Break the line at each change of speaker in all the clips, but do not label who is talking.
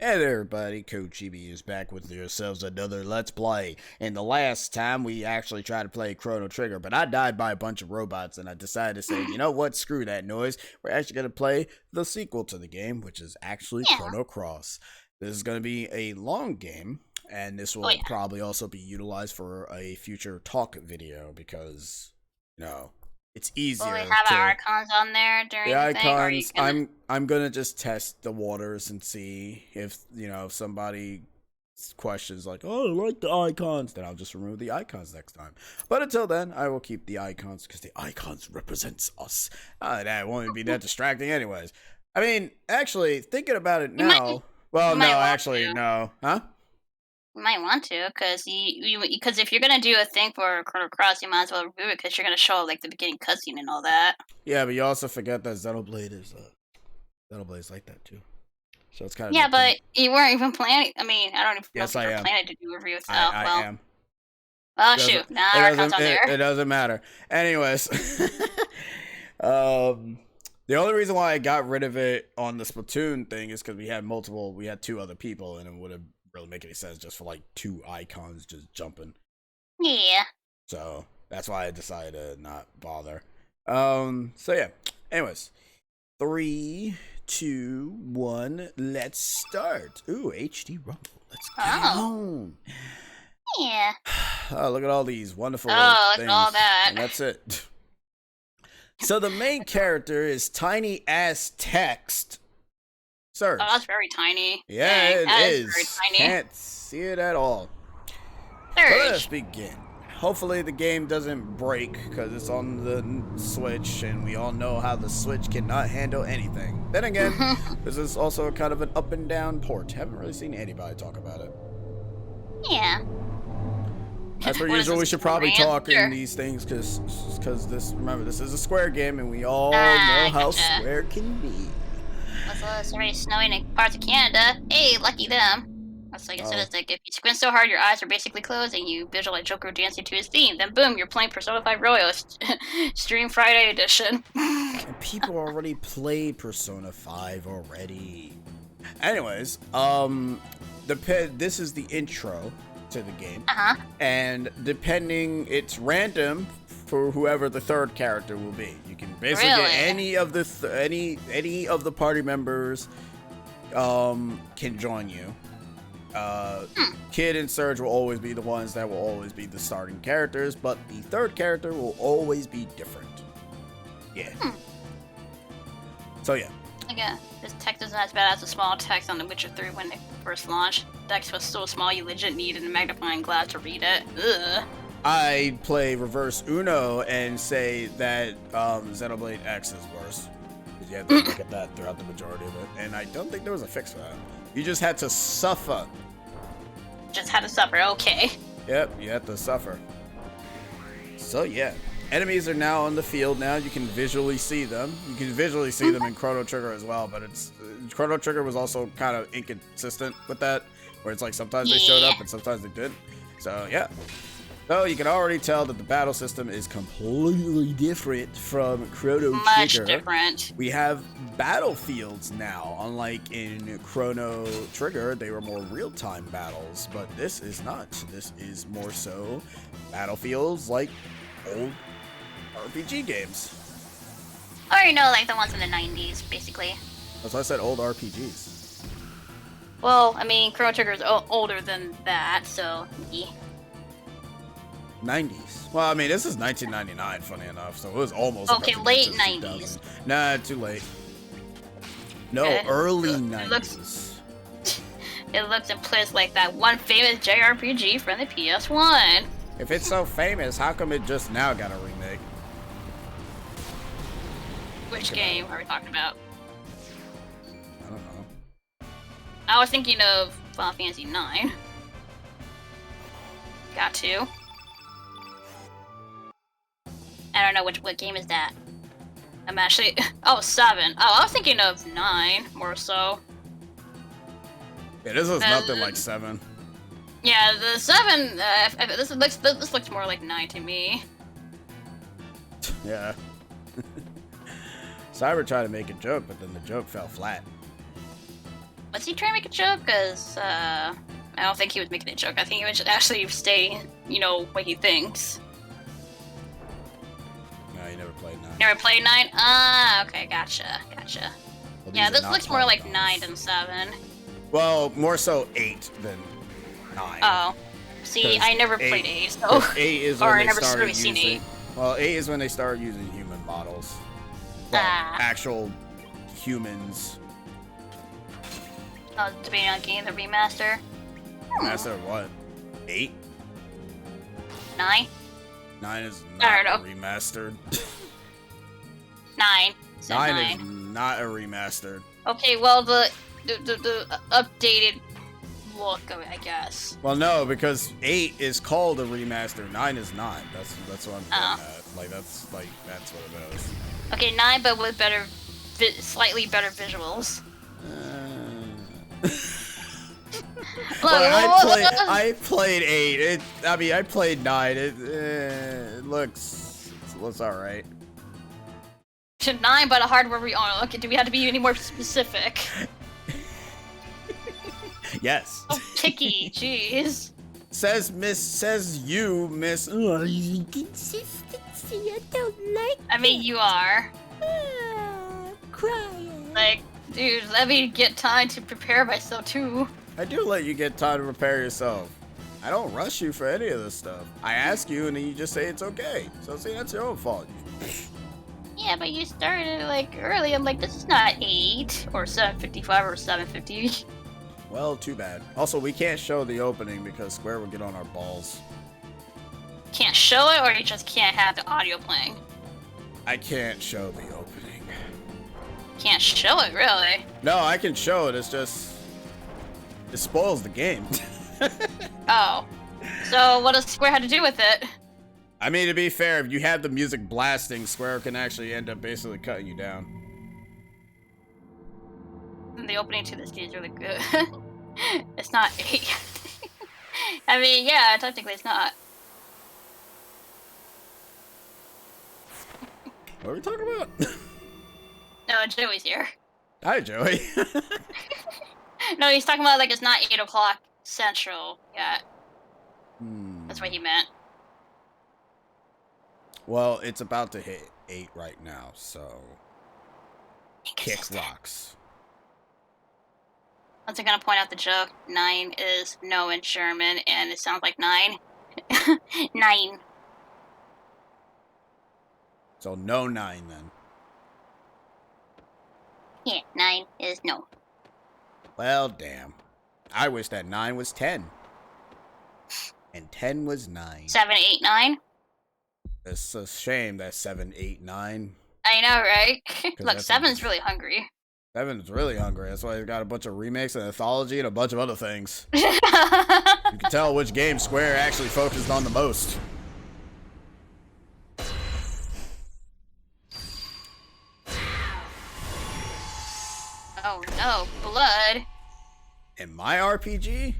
Hey there everybody, Coach Chibi is back with yourselves another Let's Play. And the last time we actually tried to play Chrono Trigger, but I died by a bunch of robots and I decided to say, you know what, screw that noise. We're actually going to play the sequel to the game, which is actually
Yeah.
Chrono Cross. This is going to be a long game, and this
Oh
will
yeah.
probably also be utilized for a future talk video because, you know, it's
Will we
easier
have our
to...
icons on there
The
during the thing, or are you
icons,
gonna?
I'm gonna just test the waters and see if, if somebody questions like, oh, I like the icons, then I'll just remove the icons next time. But until then, I will keep the icons because the icons represents us. That won't be that distracting anyways. I mean, actually, thinking about it
You might.
now, well,
You
no,
might want
actually,
to.
no. Huh?
You might want to, because if you're gonna do a thing for Chrono Cross, you might as well remove it because you're gonna show like the beginning cutscene and all that.
Yeah, but you also forget that Xenoblade's like that too. So it's kind of
Yeah,
different.
but you weren't even planning. I mean, I don't even know
Yes,
if you
I
were
am.
planning to do a review with.
I
Oh
I
well.
am.
Oh
Doesn't
shoot! Now
it
our icons
doesn't
on
it,
there.
it doesn't matter. Anyways, the only reason why I got rid of it on the Splatoon thing is because we had two other people, and it wouldn't really make any sense just for like two icons just jumping.
Yeah.
So that's why I decided to not bother. So yeah. Anyways, 3, 2, 1, let's start. Ooh, HD rumble. Let's get it
Oh.
on.
Yeah.
Oh, look at all these wonderful
Oh, look at all
things.
that.
And that's it. So the main character is tiny ass text.
Oh,
Surge.
that's very tiny.
Yeah,
Dang,
it
that is very
is.
tiny.
Can't see it at all. So let's
Surge.
begin. Hopefully the game doesn't break because it's on the Switch and we all know how the Switch cannot handle anything. Then again, this is also kind of an up and down port. Haven't really seen anybody talk about it.
Yeah.
As per
What is
usual, we
this,
should
a
probably
rant?
talk
Sure.
in these things because remember, this is a Square game and we all know how
Gotcha.
Square can be.
It's already snowing in parts of Canada. Hey, lucky them. That's like I said,
Oh,
it's like if you squint so hard your eyes are basically closed and you visualize Joker dancing to his theme, then boom, you're playing Persona 5 Royal Stream Friday edition.
and people already play Persona 5 already. Anyways, this is the intro to the game,
Uh-huh.
and depending, it's random for whoever the third character will be. You can basically
Really?
get any of the any of the party members can join you. Kid and Surge will always be the ones that will always be the starting characters, but the third character will always be different. Yeah. So yeah.
Again, this text isn't as bad as the small text on The Witcher 3 when it first launched. The text was so small you legit needed a magnifying glass to read it. Ugh.
I play reverse Uno and say that Xenoblade X is worse. Because you had to look at that throughout the majority of it. And I don't think there was a fix for that. You just had to suffer.
Just had to suffer, okay.
Yep, you had to suffer. So yeah. Enemies are now on the field now. You can visually see them. You can visually see them in Chrono Trigger as well, but it's Chrono Trigger was also kind of inconsistent with that, where it's like sometimes they showed up and sometimes they didn't. So yeah. So you can already tell that the battle system is completely different from Chrono
Much
Trigger.
different.
We have battlefields now, unlike in Chrono Trigger, they were more real-time battles, but this is not. This is more so battlefields like old RPG games.
Or, you know, like the ones in the 90s, basically.
That's why I said old RPGs.
Well, I mean, Chrono Trigger is older than that, so yeah.
90s. Well, I mean, this is 1999, funny enough, so it was almost
Okay,
about to
late
get to
90s.
2000. Nah, too late. No,
Okay.
early
It
90s.
It looks and plays like that one famous JRPG from the PS1.
If it's so famous, how come it just now got a remake?
Which game are we talking about?
I don't know.
I was thinking of Final Fantasy 9. Got to. I don't know what game is that. I'm actually... Oh, 7. Oh, I was thinking of 9, more so.
Yeah, this is nothing like 7.
Yeah, the 7... this looks more like 9 to me.
Yeah. Cyber tried to make a joke, but then the joke fell flat.
Was he trying to make a joke? Because, I don't think he was making a joke. I think he was just actually stating, what he thinks.
No, you never played 9.
Never played 9? Ah, okay, gotcha.
Well,
Yeah,
these are
this
not
looks more like
polygons.
9 than 7.
Well, more so 8 than 9.
Oh. See,
'Cause
I never played 8, so...
8 is
or
when
I
they
never
started
really seen
using...
8.
Well, 8 is when they started using human models. Well, actual humans.
I was debating on getting the remaster.
Master of what? 8?
9?
9 is
I
not
don't
remastered.
9. Says
9 is not a remastered.
Okay, well, the updated look of it, I guess.
Well, no, because 8 is called a remaster. 9 is not. That's what I'm getting at. That's what it is.
Okay, 9, but with better, slightly better visuals.
I played 8. I played 9. It looks alright.
9, but a hardware re-own. Okay, do we have to be any more specific?
Yes.
Oh, picky, jeez.
Says you, Miss.
Consistency, I don't like.
I mean, you are.
Crying.
Like, dude, let me get time to prepare myself too.
I do let you get time to prepare yourself. I don't rush you for any of this stuff. I ask you and then you just say it's okay. So see, that's your own fault.
Yeah, but you started like early. I'm like, this is not 8 or 7:55 or 7:50.
Well, too bad. Also, we can't show the opening because Square would get on our balls.
Can't show it, or you just can't have the audio playing.
I can't show the opening.
Can't show it, really.
No, I can show it. It's just it spoils the game.
Oh, so what does Square have to do with it?
I mean, to be fair, if you have the music blasting, Square can actually end up basically cutting you down.
The opening to this game is really good. It's not 8. I mean, yeah, technically it's not.
What are we talking about?
No, Joey's here.
Hi, Joey.
No, he's talking about like it's not 8 o'clock Central yet. That's what he meant.
Well, it's about to hit 8 right now, so kick rocks.
Also gonna point out the joke. 9 is no in German, and it sounds like 9. 9.
So no 9 then.
Yeah, 9 is no.
Well, damn. I wish that 9 was 10. And 10 was 9.
7, 8, 9.
It's a shame that 7, 8, 9.
I know, right? Look,
that's
7's really hungry.
7's really hungry. That's why he's got a bunch of remakes and anthology and a bunch of other things. You can tell which game Square actually focused on the most.
Oh no, blood.
In my RPG?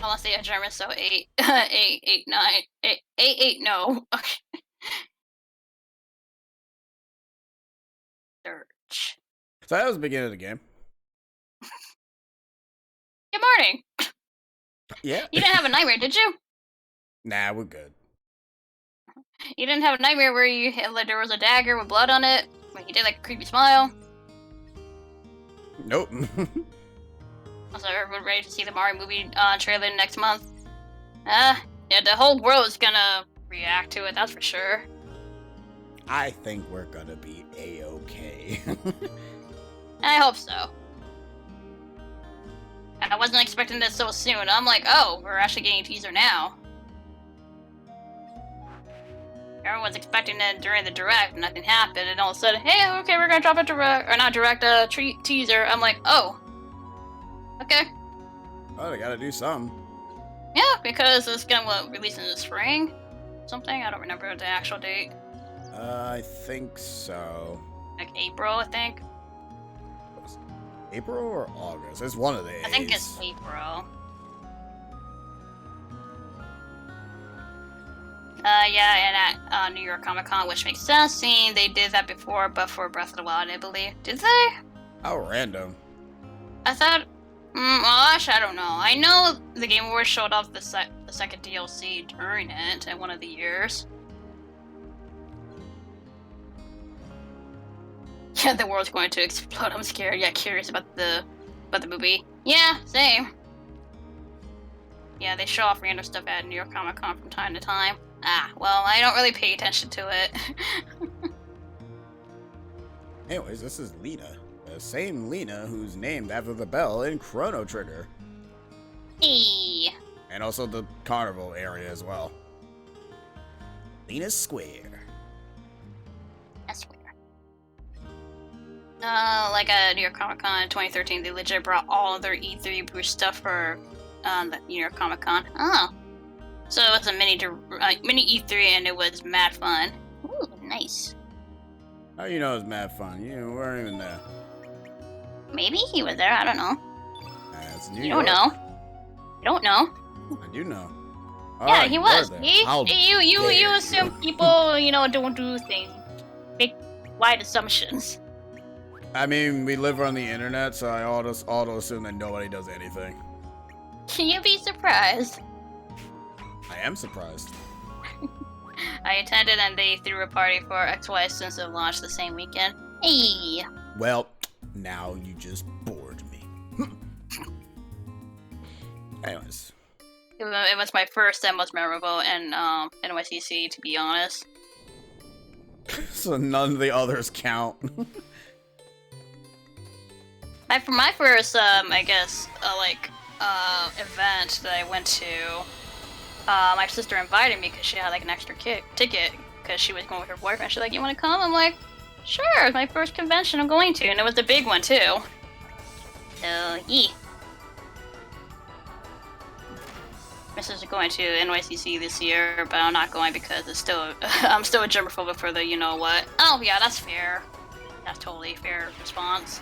Unless they had German, so 8, 8, 8, 9, 8, 8, 8, no. Okay. Search.
So that was the beginning of the game.
Good morning.
Yeah.
You didn't have a nightmare, did you?
Nah, we're good.
You didn't have a nightmare where you like there was a dagger with blood on it? When you did like a creepy smile?
Nope.
Also, everyone ready to see the Mario movie trailer next month? Yeah, the whole world is gonna react to it, that's for sure.
I think we're gonna be A-okay.
I hope so. I wasn't expecting this so soon. I'm like, oh, we're actually getting a teaser now. Everyone's expecting it during the direct, nothing happened, and all of a sudden, hey, okay, we're gonna drop a direct, or not direct, a teaser. I'm like, oh. Okay.
Oh, they gotta do something.
Yeah, because it's gonna release in the spring? Something? I don't remember the actual date.
I think so.
Like April, I think.
April or August? It's one of the A's.
I think it's April. Yeah, and at New York Comic Con, which makes sense, seeing they did that before, but for Breath of the Wild, I believe. Did they?
How random.
I thought, well, actually, I don't know. I know the Game Awards showed off the second DLC during it in one of the years. Yeah, the world's going to explode. I'm scared. Yeah, curious about the movie. Yeah, same. Yeah, they show off random stuff at New York Comic Con from time to time. Ah, well, I don't really pay attention to it.
Anyways, this is Lena. The same Lena who's named after the bell in Chrono Trigger.
Hey.
And also the carnival area as well. Lena's Square.
I swear. Like New York Comic Con in 2013, they legit brought all of their E3 booth stuff for the New York Comic Con. Oh. So it was a mini E3 and it was mad fun. Ooh, nice.
How you know it's mad fun? You weren't even there.
Maybe he was there, I don't know.
It's New
You
York.
don't know. You don't know.
I do know.
Yeah,
Alright,
he
you
was.
were there.
You assume people, don't do things. Make wide assumptions.
I mean, we live on the internet, so I auto assume that nobody does anything.
Can you be surprised?
I am surprised.
I attended and they threw a party for XY since it launched the same weekend. Hey!
Well, now you just bored me. Anyways.
It was my first and most memorable in NYCC, to be honest.
So none of the others count.
For my first, I guess, event that I went to, my sister invited me because she had, like, an extra ticket because she was going with her boyfriend. She's like, you want to come? I'm like, sure, it's my first convention I'm going to, and it was a big one, too. So, yeah. My sister's going to NYCC this year, but I'm not going because it's still, I'm still a germaphobe for the you-know-what. Oh, yeah, that's fair. That's totally a fair response.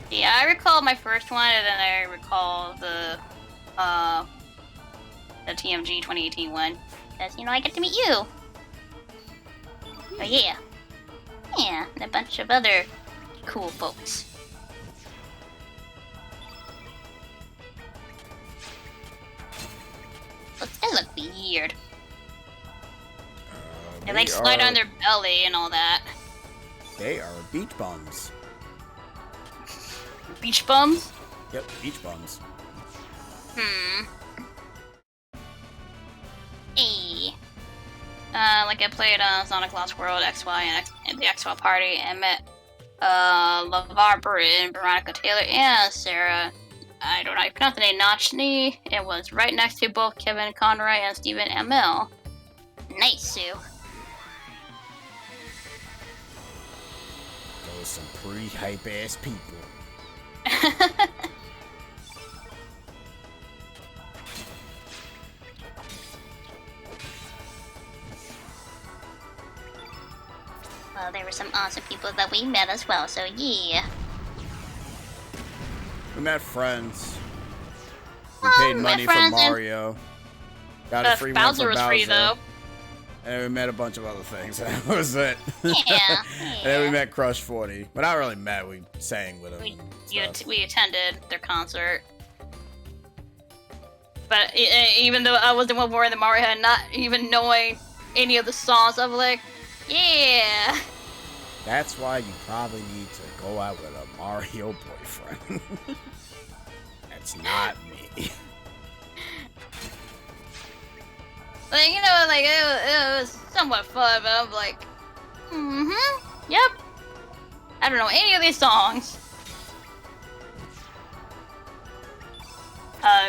Yeah, I recall my first one, and then I recall the TMG 2018 one. Because, I get to meet you. Oh, yeah. Yeah, and a bunch of other cool folks. They look weird. They, like, slide on their belly and all that.
They are beach bums.
Beach bums?
Yep, beach bums.
Hey. Like I played Sonic Lost World, XY, and the XY party, and met LeVar Burton, Veronica Taylor, and Sarah. I don't know how you pronounce the name, Nachny. It was right next to both Kevin Conroy and Stephen Amell. Nice, Sue.
Those some pretty hype ass people.
Well, there were some awesome people that we met as well, so yeah.
We met friends. We paid money for Mario. Got a free one for
Bowser was free, though.
And we met a bunch of other things. That was it.
Yeah.
And then we met Crush 40. But not really met, we sang with him.
We attended their concert. But even though I was the one wearing the Mario hat, not even knowing any of the songs, I'm like, yeah.
That's why you probably need to go out with a Mario boyfriend. That's not me.
Like, it was somewhat fun, but I'm like, yep. I don't know any of these songs.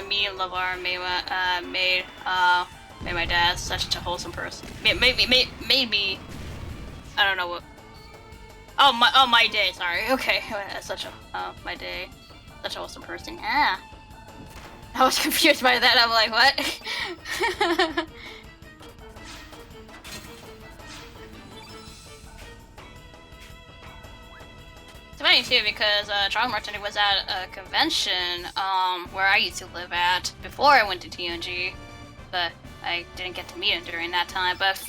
Me and LeVar made my dad such a wholesome person. Made me, I don't know what. Oh, my day, sorry. Okay, such a, my day. Such a wholesome person. Yeah. I was confused by that. I'm like, what? It's funny too because Charles Martin was at a convention where I used to live at before I went to TNG, but I didn't get to meet him during that time. But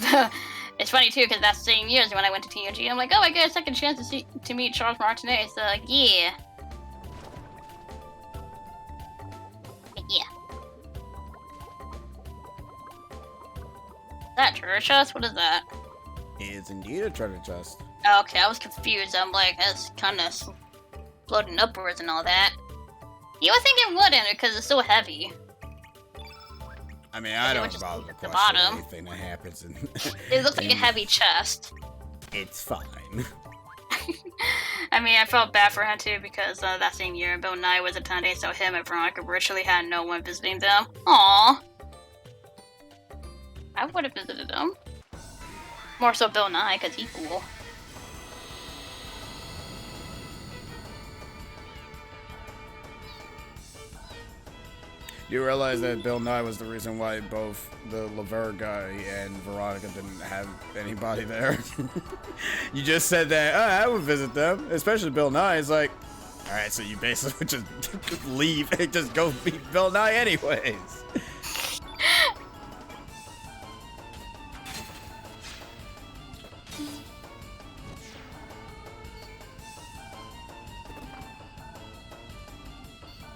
It's funny too, because that same year is when I went to TNG. I'm like, oh, I get a second chance to meet Charles Martinet. So yeah. Yeah. Is that treasure chest? What is that?
It's indeed a treasure chest.
Oh, okay, I was confused. I'm like, that's kind of floating upwards and all that. You would think it would enter because it's so heavy.
I mean, I don't bother to question
bottom.
anything that happens.
It looks like a heavy chest.
It's fine.
I mean, I felt bad for him too because that same year Bill Nye was attending, so him and Veronica virtually had no one visiting them. Aww. I would have visited them. More so Bill Nye, because he's cool.
You realize that Bill Nye was the reason why both the Laverne guy and Veronica didn't have anybody there? You just said that, oh, I would visit them, especially Bill Nye. It's like, alright, so you basically would just leave and just go meet Bill Nye anyways.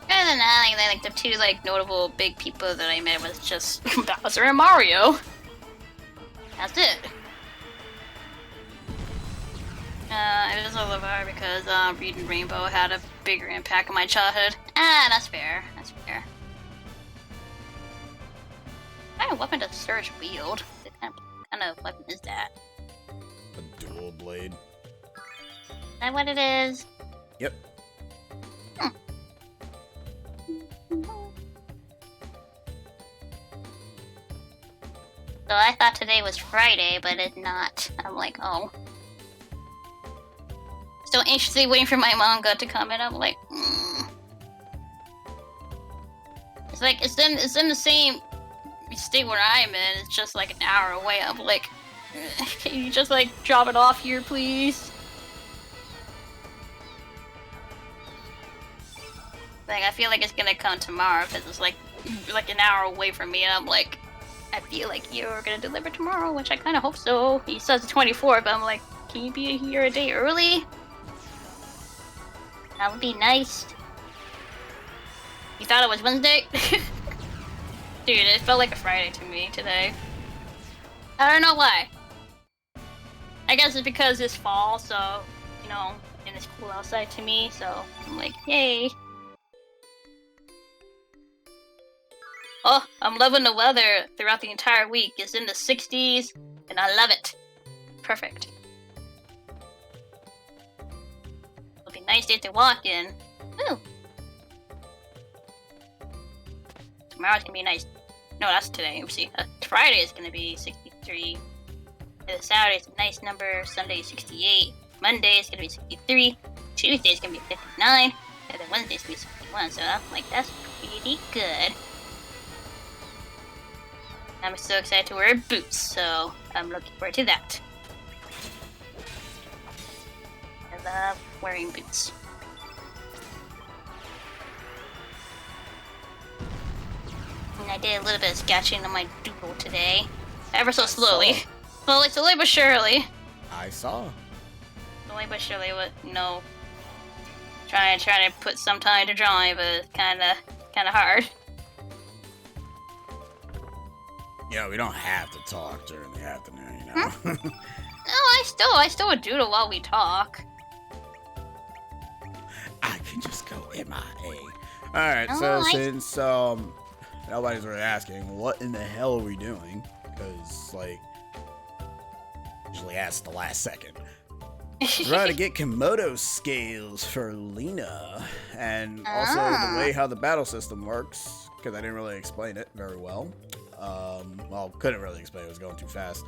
Other than that, like the two notable big people that I met was just Bowser and Mario. That's it. It was a Laverne because Reading Rainbow had a bigger impact on my childhood. Ah, that's fair. That's fair. What kind of weapon does Surge wield? What kind of weapon is that?
A dual blade.
Is that what it is?
Yep.
So I thought today was Friday, but it's not. I'm like, oh. Still anxiously waiting for my manga to come in. I'm like, It's like, it's in the same state where I'm in. It's just like an hour away. I'm like, can you just drop it off here, please? I feel like it's gonna come tomorrow because it's like an hour away from me, and I'm like, I feel like you're gonna deliver tomorrow, which I kind of hope so. He says the 24th, but I'm like, can you be here a day early? That would be nice. You thought it was Wednesday? Dude, it felt like a Friday to me today. I don't know why. I guess it's because it's fall, so, you know, and it's cool outside to me, so I'm like, yay. Oh, I'm loving the weather throughout the entire week. It's in the 60s, and I love it. Perfect. It'll be a nice day to walk in. Woo! Tomorrow's gonna be nice. No, that's today. Oopsie. Friday is gonna be 63. And Saturday's a nice number. Sunday is 68. Monday is gonna be 63. Tuesday is gonna be 59. And then Wednesday's gonna be 61. So I'm like, that's pretty good. I'm so excited to wear boots, so I'm looking forward to that. I love wearing boots. And I did a little bit of sketching on my doodle today. Ever so slowly. Slowly but surely.
I saw.
Slowly but surely, with trying to put some time to drawing, but it's kinda hard.
You know, we don't have to talk during the afternoon, you know?
No, I still would doodle while we talk.
I can just go MIA. Alright, so since, nobody's really asking, what in the hell are we doing? Because, usually ask the last second. Trying to get Komodo scales for Lena. And also the way how the battle system works, because I didn't really explain it very well. Couldn't really explain it, was going too fast.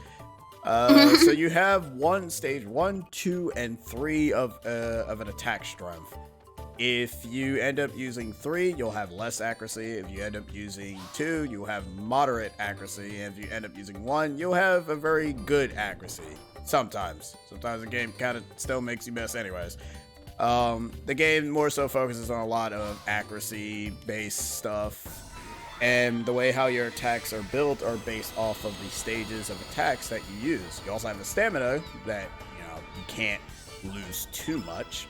So you have stage 1, 2, and 3 of an attack strength. If you end up using 3, you'll have less accuracy. If you end up using 2, you'll have moderate accuracy. And if you end up using 1, you'll have a very good accuracy. Sometimes the game kind of still makes you miss anyways. The game more so focuses on a lot of accuracy based stuff. And the way how your attacks are built are based off of the stages of attacks that you use. You also have the stamina that, you can't lose too much.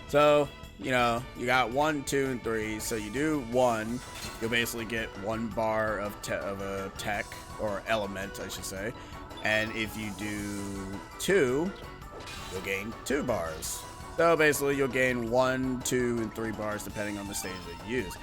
So, you got 1, 2, and 3. So you do 1, you'll basically get 1 bar of a tech, or element, I should say. And if you do 2, you'll gain 2 bars. So basically you'll gain 1, 2, and 3 bars depending on the stage that you use.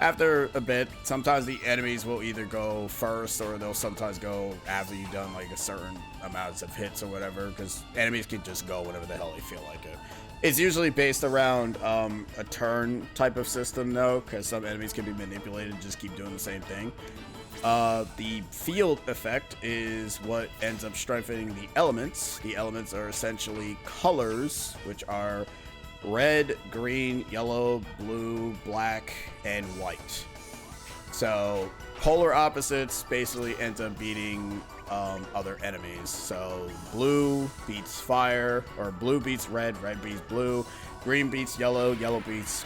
After a bit, sometimes the enemies will either go first, or they'll sometimes go after you've done like a certain amounts of hits or whatever, because enemies can just go whenever the hell they feel like it. It's usually based around a turn type of system though, because some enemies can be manipulated and just keep doing the same thing. The field effect is what ends up strengthening the elements. The elements are essentially colors, which are red, green, yellow, blue, black, and white. So polar opposites basically ends up beating other enemies. So blue beats fire, or blue beats red, red beats blue, green beats yellow, yellow beats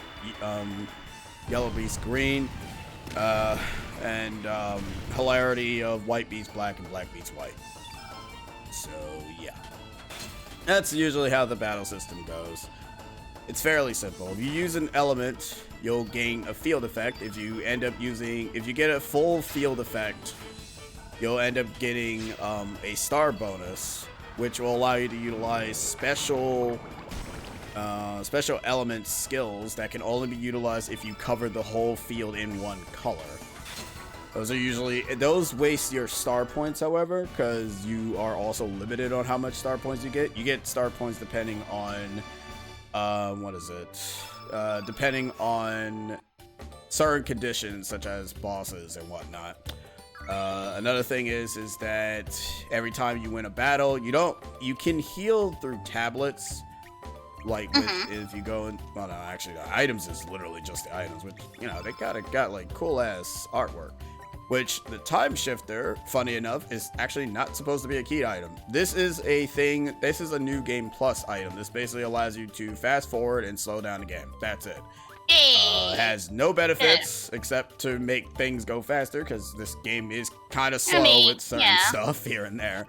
green, and hilarity of white beats black and black beats white. So yeah, that's usually how the battle system goes. It's fairly simple. If you use an element, you'll gain a field effect. If you get a full field effect, you'll end up getting a star bonus, which will allow you to utilize special element skills that can only be utilized if you cover the whole field in one color. Those waste your star points, however, because you are also limited on how much star points you get. You get star points depending on depending on certain conditions, such as bosses and whatnot. Another thing is that every time you win a battle, you can heal through tablets. Like if you go in, well, no, actually, the items is literally just the items, which they got like cool ass artwork. Which the time shifter, funny enough, is actually not supposed to be a key item. This is a thing. This is a new game plus item. This basically allows you to fast forward and slow down the game. That's it. It has no benefits except to make things go faster, because this game is kind of slow with certain stuff here and there.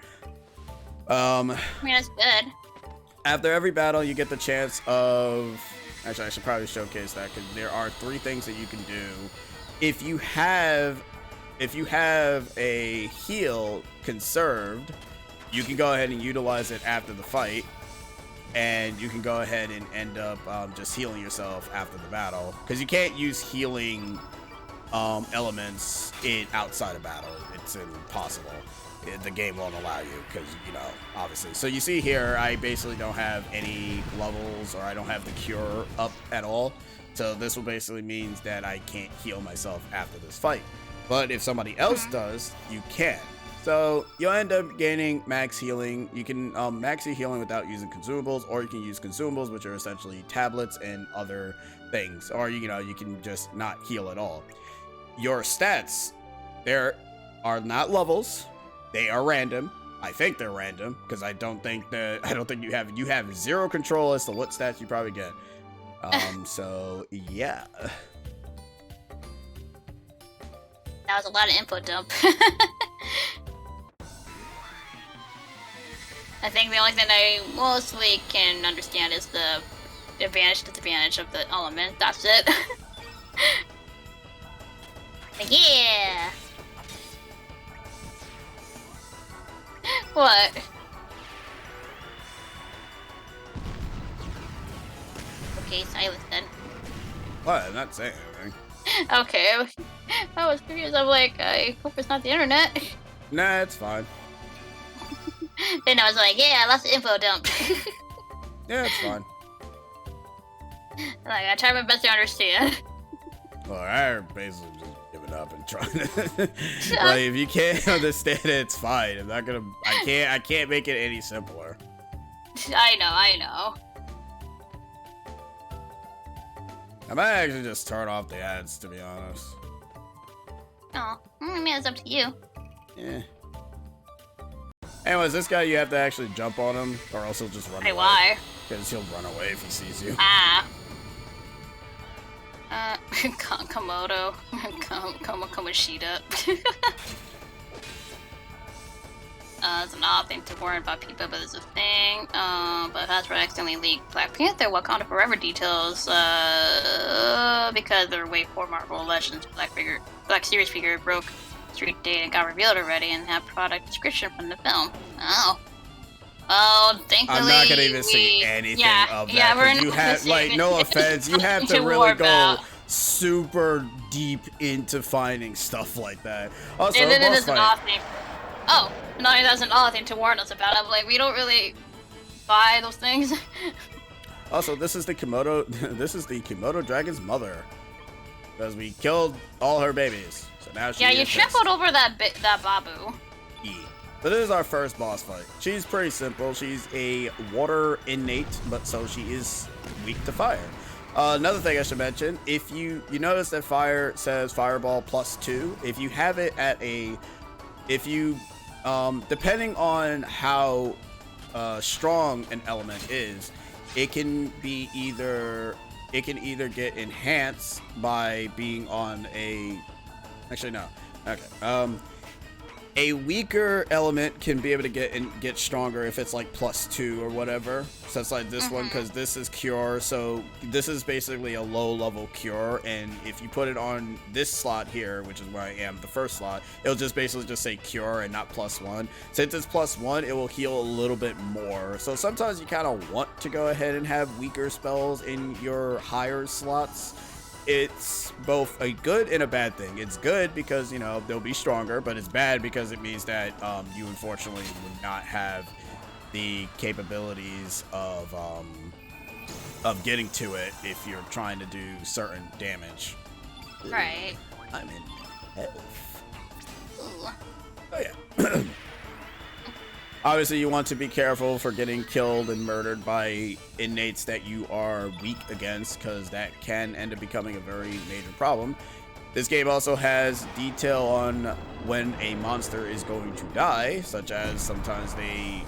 That's good.
After every battle, you get the chance of... Actually, I should probably showcase that, because there are 3 things that you can do. If you have a heal conserved, you can go ahead and utilize it after the fight, and you can go ahead and end up just healing yourself after the battle, because you can't use healing elements outside of battle. It's impossible. The game won't allow you, because obviously. So you see here, I basically don't have any levels, or I don't have the cure up at all. So this will basically means that I can't heal myself after this fight. But if somebody else does, you can. So you'll end up gaining max healing. You can max your healing without using consumables, or you can use consumables, which are essentially tablets and other things. Or you can just not heal at all. Your stats, there are not levels. They are random. I think they're random, because I don't think you have zero control as to what stats you probably get. So yeah.
That was a lot of input dump. I think the only thing I mostly can understand is the advantage, disadvantage of the element. That's it. Yeah. What? Okay, silence then.
What? I'm not saying anything.
Okay, I was confused. I'm like, I hope it's not the internet.
Nah, it's fine.
Then I was like, yeah, lots of info dump.
Yeah, it's fine.
Like, I try my best to understand.
Well, I basically just giving up and trying to. Like, if you can't understand it, it's fine. I'm not gonna. I can't make it any simpler.
I know.
I might actually just turn off the ads, to be honest.
Oh, I mean, it's up to you.
Yeah. Anyways, this guy, you have to actually jump on him, or else he'll just run away.
Why?
Because he'll run away if he sees you.
Ah. Komodo. Kamoshida. It's an odd thing to worry about people, but it's a thing. But Hasbro accidentally leaked Black Panther Wakanda Forever details, because they're way for Marvel Legends Black Series figure broke street date and got revealed already and had product description from the film. Oh, thankfully
I'm not gonna even see anything of that.
Yeah, we're
you have, like, no offense, you have to really go super deep into finding stuff like that. Also,
and then it is an odd thing. Oh, no, that's an odd thing to warn us about. I'm like, we don't really buy those things.
Also, this is the Komodo. This is the Komodo dragon's mother, because we killed all her babies. So now she.
Yeah, you trampled over that babu.
Yeah. But this is our first boss fight. She's pretty simple. She's a water innate, but so she is weak to fire. Another thing I should mention, if you notice that fire says fireball +2, if you have it at a, depending on how strong an element is, it can either get enhanced by being on a, actually no, okay, a weaker element can be able to get stronger if it's like +2 or whatever. So it's like this one, because this is cure, so this is basically a low level cure, and if you put it on this slot here, which is where I am, the first slot, it'll just basically just say cure and not +1. Since it's +1, it will heal a little bit more. So sometimes you kind of want to go ahead and have weaker spells in your higher slots. It's both a good and a bad thing. It's good because, you know, they'll be stronger, but it's bad because it means that you unfortunately would not have the capabilities of getting to it if you're trying to do certain damage.
Right.
I'm in health.
Ooh.
Oh yeah. Obviously, you want to be careful for getting killed and murdered by innates that you are weak against, because that can end up becoming a very major problem. This game also has detail on when a monster is going to die, such as sometimes they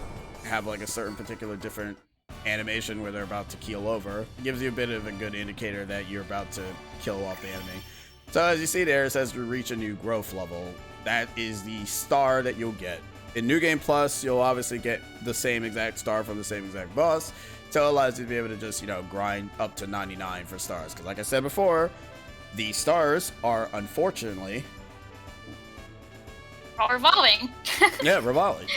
have like a certain particular different animation where they're about to keel over. It gives you a bit of a good indicator that you're about to kill off the enemy. So as you see there, it says to reach a new growth level. That is the star that you'll get. In New Game Plus, you'll obviously get the same exact star from the same exact boss. So it allows you to be able to just, you know, grind up to 99 for stars. Because like I said before, the stars are unfortunately...
revolving.
Yeah, revolving.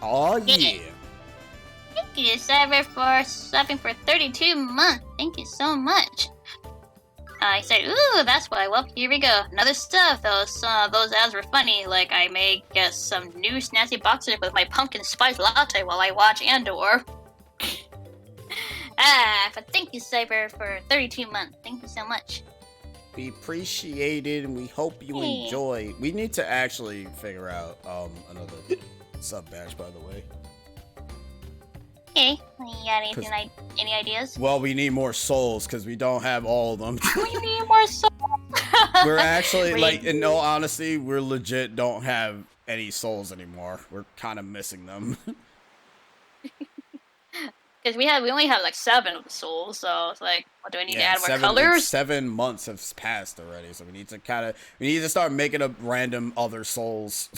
Oh yeah.
Thank you, Cyber, for subbing for 32 months. Thank you so much. I said, ooh, that's why. Well, here we go. Another stuff. Those ads were funny. Like, I may get some new snazzy boxers with my pumpkin spice latte while I watch Andor. But thank you, Cyber, for 32 months. Thank you so much.
We appreciate it, and we hope you enjoy. We need to actually figure out another sub badge, by the way.
Okay. You got anything, any ideas?
Well, we need more souls because we don't have all of them.
We need more souls.
We're actually, like, in all honesty, we're legit don't have any souls anymore. We're kind of missing them.
Because we only have like 7 of the souls, so it's like, what do we need to add more colors?
7 months have passed already, so we need to start making up random other souls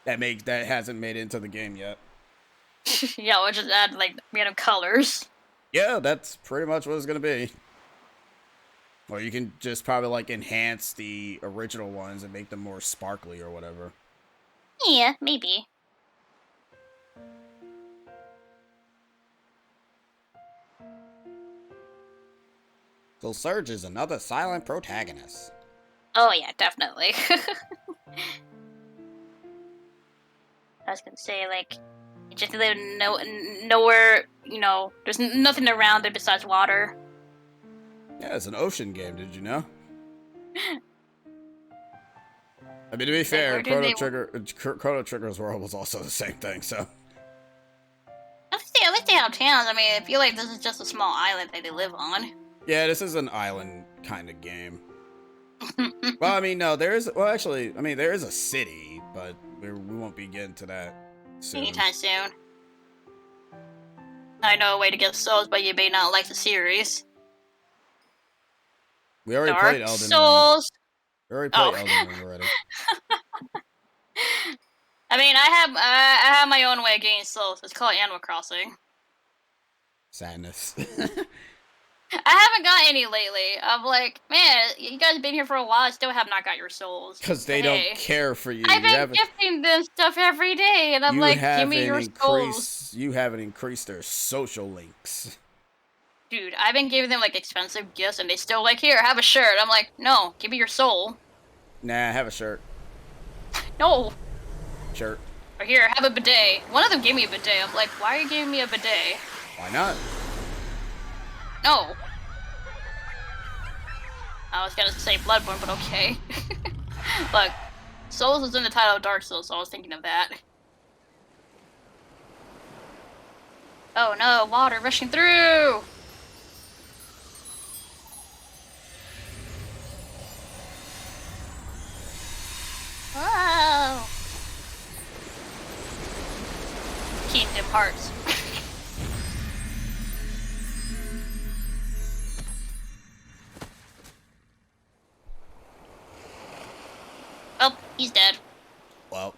that hasn't made it into the game yet.
Yeah, we'll just add like random colors.
Yeah, that's pretty much what it's gonna be. Or you can just probably like enhance the original ones and make them more sparkly or whatever.
Yeah, maybe.
So Surge is another silent protagonist.
Oh yeah, definitely. I was gonna say, like, you just live nowhere, you know, there's nothing around it besides water.
Yeah, it's an ocean game, did you know? I mean, to be fair, Chrono Trigger's world was also the same thing, so...
At least they have towns. I mean, I feel like this is just a small island that they live on.
Yeah, this is an island kind of game. Well, I mean, no, there is... Well, actually, I mean, there is a city, but we won't be getting to that. Soon.
Anytime soon. I know a way to get souls, but you may not like the series.
We already
Dark
played Elden
Souls.
Ring. We already played
Oh.
Elden Ring already.
I mean, I have my own way of getting souls. It's called Animal Crossing.
Sadness.
I haven't got any lately. I'm like, man, you guys have been here for a while. I still have not got your souls.
Because they don't care for you.
I've been gifting them stuff every day, and I'm like, give me your souls.
You haven't increased their social links.
Dude, I've been giving them like expensive gifts, and they still like, here, have a shirt. I'm like, no, give me your soul.
Nah, have a shirt.
No.
Shirt.
Or here, have a bidet. One of them gave me a bidet. I'm like, why are you giving me a bidet?
Why not?
No. I was gonna say Bloodborne, but okay. Look, Souls is in the title of Dark Souls, so I was thinking of that. Oh no, water rushing through! Wow! Kingdom Hearts. Oh, he's dead.
Well,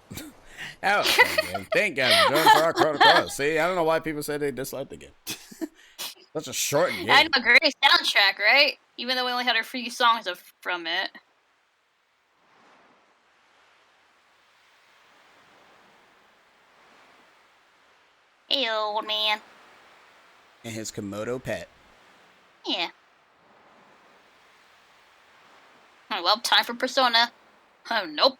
that was fun, man. Thank God for joining for our Chrono Cross. See, I don't know why people say they dislike the game. Such a short game.
I know, great soundtrack, right? Even though we only had a few songs from it. Hey, old man.
And his Komodo pet.
Yeah. Well, time for Persona. Oh, nope.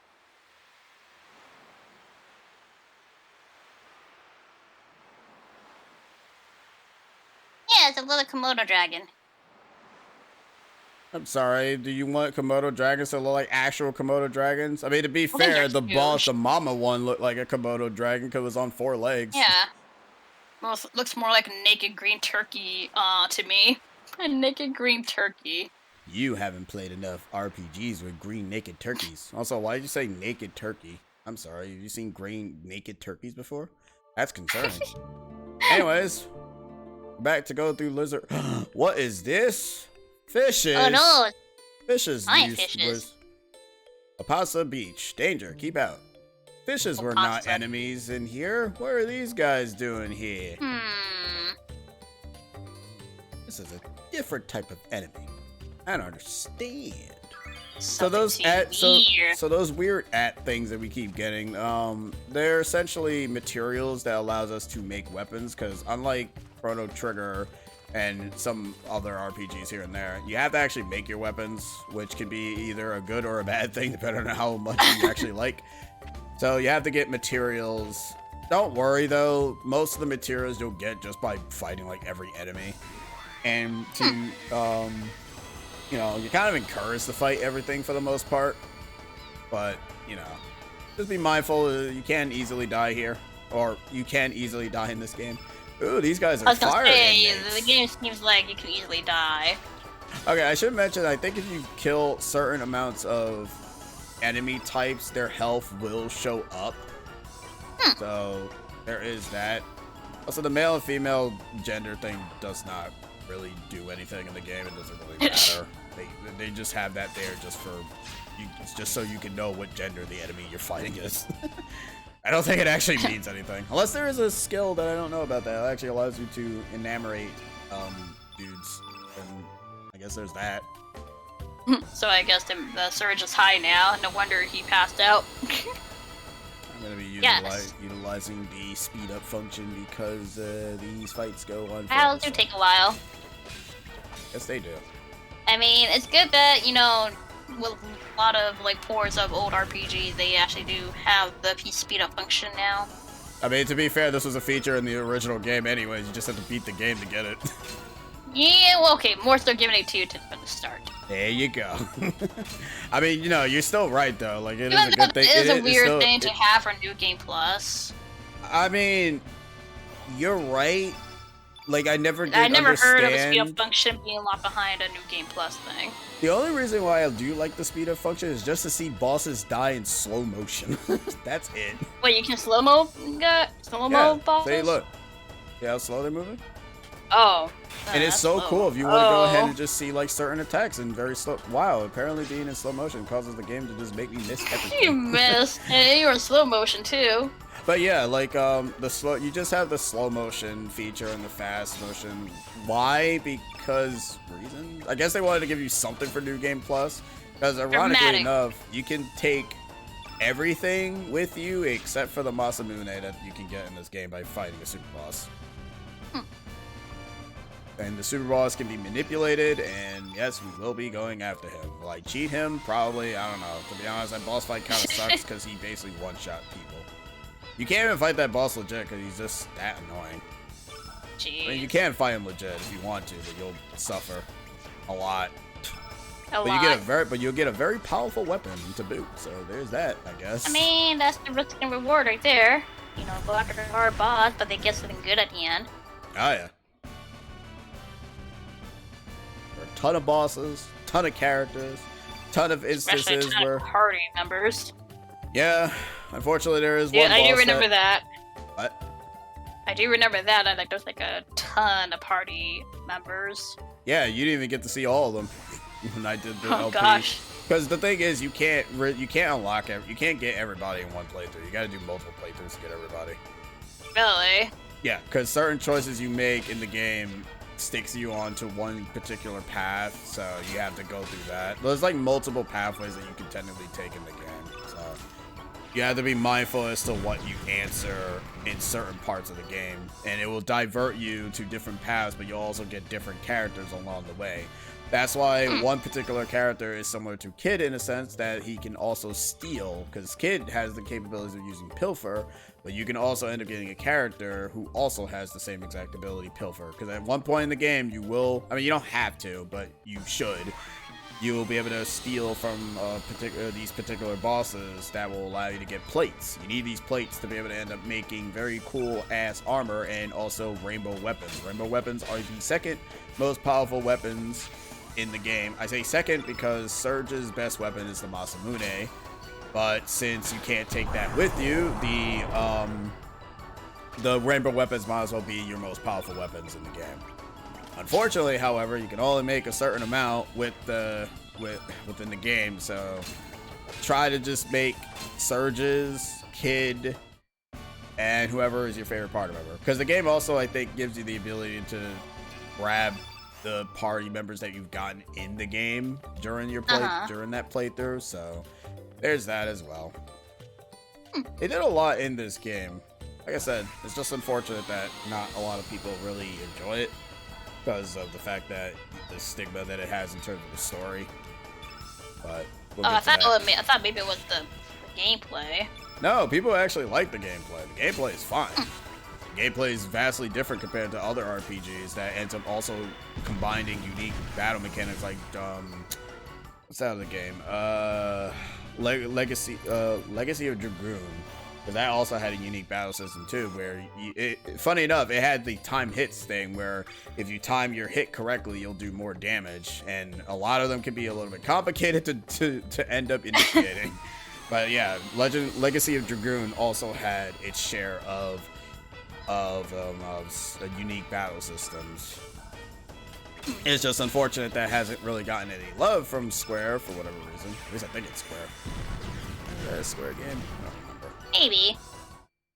Yeah, it's a little Komodo dragon.
I'm sorry, do you want Komodo dragons to look like actual Komodo dragons? I mean, to be fair, the boss, the mama one, looked like a Komodo dragon because it was on 4 legs.
Yeah. Well, it looks more like a naked green turkey, to me. A naked green turkey.
You haven't played enough RPGs with green naked turkeys. Also, why did you say naked turkey? I'm sorry, have you seen green naked turkeys before? That's concerning. Anyways, back to go through lizard. What is this? Fishes.
Oh no.
Fishes.
Nice fishes.
Apasa Beach. Danger. Keep out. Fishes were not enemies in here. What are these guys doing here? This is a different type of enemy. I don't understand. So those weird things that we keep getting, they're essentially materials that allows us to make weapons. Because unlike Chrono Trigger and some other RPGs here and there, you have to actually make your weapons, which can be either a good or a bad thing depending on how much you actually like. So you have to get materials. Don't worry though, most of the materials you'll get just by fighting like every enemy. And to, you know, you're kind of encouraged to fight everything for the most part. But, you know, just be mindful you can easily die here. Or you can easily die in this game. Ooh, these guys are fire inmates.
The game seems like you can easily die.
Okay, I should mention, I think if you kill certain amounts of enemy types, their health will show up. So, there is that. Also, the male and female gender thing does not really do anything in the game. It doesn't really matter. They just have that there just for you, just so you can know what gender the enemy you're fighting is. I don't think it actually means anything. Unless there is a skill that I don't know about that actually allows you to enamorate dudes. And I guess there's that.
So I guess the surge is high now. No wonder he passed out.
I'm going to be utilizing the speed up function because these fights go on.
Battles do take a while.
Yes, they do.
I mean, it's good that, you know, with a lot of like ports of old RPGs, they actually do have the speed up function now.
I mean, to be fair, this was a feature in the original game anyways. You just have to beat the game to get it.
Yeah, well, okay, more so giving it to you from the start.
There you go. I mean, you know, you're still right though. Like, it is a good thing.
It is a weird thing to have for New Game Plus.
I mean, you're right, like I never did
I never heard of a speed up
understand.
function being locked behind a new game plus thing.
The only reason why I do like the speed up function is just to see bosses die in slow motion. That's it.
Wait, you can slow-mo bosses?
See, look. See how slow they're moving?
Oh.
And it's
that's
so
slow.
cool if you want to go ahead
Oh.
and just see like certain attacks in very slow. Wow, apparently being in slow motion causes the game to just make me miss
You
everything.
missed. And you were in slow motion too.
But yeah, like you just have the slow motion feature and the fast motion. Why? Because reasons? I guess they wanted to give you something for New Game Plus. Because ironically
Dramatic.
enough, you can take everything with you except for the Masamune that you can get in this game by fighting a super boss. And the super boss can be manipulated, and yes, we will be going after him. Will I cheat him? Probably. I don't know. To be honest, that boss fight kind of sucks because he basically one-shot people. You can't even fight that boss legit because he's just that annoying.
Jeez.
I mean, you can fight him legit if you want to, but you'll suffer a lot.
A
But
lot.
you'll get a very powerful weapon to boot. So there's that, I guess.
I mean, that's the risk and reward right there. You know, go after a hard boss, but they get something good at the end.
Oh yeah. There are a ton of bosses, ton of characters, ton of
Especially
instances
a ton
where,
of party members.
yeah, unfortunately there is
Yeah,
one
I
boss
do remember that.
What?
I do remember that. Like, there's like a ton of party members.
Yeah, you didn't even get to see all of them when I did the
Oh
LP.
gosh.
Because the thing is, you can't unlock you can't get everybody in one playthrough. You got to do multiple playthroughs to get everybody.
Really?
Yeah, because certain choices you make in the game sticks you onto one particular path, so you have to go through that. There's like multiple pathways that you can technically take in the game, so you have to be mindful as to what you answer in certain parts of the game, and it will divert you to different paths, but you'll also get different characters along the way. That's why one particular character is similar to Kid in a sense that he can also steal, because Kid has the capabilities of using Pilfer, but you can also end up getting a character who also has the same exact ability, Pilfer. Because at one point in the game, you will, I mean, you don't have to, but you should. You will be able to steal from these particular bosses that will allow you to get plates. You need these plates to be able to end up making very cool ass armor and also rainbow weapons. Rainbow weapons are the second most powerful weapons in the game. I say second because Surge's best weapon is the Masamune, but since you can't take that with you, the rainbow weapons might as well be your most powerful weapons in the game. Unfortunately, however, you can only make a certain amount within the game, so try to just make Surge's, Kid, and whoever is your favorite party member. Because the game also, I think, gives you the ability to grab the party members that you've gotten in the game during your during that playthrough, so there's that as well. They did a lot in this game. Like I said, it's just unfortunate that not a lot of people really enjoy it because of the fact that the stigma that it has in terms of the story. But we'll
I
get to that.
thought maybe it was the gameplay.
No, people actually like the gameplay. The gameplay is fine. The gameplay is vastly different compared to other RPGs that ends up also combining unique battle mechanics like what's that other game? Legacy of Dragoon. Because that also had a unique battle system too, where funny enough, it had the time hits thing where if you time your hit correctly, you'll do more damage, and a lot of them can be a little bit complicated to end up initiating. But yeah, Legacy of Dragoon also had its share of unique battle systems. It's just unfortunate that hasn't really gotten any love from Square for whatever reason. At least I think it's Square. Is that a Square game? I don't remember.
Maybe.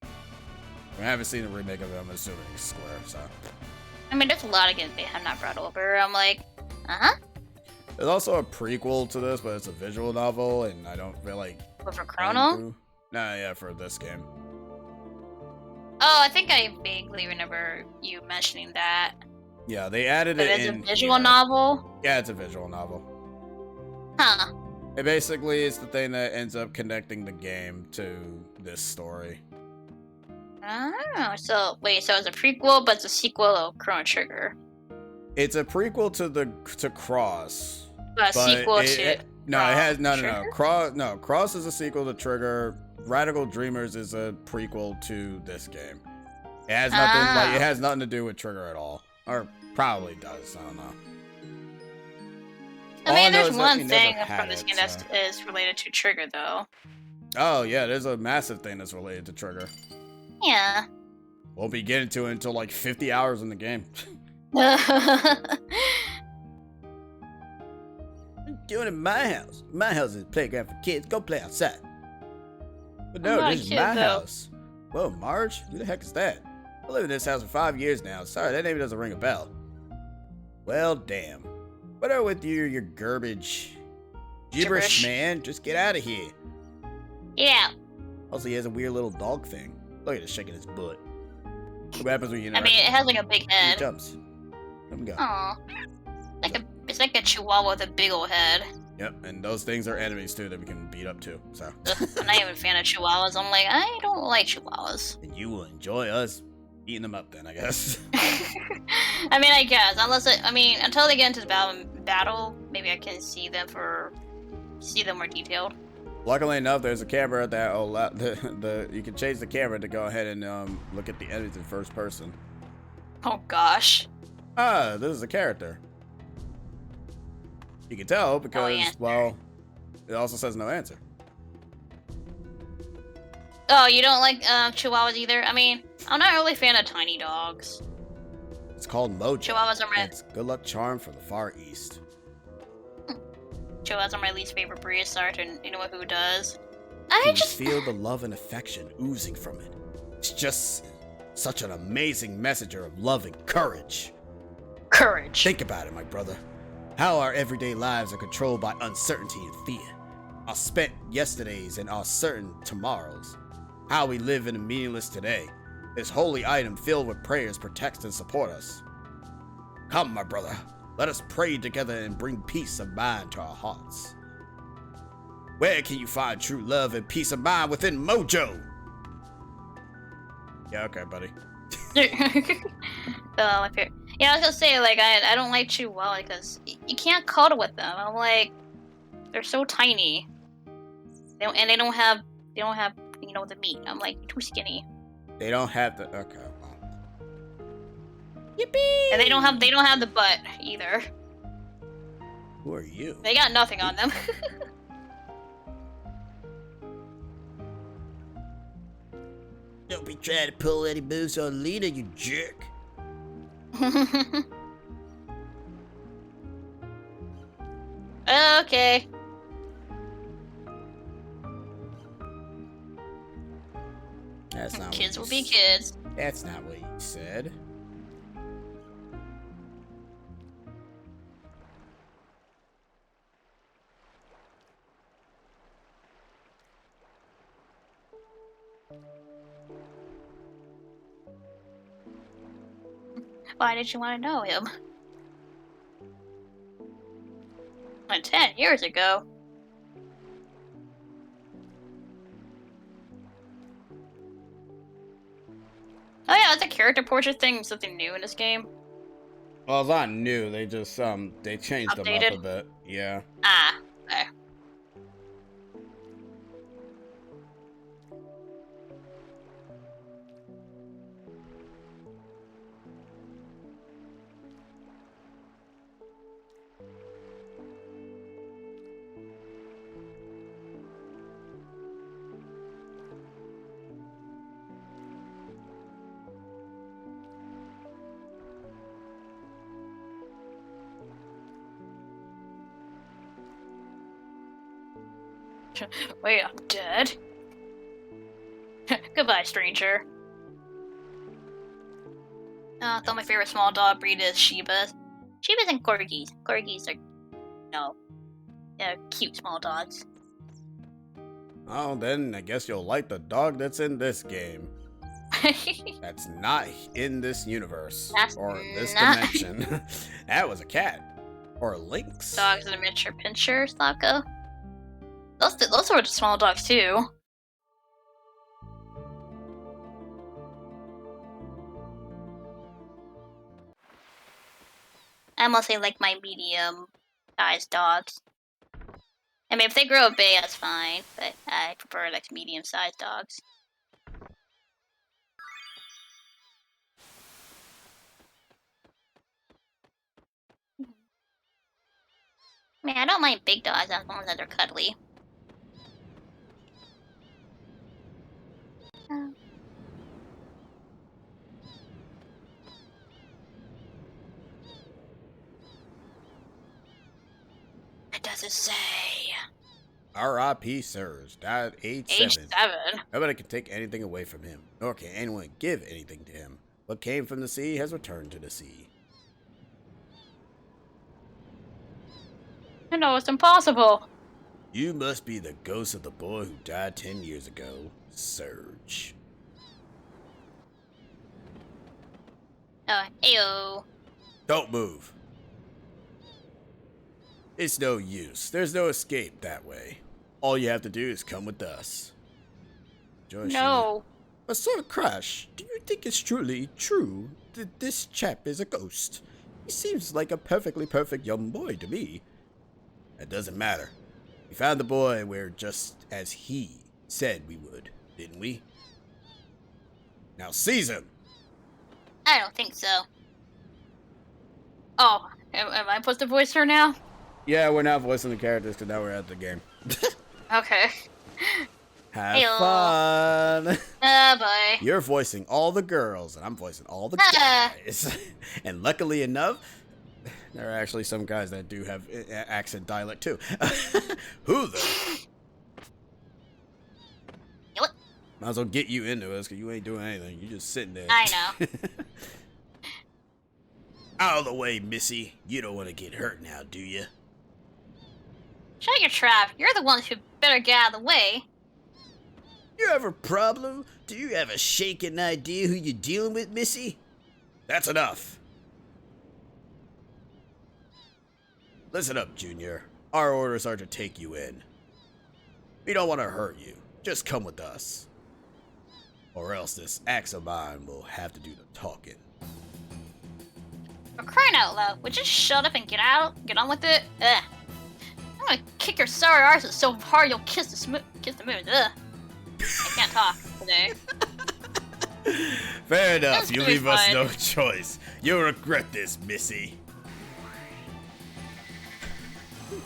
I haven't seen a remake of it. I'm assuming it's Square. So
I mean, there's a lot of games they have not brought over. I'm like,
there's also a prequel to this, but it's a visual novel, and I don't really.
What, for Chrono?
Nah, yeah, for this game.
Oh, I think I vaguely remember you mentioning that.
Yeah, they added
But
it
it's
in.
a visual novel?
Yeah, it's a visual novel.
Huh.
It basically is the thing that ends up connecting the game to this story.
Oh, so wait, so it's a prequel, but it's a sequel of Chrono Trigger.
It's a prequel to Cross.
But a sequel to
no, it has no.
Trigger?
Cross is a sequel to Trigger. Radical Dreamers is a prequel to this game. It has nothing like it has nothing to do with Trigger at all, or probably does. I don't know.
I mean, there's one thing from this game that is related to Trigger, though.
Oh yeah, there's a massive thing that's related to Trigger.
Yeah.
Won't be getting to it until like 50 hours in the game. Doing it in my house. My house is a playground for kids. Go play outside. But no, this is my house. Whoa, Marge? Who the heck is that? I live in this house for 5 years now. Sorry, that name doesn't ring a bell. Well, damn. What are with you, your garbage? Gibberish, man. Just get out of here.
Yeah.
Also, he has a weird little dog thing. Look at it shaking his butt. What happens when you interact?
I mean, it has like a big head.
It jumps. Let me go.
Aw. It's like a chihuahua with a big old head.
Yep, and those things are enemies too that we can beat up too. So.
I'm not even a fan of chihuahuas. I'm like, I don't like chihuahuas.
And you will enjoy us eating them up then, I guess.
I mean, I guess until they get into the battle, maybe I can see them more detailed.
Luckily enough, there's a camera that you can change the camera to go ahead and look at the enemies in first person.
Oh gosh.
Ah, this is a character. You can tell because, well, it also says no answer.
Oh, you don't like chihuahuas either? I mean, I'm not really a fan of tiny dogs.
It's called Mojo.
Chihuahuas are
It's good luck charm from the Far East.
Chihuahuas are my least favorite breed. Sorry to anyone who does.
I just feel the love and affection oozing from it. It's just such an amazing messenger of love and courage.
Courage.
Think about it, my brother. How our everyday lives are controlled by uncertainty and fear. Our spent yesterdays and our certain tomorrows. How we live in a meaningless today. This holy item filled with prayers protects and supports us. Come, my brother. Let us pray together and bring peace of mind to our hearts. Where can you find true love and peace of mind within Mojo? Yeah, okay, buddy.
My favorite. Yeah, I was gonna say, like, I don't like Chihuahua because you can't cuddle with them. I'm like, they're so tiny. They don't have the meat. I'm like, too skinny.
They don't have the okay. Yippee!
And they don't have the butt either.
Who are you?
They got nothing on them.
Don't be trying to pull any moves on Lena, you jerk.
Okay.
That's not
kids will be kids.
That's not what you said.
Why did you want to know him? 10 years ago. Oh yeah, that's a character portrait thing, something new in this game.
Well, it's not new. They just they changed them up a bit. Yeah.
Ah, okay. Wait, I'm dead? Goodbye, stranger. I thought my favorite small dog breed is Shibas. Shibas and Corgis. Corgis are, they're cute small dogs.
Oh, then I guess you'll like the dog that's in this game. That's not in this universe. Or this dimension. That was a cat. Or a lynx.
Dogs in a miniature pincher, Slapko. Those were small dogs too. I mostly like my medium-sized dogs. I mean, if they grow up big, that's fine, but I prefer like medium-sized dogs. mean, I don't mind big dogs as long as they're cuddly. It doesn't say.
R.I.P. sirs. Died age
Age
7.
7.
Nobody can take anything away from him, nor can anyone give anything to him. What came from the sea has returned to the sea.
I know it's impossible.
You must be the ghost of the boy who died 10 years ago, Surge.
Ayo.
Don't move. It's no use. There's no escape that way. All you have to do is come with us. Joyce,
No.
But Sir Crash, do you think it's truly true that this chap is a ghost? He seems like a perfectly perfect young boy to me. That doesn't matter. We found the boy and we're just as he said we would, didn't we? Now seize him!
I don't think so. Oh, am I supposed to voice her now?
Yeah, we're not voicing the characters because now we're at the game.
Okay.
Have
Heyo.
fun!
Bye.
You're voicing all the girls, and I'm voicing all the guys. And luckily enough, there are actually some guys that do have accent dialect too. Who the?
What?
Might as well get you into us, because you ain't doing anything. You're just sitting there.
I know.
Out of the way, Missy. You don't want to get hurt now, do you?
Shut your trap. You're the ones who better get out of the way.
You have a problem? Do you have a shaking idea who you're dealing with, Missy? That's enough. Listen up, Junior. Our orders are to take you in. We don't want to hurt you. Just come with us. Or else this axe of mine will have to do the talking.
For crying out loud, would you shut up and get on with it? Ugh. I'm gonna kick your sorry arses so hard you'll kiss the moon. Ugh. I can't talk today.
Fair enough. You
gonna be
leave us
fine.
no choice. You'll regret this, Missy.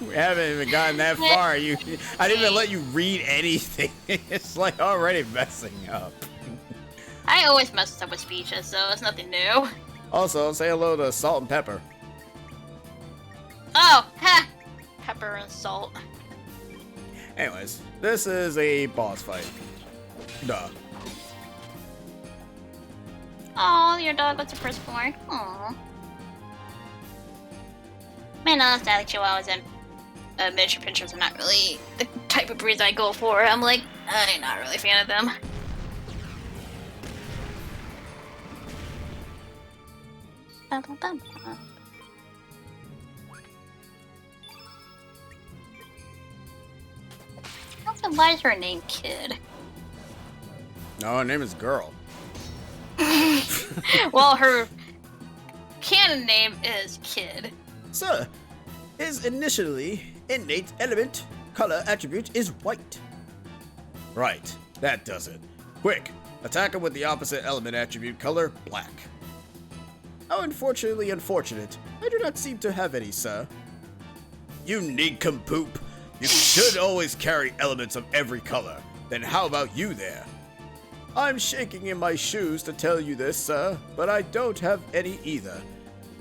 We haven't even gotten that far. I didn't even let you read anything. It's like already messing up.
I always mess up with speeches, so it's nothing new.
Also, say hello to Salt and Pepper.
Oh, ha! Pepper and salt.
Anyways, this is a boss fight. Duh.
Oh, your dog was a firstborn. Aww. Man, honestly, Chihuahuas and miniature pinchers are not really the type of breeds I go for. I'm not really a fan of them. Bum, bum, bum, bum. Also, why is her name Kid?
No, her name is Girl.
Well, her canon name is Kid.
Sir, his initially innate element color attribute is white. Right, that does it. Quick, attack him with the opposite element attribute color, black. How unfortunately unfortunate. I do not seem to have any, sir. You nincompoop. You should always carry elements of every color. Then how about you there? I'm shaking in my shoes to tell you this, sir, but I don't have any either.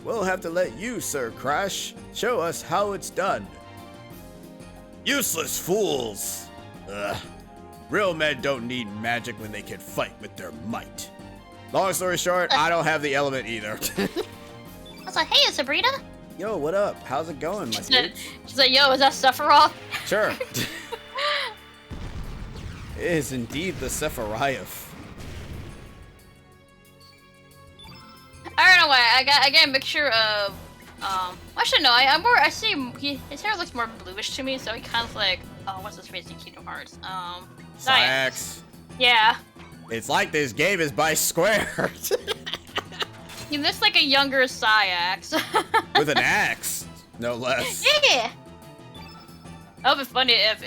We'll have to let you, Sir Crash, show us how it's done. Useless fools! Ugh. Real men don't need magic when they can fight with their might. Long story short, I don't have the element either.
I was like, hey, Sabrina.
Yo, what up? How's it going, my dude?
She's like, yo, is that Sephiroth?
Sure. It is indeed the Sephiroth.
I don't know why. I got a mixture of actually no, I see his hair looks more bluish to me, so he kind of like what's his face in Kingdom Hearts?
Sax.
Yeah.
It's like this game is by Square.
He looks like a younger Sayax.
With an axe, no less.
Yeah. That would be funny if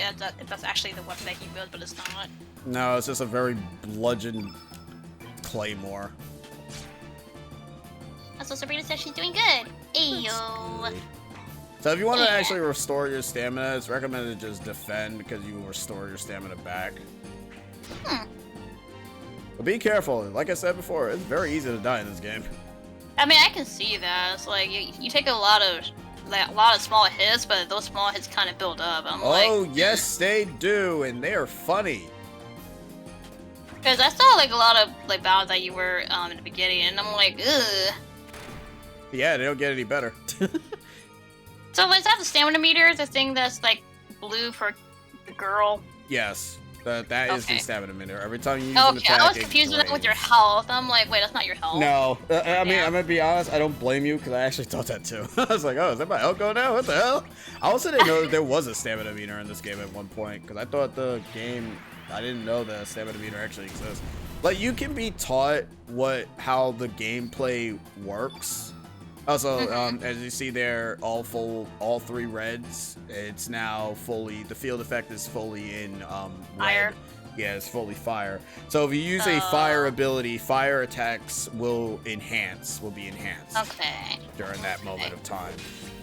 that's actually the weapon that he wields, but it's not.
No, it's just a very bludgeon claymore.
Also, Sabrina says she's doing good. Ayo.
Good. So if you want to
Yeah.
actually restore your stamina, it's recommended to just defend because you will restore your stamina back.
Hmm.
But be careful. Like I said before, it's very easy to die in this game.
I mean, I can see that. It's like you take a lot of small hits, but those small hits kind of build up. I'm
Oh,
like,
yes, they do, and they are funny.
because I saw like a lot of like battles that you were in the beginning, and I'm like, ugh.
Yeah, they don't get any better.
So is that the stamina meter? The thing that's like blue for the girl?
Yes, that is the
Okay.
stamina meter. Every time you use an
Okay, I
attack,
was
it
confused with
drains.
your health. I'm like, wait, that's not your health.
No, I mean,
Yeah.
I'm gonna be honest. I don't blame you because I actually thought that too. I was like, oh, is that my health going down? What the hell? I also didn't know that there was a stamina meter in this game at one point because I thought the game. I didn't know the stamina meter actually exists. Like, you can be taught how the gameplay works. Also, as you see there, all 3 reds. It's now fully. The field effect is fully in
Fire.
red. Yeah, it's fully fire. So if you use a fire ability, fire attacks will be enhanced
Okay.
during that moment of time.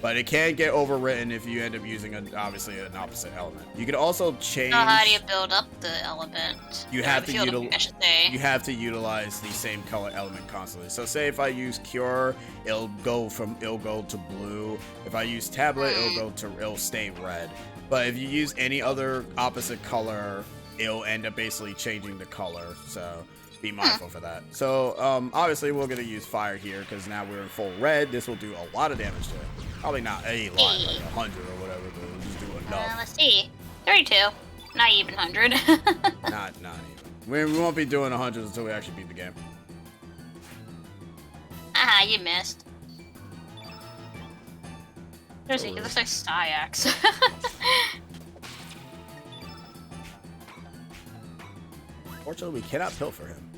But it can get overwritten if you end up using obviously an opposite element. You can also change.
So how do you build up the element?
You have to
I should say.
You have to utilize the same color element constantly. So say if I use cure, it'll go to blue. If I use tablet, it'll stay red. But if you use any other opposite color, it'll end up basically changing the color. So be mindful for that. So obviously we're gonna use fire here because now we're in full red. This will do a lot of damage to it. Probably not a lot, like 100 or whatever, but it'll just do enough.
Let's see. 32. Not even 100.
Not even. We won't be doing 100 until we actually beat the game.
Ah, you missed. It looks like Styax.
Fortunately, we cannot pilfer him.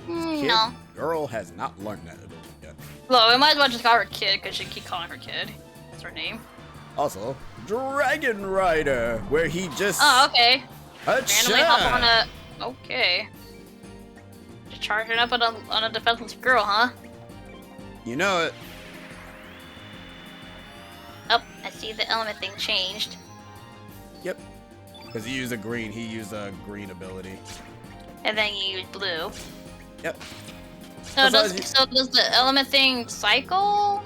No.
Girl has not learned that ability yet.
Well, we might as well just call her Kid because she keep calling her Kid. That's her name.
Also, Dragon Rider, where he just
Oh, okay. Randomly hop on
Acha!
a. Okay. Just charging up on a defenseless girl, huh?
You know it.
Oh, I see the element thing changed.
Yep. Because he used a green ability.
And then you use blue.
Yep.
So does the element thing cycle?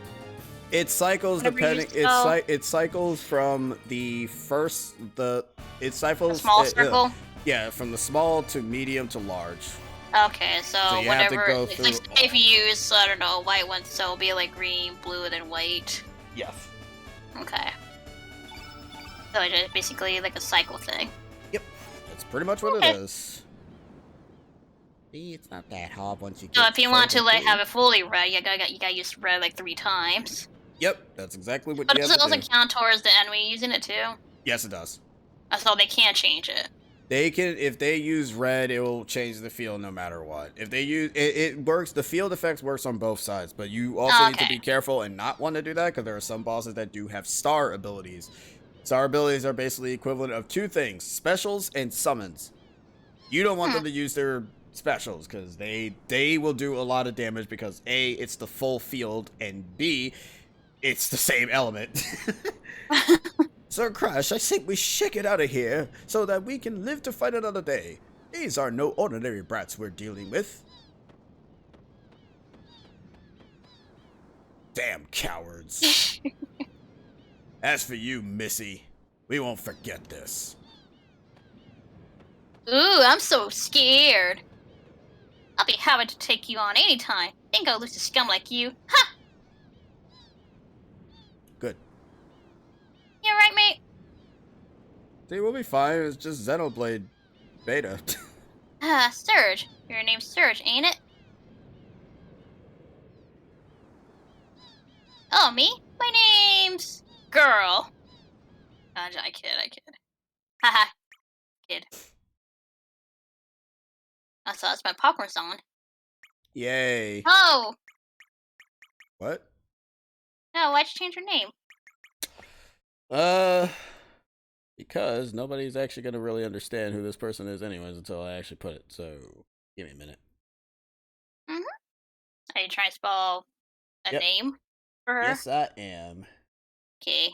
It cycles
Whenever you
depending. It cycles from the first. It cycles.
A small circle?
Yeah, from the small to medium to large.
Okay, so
you have to
whatever.
go
It's
through
like say if you use, I don't know, a white one, so it'll be like green, blue, and then white.
Yes.
Okay. So it's just basically like a cycle thing.
Yep. That's pretty much what it is. See, it's not that hard once you get.
So if you want to like
through.
have it fully red, you gotta use red like 3 times.
Yep, that's exactly what
But
you
does
have
it
to
also
do.
count towards the enemy using it too?
Yes, it does.
So they can't change it.
They can, if they use red, it will change the field no matter what. If they use it works. The field effects works on both sides, but you also need to be careful and not want to do that because there are some bosses that do have star abilities. Star abilities are basically equivalent of 2 things: specials and summons. You don't want them to use their specials because they will do a lot of damage because A, it's the full field, and B, it's the same element. Sir Crash, I think we should get out of here so that we can live to fight another day. These are no ordinary brats we're dealing with. Damn cowards. As for you, Missy, we won't forget this.
Ooh, I'm so scared. I'll be having to take you on anytime. Think I'll lose to scum like you. Ha!
Good.
You alright, mate?
See, we'll be fine. It's just Xenoblade Beta.
Surge. Your name's Surge, ain't it? Oh, me? My name's... Girl. I kid. Haha. Kid. I saw it's my popcorn song.
Yay.
Oh!
What?
No, why'd you change your name?
Because nobody's actually going to really understand who this person is anyways until I actually put it. So, give me a minute.
Are you trying to spell a name for her?
Yes, I am.
Okay.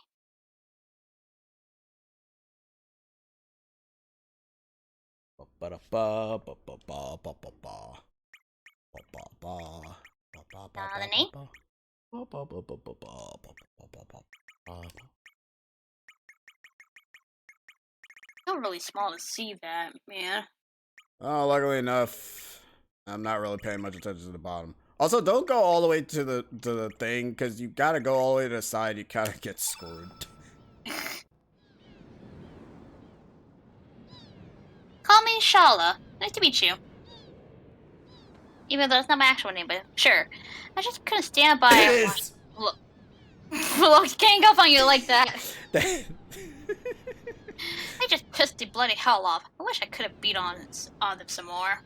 The name? Not really small to see that, man.
Oh, luckily enough, I'm not really paying much attention to the bottom. Also, don't go all the way to the thing, because you gotta go all the way to the side. You kind of get screwed.
Call me Shala. Nice to meet you. Even though it's not my actual name, but sure. I just couldn't stand by and watch. Look, look, can't go on you like that. I just pissed the bloody hell off. I wish I could have beat on them some more.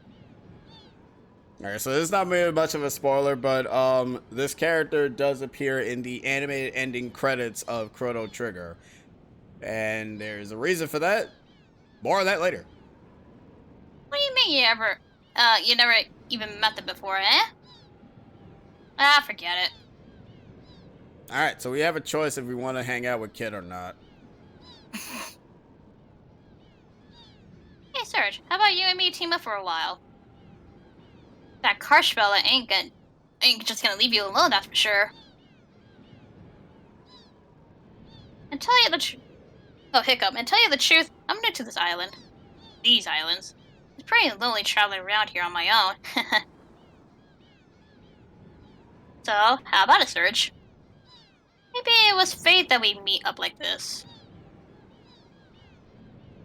Alright, so this is not really much of a spoiler, but this character does appear in the animated ending credits of Chrono Trigger. And there's a reason for that. More on that later.
What do you mean you never even met them before, eh? Ah, forget it.
Alright, so we have a choice if we want to hang out with Kid or not.
Hey, Serge, how about you and me team up for a while? That Karsh fella ain't just gonna leave you alone, that's for sure. And tell you the and tell you the truth, I'm new to this island. These islands. It's pretty lonely traveling around here on my own. So, how about it, Serge? Maybe it was fate that we meet up like this.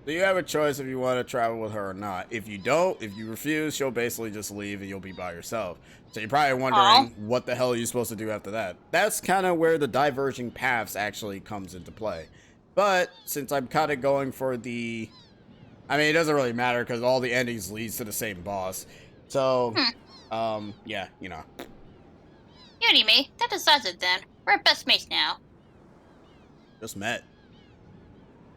So you have a choice if you want to travel with her or not. If you don't, if you refuse, she'll basically just leave and you'll be by yourself. So you're probably wondering what the hell are you supposed to do after that. That's kind of where the diverging paths actually comes into play. But since I'm kind of going for the... I mean, it doesn't really matter because all the endings leads to the same boss. So, yeah, you know.
You and me, that decides it then. We're best mates now.
Just met.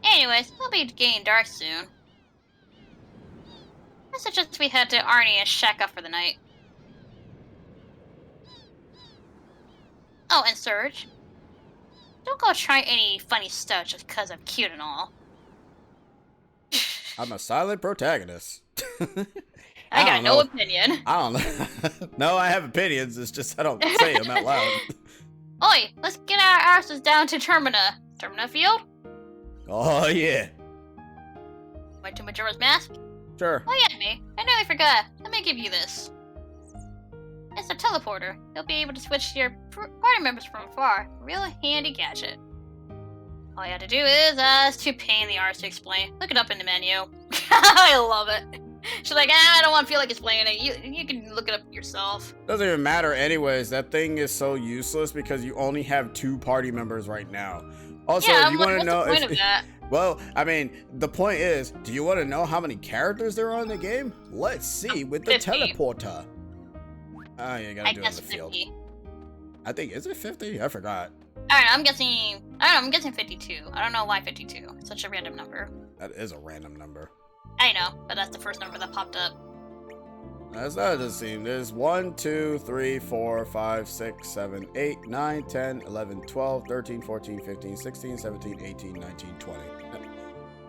Anyways, it'll be getting dark soon. I suggest we head to Arnie and shack up for the night. Oh, and Serge, don't go try any funny stuff just because I'm cute and all.
I'm a silent protagonist.
I got no opinion.
I don't know. No, I have opinions. It's just I don't say them out loud.
Oi, let's get our asses down to Termina. Termina Field?
Oh, yeah.
Went to Majora's Mask?
Sure.
Oh yeah, me. I nearly forgot. Let me give you this. It's a teleporter. You'll be able to switch to your party members from afar. Real handy gadget. All you have to do is it's too pain in the arse to explain. Look it up in the menu. I love it. She's like, I don't want to feel like explaining it. You can look it up yourself.
Doesn't even matter anyways. That thing is so useless because you only have 2 party members right now. Also,
yeah,
if you want to know
what's the point of that?
Well, I mean, the point is, do you want to know how many characters there are in the game? Let's see with the
50.
teleporter. Oh, you gotta do it in the
50.
field. I think, is it 50? I forgot.
Alright, I'm guessing 52. I don't know why 52. It's such a random number.
That is a random number.
I know, but that's the first number that popped up.
That's not it doesn't seem. There's 1, 2, 3, 4, 5, 6, 7, 8, 9, 10, 11, 12, 13, 14, 15, 16, 17, 18, 19, 20.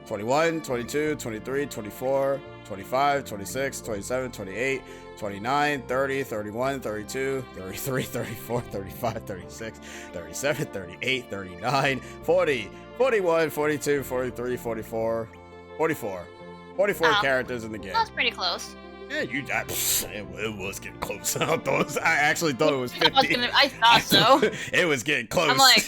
21, 22, 23, 24, 25, 26, 27, 28, 29, 30, 31, 32, 33, 34, 35, 36, 37, 38, 39, 40, 41, 42, 43, 44, 44. 44 characters in the game.
That's pretty close.
Yeah, it was getting close. I actually thought it was 50.
I thought so.
It was getting close.
I'm like...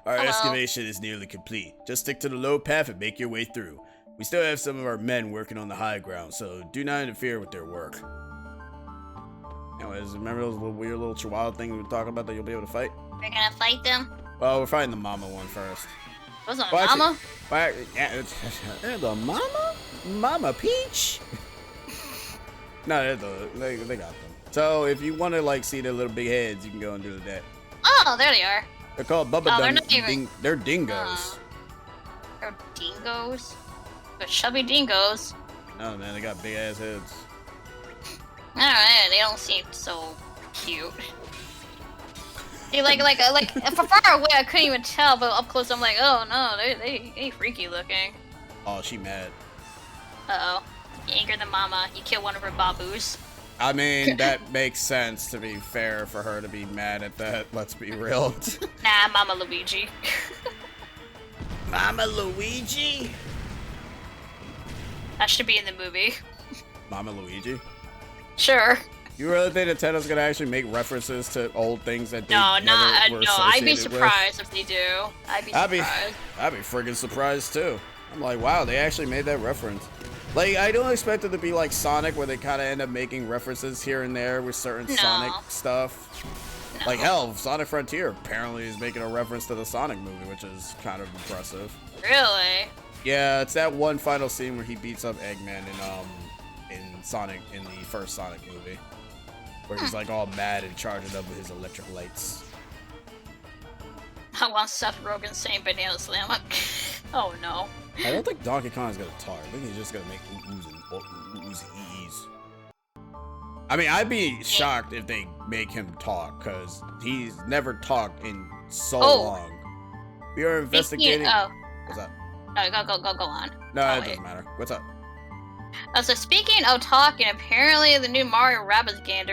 Our excavation is nearly complete. Just stick to the low path and make your way through. We still have some of our men working on the high ground, so do not interfere with their work. Anyways, remember those weird little chihuahua things we were talking about that you'll be able to fight?
We're gonna fight them?
Well, we're fighting the mama one first.
Was it a mama?
Yeah, the mama? Mama Peach? No, they got them. So if you want to like see their little big heads, you can go and do that.
Oh, there they are.
They're called Bubba
they're not even...
They're dingoes.
They're dingoes? They're chubby dingoes.
Oh man, they got big ass heads.
I don't know, they don't seem so cute. Like from far away I couldn't even tell, but up close I'm like, oh no, they freaky looking.
Oh, she mad.
Uh-oh. You angered the mama. You killed one of her babus.
I mean, that makes sense, to be fair, for her to be mad at that. Let's be real.
Nah, Mama Luigi.
Mama Luigi?
That should be in the movie.
Mama Luigi?
Sure.
You really think Nintendo's gonna actually make references to old things that they
No,
never were
no. I'd be
associated with?
surprised if they do. I'd be surprised.
I'd be friggin' surprised too. I'm like, wow, they actually made that reference. Like, I don't expect it to be like Sonic, where they kind of end up making references here and there with certain Sonic stuff.
No.
Like, hell, Sonic Frontier apparently is making a reference to the Sonic movie, which is kind of impressive.
Really?
Yeah, it's that one final scene where he beats up Eggman in Sonic, in the first Sonic movie, where he's like all mad and charging up with his electric lights.
I want Seth Rogen saying Banana Slam. Oh no.
I don't think Donkey Kong is gonna talk. I think he's just gonna make oohs and ees. I mean, I'd be shocked if they make him talk, because he's never talked in so long. We are investigating. What's up?
No, go on.
No, it doesn't matter. What's up?
So speaking of talking, apparently the new Mario Rabbids game,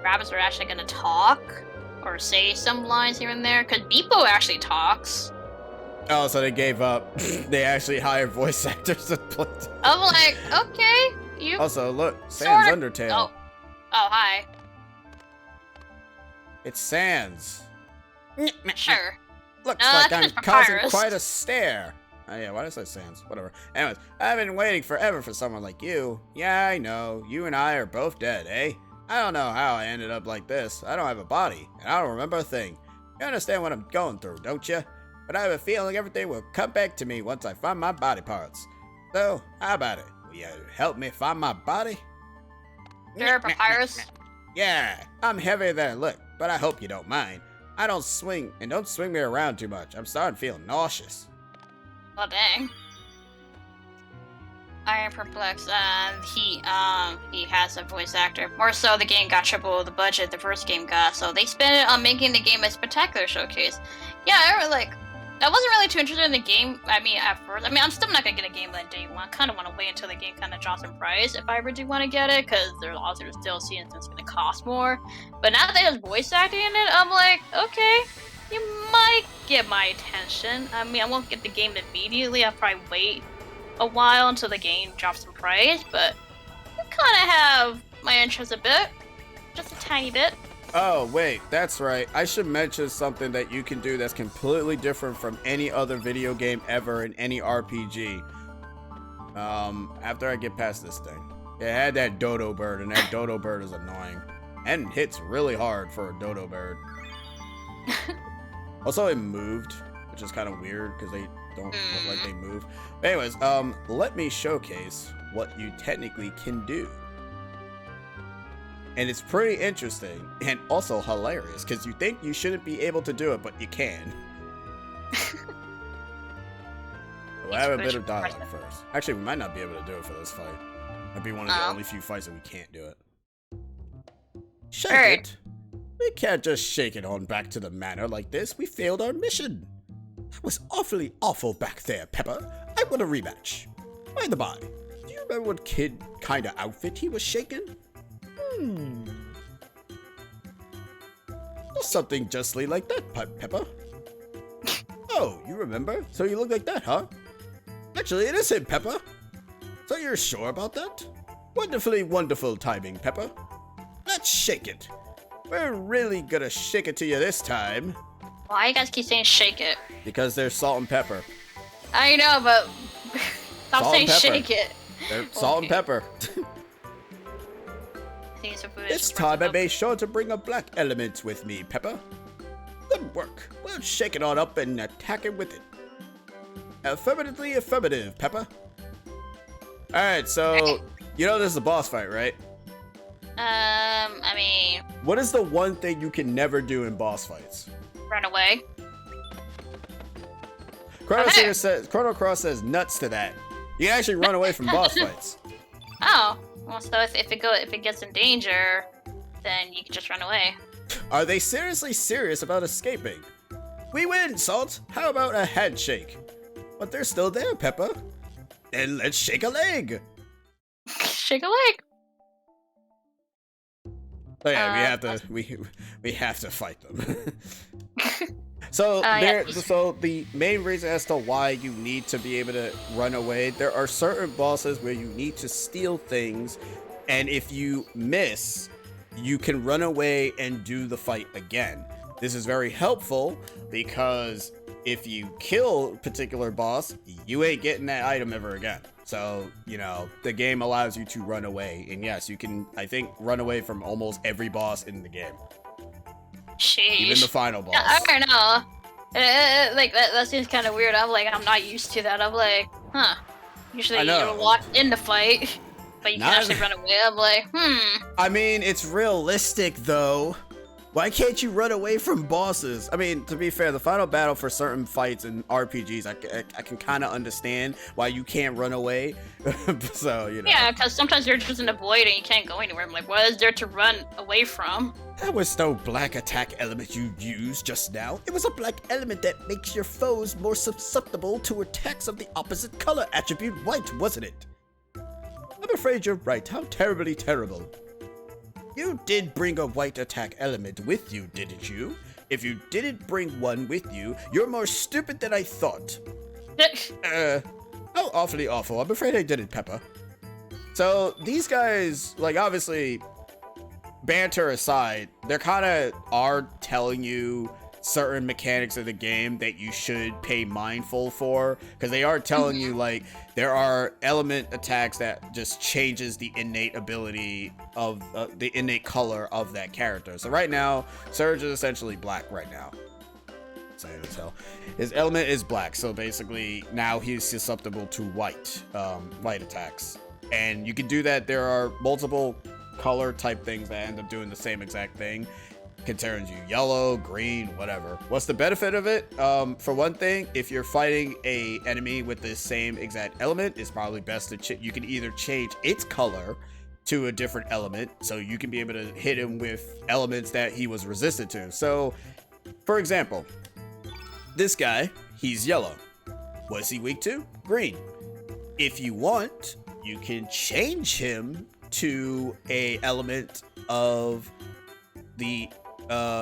rabbits are actually gonna talk or say some lines here and there. Cause Beepo actually talks.
Oh, so they gave up. They actually hired voice actors to play.
I'm like, okay, you.
Also, look, Sans Undertale.
Oh, hi.
It's Sans.
Sure.
Looks like I'm causing quite a stare. Oh yeah, why did I say Sans? Whatever. Anyways, I've been waiting forever for someone like you. Yeah, I know. You and I are both dead, eh? I don't know how I ended up like this. I don't have a body, and I don't remember a thing. You understand what I'm going through, don't you? But I have a feeling everything will come back to me once I find my body parts. So, how about it? Will you help me find my body?
Sure, Papyrus.
Yeah, I'm heavier than I look, but I hope you don't mind. I don't swing, and don't swing me around too much. I'm starting to feel nauseous.
Oh dang. I am perplexed. He has a voice actor. More so, the game got triple the budget the first game got, so they spent it on making the game a spectacular showcase. Yeah, I wasn't really too interested in the game. I mean, at first, I'm still not gonna get a game on day one. Kind of want to wait until the game kind of drops in price if I ever do want to get it, because there's also still seeing it's gonna cost more. But now that there's voice acting in it, I'm like, okay, you might get my attention. I mean, I won't get the game immediately. I'll probably wait a while until the game drops in price, but it kind of have my interest a bit, just a tiny bit.
Oh, wait, that's right. I should mention something that you can do that's completely different from any other video game ever in any RPG. After I get past this thing. It had that dodo bird, and that dodo bird is annoying. And hits really hard for a dodo bird. Also, it moved, which is kind of weird, because they don't look like they move. But anyways, let me showcase what you technically can do. And it's pretty interesting and also hilarious, because you think you shouldn't be able to do it, but you can. We'll have a bit of dialogue first. Actually, we might not be able to do it for this fight. Might be one of the only few fights that we can't do it. Shake it? We can't just shake it on back to the manor like this. We failed our mission. That was awfully awful back there, Pepper. I want a rematch. By the by, do you remember what kid kind of outfit he was shaking? Or something justly like that, Pepper. Oh, you remember? So you look like that, huh? Actually, it is him, Pepper. So you're sure about that? Wonderfully wonderful timing, Pepper. Let's shake it. We're really gonna shake it to you this time.
Why you guys keep saying shake it?
Because there's salt and pepper.
I know, but stop saying shake it.
They're salt and pepper. This time I made sure to bring a black element with me, Pepper. Good work. We'll shake it on up and attack it with it. Affirmatively affirmative, Pepper. Alright, so, you know this is a boss fight, right?
I mean...
What is the one thing you can never do in boss fights?
Run away.
Chrono Cross says nuts to that. You can actually run away from boss fights.
Oh, well, so if it gets in danger, then you can just run away.
Are they seriously serious about escaping? We win, Salt. How about a handshake? But they're still there, Peppa. Then let's shake a leg.
Shake a leg.
So yeah, we have to fight them. So so the main reason as to why you need to be able to run away, there are certain bosses where you need to steal things, and if you miss, you can run away and do the fight again. This is very helpful because if you kill a particular boss, you ain't getting that item ever again. So, you know, the game allows you to run away. And yes, you can, I think, run away from almost every boss in the game.
Sheesh.
Even the final boss.
I don't know. Like, that seems kind of weird. I'm like, I'm not used to that. I'm like, huh. Usually you're locked in the fight, but you can actually run away. I'm like,
I mean, it's realistic, though. Why can't you run away from bosses? I mean, to be fair, the final battle for certain fights in RPGs, I can kind of understand why you can't run away. So, you know.
Yeah, because sometimes you're just in a void and you can't go anywhere. I'm like, what is there to run away from?
That was no black attack element you used just now. It was a black element that makes your foes more susceptible to attacks of the opposite color attribute white, wasn't it? I'm afraid you're right. How terribly terrible. You did bring a white attack element with you, didn't you? If you didn't bring one with you, you're more stupid than I thought. Oh, awfully awful. I'm afraid I didn't, Peppa. So, these guys, like, obviously, banter aside, they're kind of are telling you certain mechanics of the game that you should pay mindful for, because they are telling you, like, there are element attacks that just changes the innate ability of the innate color of that character. So right now, Surge is essentially black right now. Same as hell. His element is black, so basically now he's susceptible to white attacks. And you can do that. There are multiple color type things that end up doing the same exact thing. Can turn you yellow, green, whatever. What's the benefit of it? For one thing, if you're fighting a enemy with the same exact element, it's probably best to you can either change its color to a different element, so you can be able to hit him with elements that he was resistant to. So, for example, this guy, he's yellow. What's he weak to? Green. If you want, you can change him to a element of the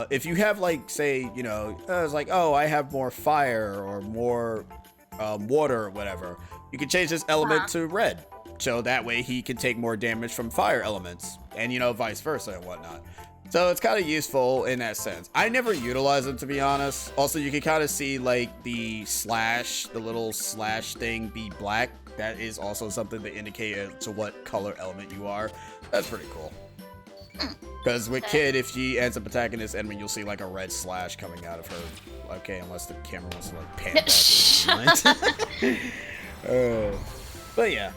if you have, like, say, you know, it's like, oh, I have more fire or more water or whatever, you can change this element to red, so that way he can take more damage from fire elements, and, you know, vice versa and whatnot. So it's kind of useful in that sense. I never utilize them, to be honest. Also, you can kind of see, like, the little slash thing be black. That is also something to indicate to what color element you are. That's pretty cool. Because with Kid, if she ends up attacking this enemy, you'll see like a red slash coming out of her. Okay, unless the camera wants to like pan back. But yeah,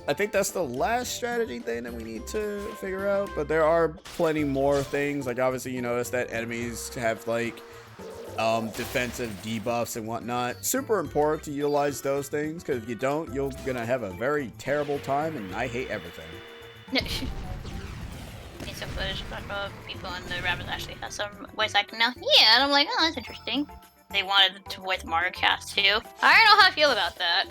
I think that's the last strategy thing that we need to figure out. But there are plenty more things. Like, obviously, you notice that enemies have like defensive debuffs and whatnot. Super important to utilize those things, because if you don't, you're gonna have a very terrible time, and I hate everything.
Need some footage of people in the Rabbits actually has some voice acting now. Yeah, and I'm like, oh, that's interesting. They wanted to voice Mario Cast too. I don't know how I feel about that.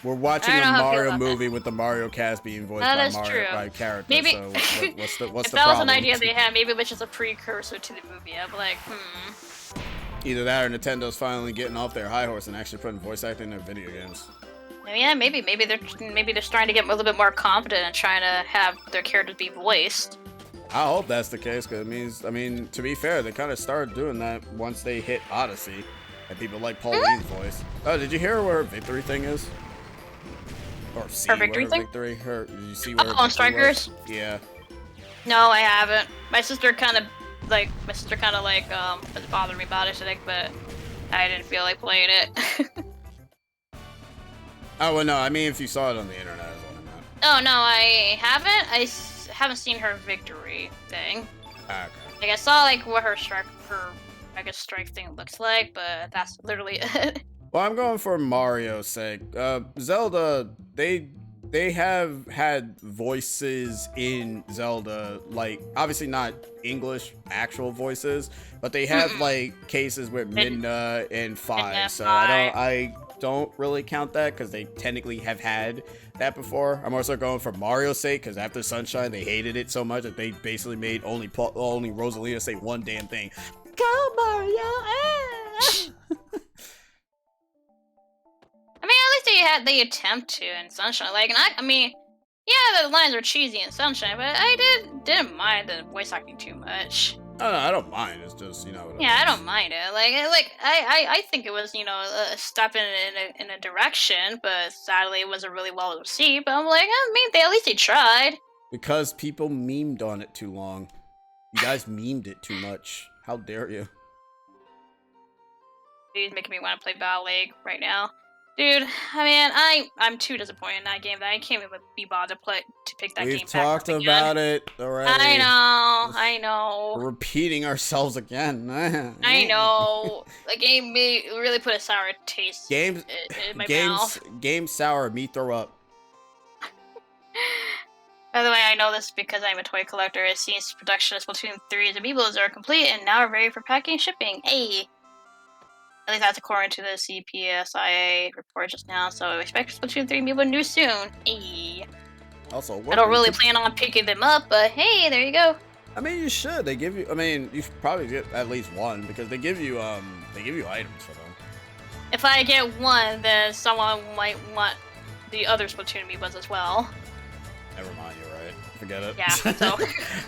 We're watching a Mario movie with the Mario Cast being voiced by Mario by characters.
Maybe
so what's the
if
problem?
that was an idea they had, maybe it was just a precursor to the movie. I'm like,
Either that or Nintendo's finally getting off their high horse and actually putting voice acting in their video games.
Yeah, maybe they're trying to get a little bit more confident and trying to have their characters be voiced.
I hope that's the case, because it means, I mean, to be fair, they kind of started doing that once they hit Odyssey, and people like Pauline's voice. Oh, did you hear where her victory thing is? Or see
her victory
where
thing?
did you see where her
on Strikers?
was? Yeah.
No, I haven't. My sister kind of was bothering me about it today, but I didn't feel like playing it.
Oh, well, no, I mean, if you saw it on the internet is what I meant.
Oh, no, I haven't. I haven't seen her victory thing.
Okay.
Like, I saw, like, what her strike thing looks like, but that's literally it.
Well, I'm going for Mario's sake. Zelda, they they have had voices in Zelda, like obviously not English actual voices, but they have like cases with Midna and Five. So I don't really count that because they technically have had that before. I'm also going for Mario's sake because after Sunshine they hated it so much that they basically made only Rosalina say one damn thing. Go Mario!
I mean, at least they had the attempt to in Sunshine. Like, and I mean, yeah, the lines were cheesy in Sunshine, but I didn't mind the voice acting too much.
I don't mind. It's just,
Yeah, I don't mind it. I think it was, a step in a direction, but sadly it wasn't really well received. But I'm like, I mean, at least they tried.
Because people memed on it too long. You guys memed it too much. How dare you?
Dude's making me want to play Battle League right now. Dude, I mean, I'm too disappointed in that game that I can't even be bothered to pick that game back up again.
We've talked about it already.
I know.
We're repeating ourselves again.
I know. The game really put a sour taste in my mouth.
Game sour, me throw up.
By the way, I know this because I'm a toy collector. It seems production of Splatoon 3's amiibos are complete and now are ready for packing and shipping. Hey! At least that's according to the CPSIA report just now, so I expect Splatoon 3 amiibo news soon. Hey!
Also,
I don't really plan on picking them up, but hey, there you go.
I mean, you should. They give you. I mean, you should probably get at least one because they give you items for them.
If I get one, then someone might want the other Splatoon amiibos as well.
Never mind, you're right. Forget it.
Yeah, so.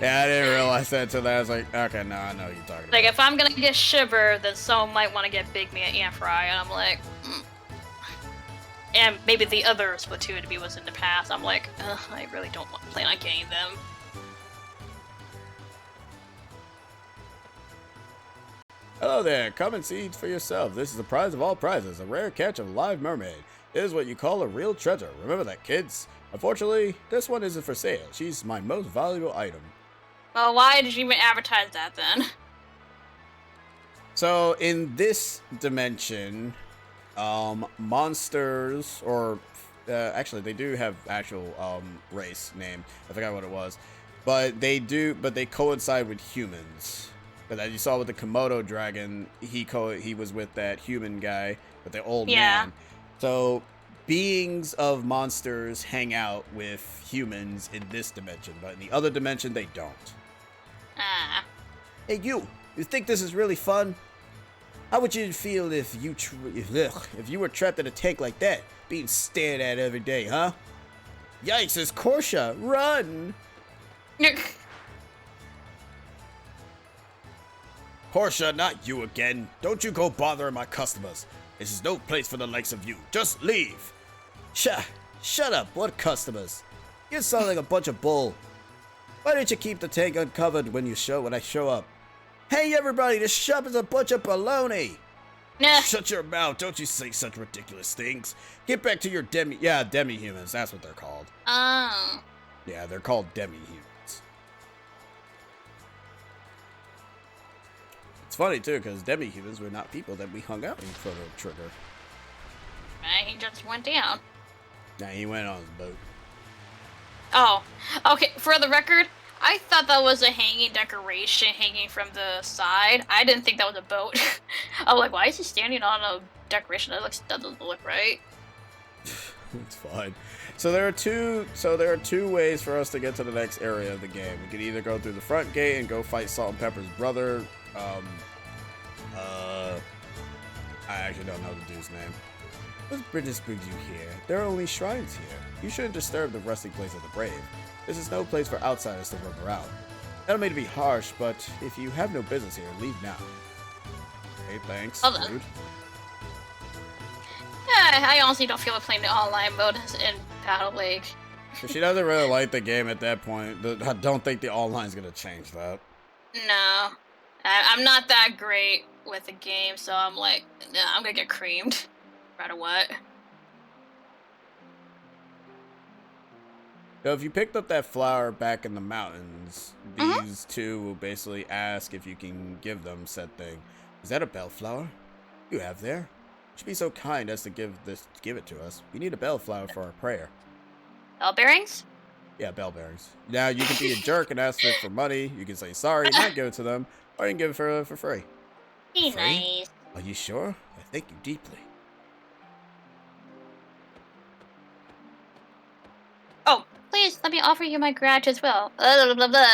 Yeah, I didn't realize that until that. I was like, okay, no, I know what you're talking about.
Like, if I'm gonna get Shiver, then someone might want to get Big Me and Fry, and I'm like, And maybe the other Splatoon amiibos in the past, I'm like, I really don't plan on getting them.
Hello there, come and see for yourself. This is the prize of all prizes, a rare catch of live mermaid. It is what you call a real treasure. Remember that, kids? Unfortunately, this one isn't for sale. She's my most valuable item.
Well, why did you even advertise that then?
So, in this dimension, monsters, or actually, they do have actual race name. I forgot what it was, but they coincide with humans. But as you saw with the Komodo dragon, he was with that human guy, with the old man. So beings of monsters hang out with humans in this dimension, but in the other dimension they don't. Hey, you think this is really fun? How would you feel if you were trapped in a tank like that, being stared at every day, huh? Yikes, it's Korsha! Run! Korsha, not you again. Don't you go bothering my customers. This is no place for the likes of you. Just leave. Shut up. What customers? You sound like a bunch of bull. Why don't you keep the tank uncovered when I show up? Hey everybody, this shop is a bunch of baloney.
Nah.
Shut your mouth. Don't you say such ridiculous things. Get back to your demi-humans. That's what they're called.
Oh.
Yeah, they're called demi-humans. It's funny too, because demi-humans were not people that we hung out in Chrono Trigger.
He just went down.
Nah, he went on his boat.
Oh, okay. For the record, I thought that was a hanging decoration hanging from the side. I didn't think that was a boat. I'm like, why is he standing on a decoration that doesn't look right?
It's fine. So there are two ways for us to get to the next area of the game. We could either go through the front gate and go fight Salt and Pepper's brother. I actually don't know the dude's name. What business brings you here? There are only shrines here. You shouldn't disturb the resting place of the brave. This is no place for outsiders to roam around. I don't mean to be harsh, but if you have no business here, leave now. Hey, thanks, dude.
I honestly don't feel like playing the online mode in Battle League.
If she doesn't really like the game at that point, I don't think the online's gonna change that.
No. I'm not that great with the game, so I'm like, nah, I'm gonna get creamed. No matter what.
So if you picked up that flower back in the mountains, these two will basically ask if you can give them said thing. Is that a bellflower you have there? You should be so kind as to give it to us. We need a bellflower for our prayer.
Bell bearings?
Yeah, bell bearings. Now you can be a jerk and ask for money. You can say sorry, not give it to them, or you can give it for free.
Be
Free?
nice.
Are you sure? I thank you deeply.
Oh, please let me offer you my gratitude as well. Blah, blah, blah.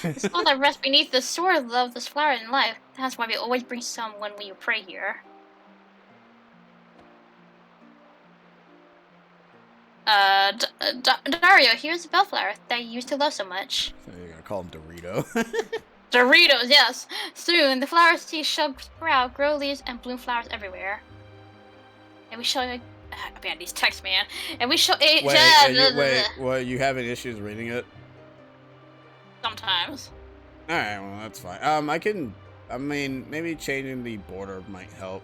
The soul that rests beneath the sword of this flower in life. That's why we always bring some when we pray here. Dario, here's the bellflower that you used to love so much.
You're gonna call him Dorito.
Doritos, yes. Soon, the flower seeds shall sprout, grow leaves, and bloom flowers everywhere. And we shall... man, these texts, man. And we shall...
Wait, what, you having issues reading it?
Sometimes.
Alright, well, that's fine. I mean, maybe changing the border might help.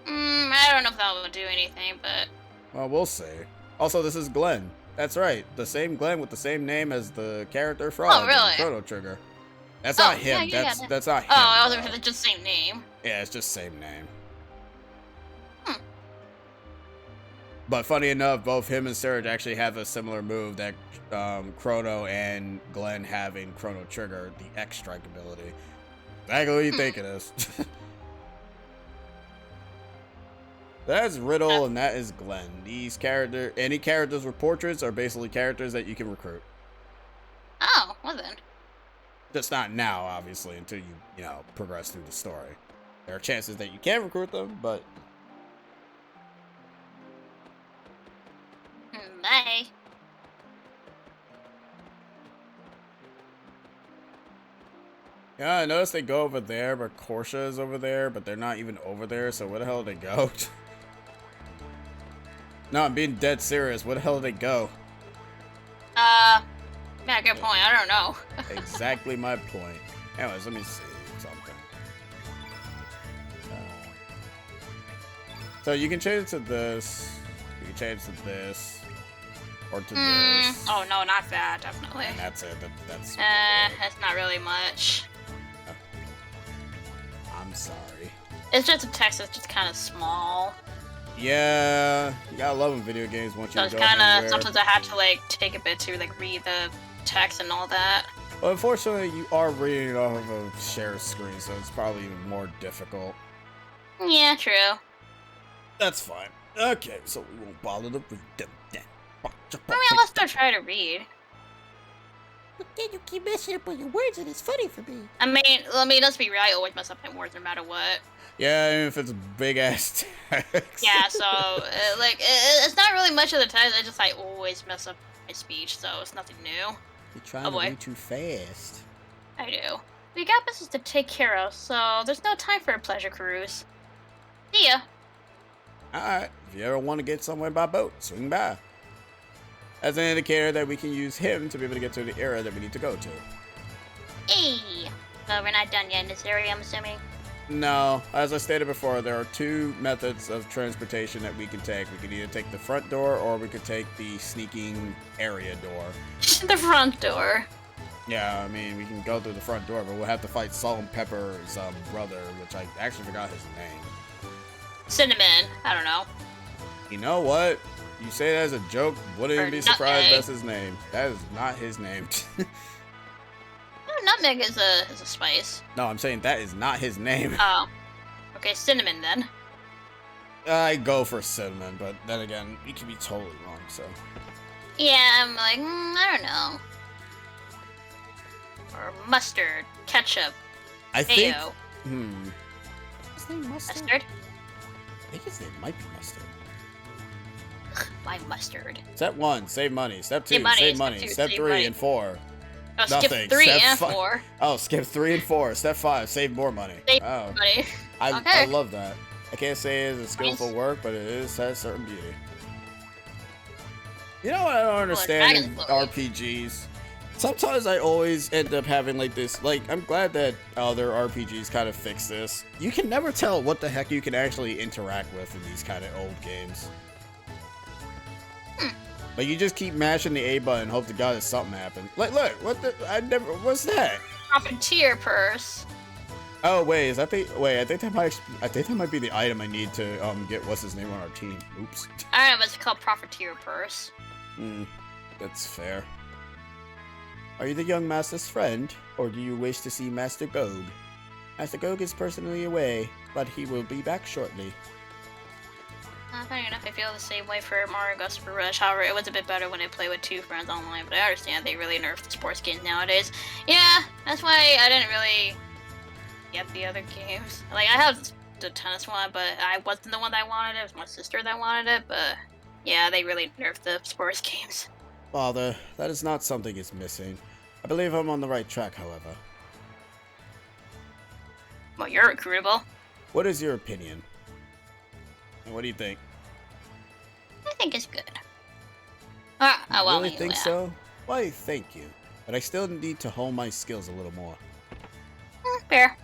I don't know if that will do anything, but...
Well, we'll see. Also, this is Glenn. That's right. The same Glenn with the same name as the character Frog
really?
in Chrono Trigger. That's not him.
Yeah,
That's not him.
Oh, I was it's just same name.
Yeah, it's just same name. But funny enough, both him and Surge actually have a similar move that Chrono and Glenn have in Chrono Trigger, the X strike ability. Exactly what you think it is. That's Riddle and that is Glenn. These any characters with portraits are basically characters that you can recruit.
Oh, well then.
Just not now, obviously, until you know, progress through the story. There are chances that you can recruit them, but...
Bye.
Yeah, I noticed they go over there, but Korsha is over there, but they're not even over there, so where the hell did they go? No, I'm being dead serious. Where the hell did they go?
Yeah, good point. I don't know.
Exactly my point. Anyways, let me see something. So you can change it to this. You can change it to this. Or to this.
Oh, no, not that, definitely.
And that's it. That's
that's not really much.
I'm sorry.
It's just a text that's just kind of small.
Yeah, you gotta love in video games once you
So it's
go
kind of,
anywhere.
sometimes I have to, like, take a bit to, like, read the text and all that.
Well, unfortunately, you are reading it off of a share screen, so it's probably even more difficult.
Yeah, true.
That's fine. Okay, so we won't bother to read them then.
I mean, let's still try to read.
But then you keep messing up on your words and it's funny for me.
I mean, let's be real, I always mess up my words no matter what.
Yeah, even if it's big ass text.
Yeah, so, it's not really much of the text, I always mess up my speech, so it's nothing new.
You're trying to read too fast.
I do. We got business to take care of, so there's no time for a pleasure cruise. See ya.
Alright, if you ever want to get somewhere by boat, swing by. As an indicator that we can use him to be able to get to the area that we need to go to.
Hey! So we're not done yet in this area, I'm assuming?
No, as I stated before, there are two methods of transportation that we can take. We can either take the front door or we could take the sneaking area door.
The front door.
Yeah, I mean, we can go through the front door, but we'll have to fight Salt and Pepper's brother, which I actually forgot his name.
Cinnamon. I don't know.
You know what? You say that as a joke, wouldn't even be surprised
Nutmeg.
that's his name. That is not his name.
Oh, nutmeg is a spice.
No, I'm saying that is not his name.
Oh. Okay, cinnamon then.
I go for cinnamon, but then again, you can be totally wrong, so.
Yeah, I'm like, I don't know. Or mustard, ketchup,
I think.
mayo.
His name Mustard.
Mustard?
I think his name might be Mustard.
Why mustard?
Step 1, save money. Step 2,
Save money.
save
Step
money.
two,
Step
save
3
money.
and 4.
Oh, skip
Nothing.
3
Step
and
fi-
4.
Oh, skip 3 and 4. Step 5, save more money.
Save
Oh,
money.
I
Okay.
love that. I can't say it's a skillful work, but has certain beauty. You know what I don't understand in
Dragon's
RPGs? Sometimes I always end up having like this, I'm glad that other RPGs kind of fix this. You can never tell what the heck you can actually interact with in these kind of old games. Like, you just keep mashing the A button and hope to God that something happens. Like, look, what's that?
Profiteer purse.
Oh, wait, I think that might be the item I need to, get what's his name on our team. Oops.
I don't know, but it's called profiteer purse.
That's fair. Are you the young master's friend, or do you wish to see Master Gog? Master Gog is personally away, but he will be back shortly.
Funny enough, I feel the same way for Mario Super Rush. However, it was a bit better when I play with 2 friends online, but I understand they really nerfed the sports games nowadays. Yeah, that's why I didn't really get the other games. Like, I have the tennis one, but I wasn't the one that wanted it. It was my sister that wanted it, but yeah, they really nerfed the sports games.
Father, that is not something is missing. I believe I'm on the right track, however.
Well, you're recruitable.
What is your opinion? And what do you think?
I think it's good. Well,
really think so? Why, thank you. But I still need to hone my skills a little more.
Fair.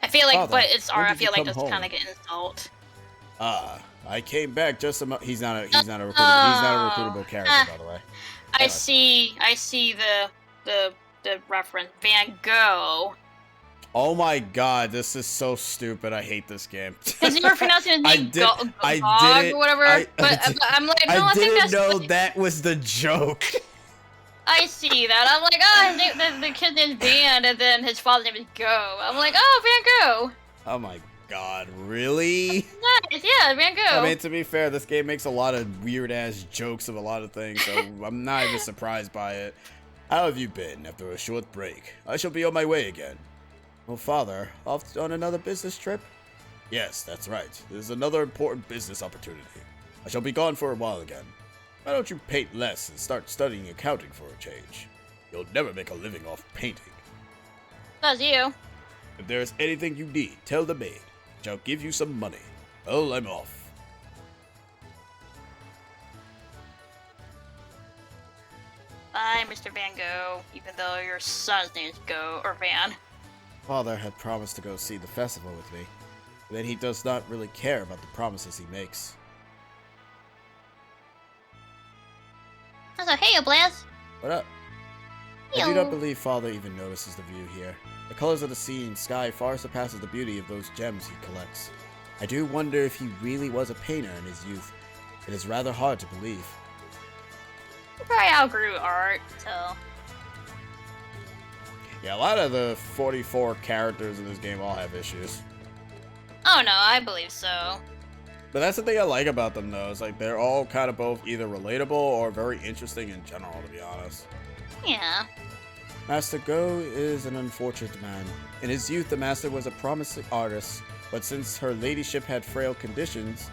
I feel like,
Father,
but it's
when
I
did you
feel like
come
that's
home?
kind of like an insult.
I came back just a he's not a recruitable character, by the way.
I see the reference Van Gogh.
Oh my god, this is so stupid. I hate this game.
Because you were pronouncing his name Gog or whatever. But I'm like, no, I think
didn't
that's
know that was the joke.
I see that. I'm like, oh, the kid's name's Van, and then his father's name is Go. I'm like, oh, Van Gogh.
Oh my god, really?
Nice, yeah, Van Gogh.
I mean, to be fair, this game makes a lot of weird-ass jokes of a lot of things, so I'm not even surprised by it. How have you been after a short break? I shall be on my way again. Oh, Father, off on another business trip? Yes, that's right. There's another important business opportunity. I shall be gone for a while again. Why don't you paint less and start studying accounting for a change? You'll never make a living off painting.
That's you.
If there's anything you need, tell the maid. She'll give you some money. Well, I'm off.
Bye, Mr. Van Gogh, even though your son's name is Go, or Van.
Father had promised to go see the festival with me, but then he does not really care about the promises he makes.
So, hey, Blaz.
What up? I do not believe Father even notices the view here. The colors of the sea and sky far surpasses the beauty of those gems he collects. I do wonder if he really was a painter in his youth. It is rather hard to believe.
He probably outgrew art, so...
Yeah, a lot of the 44 characters in this game all have issues.
Oh no, I believe so.
But that's the thing I like about them, though. Is like they're all kind of both either relatable or very interesting in general, to be honest.
Yeah.
Master Go is an unfortunate man. In his youth, the master was a promising artist, but since her ladyship had frail conditions,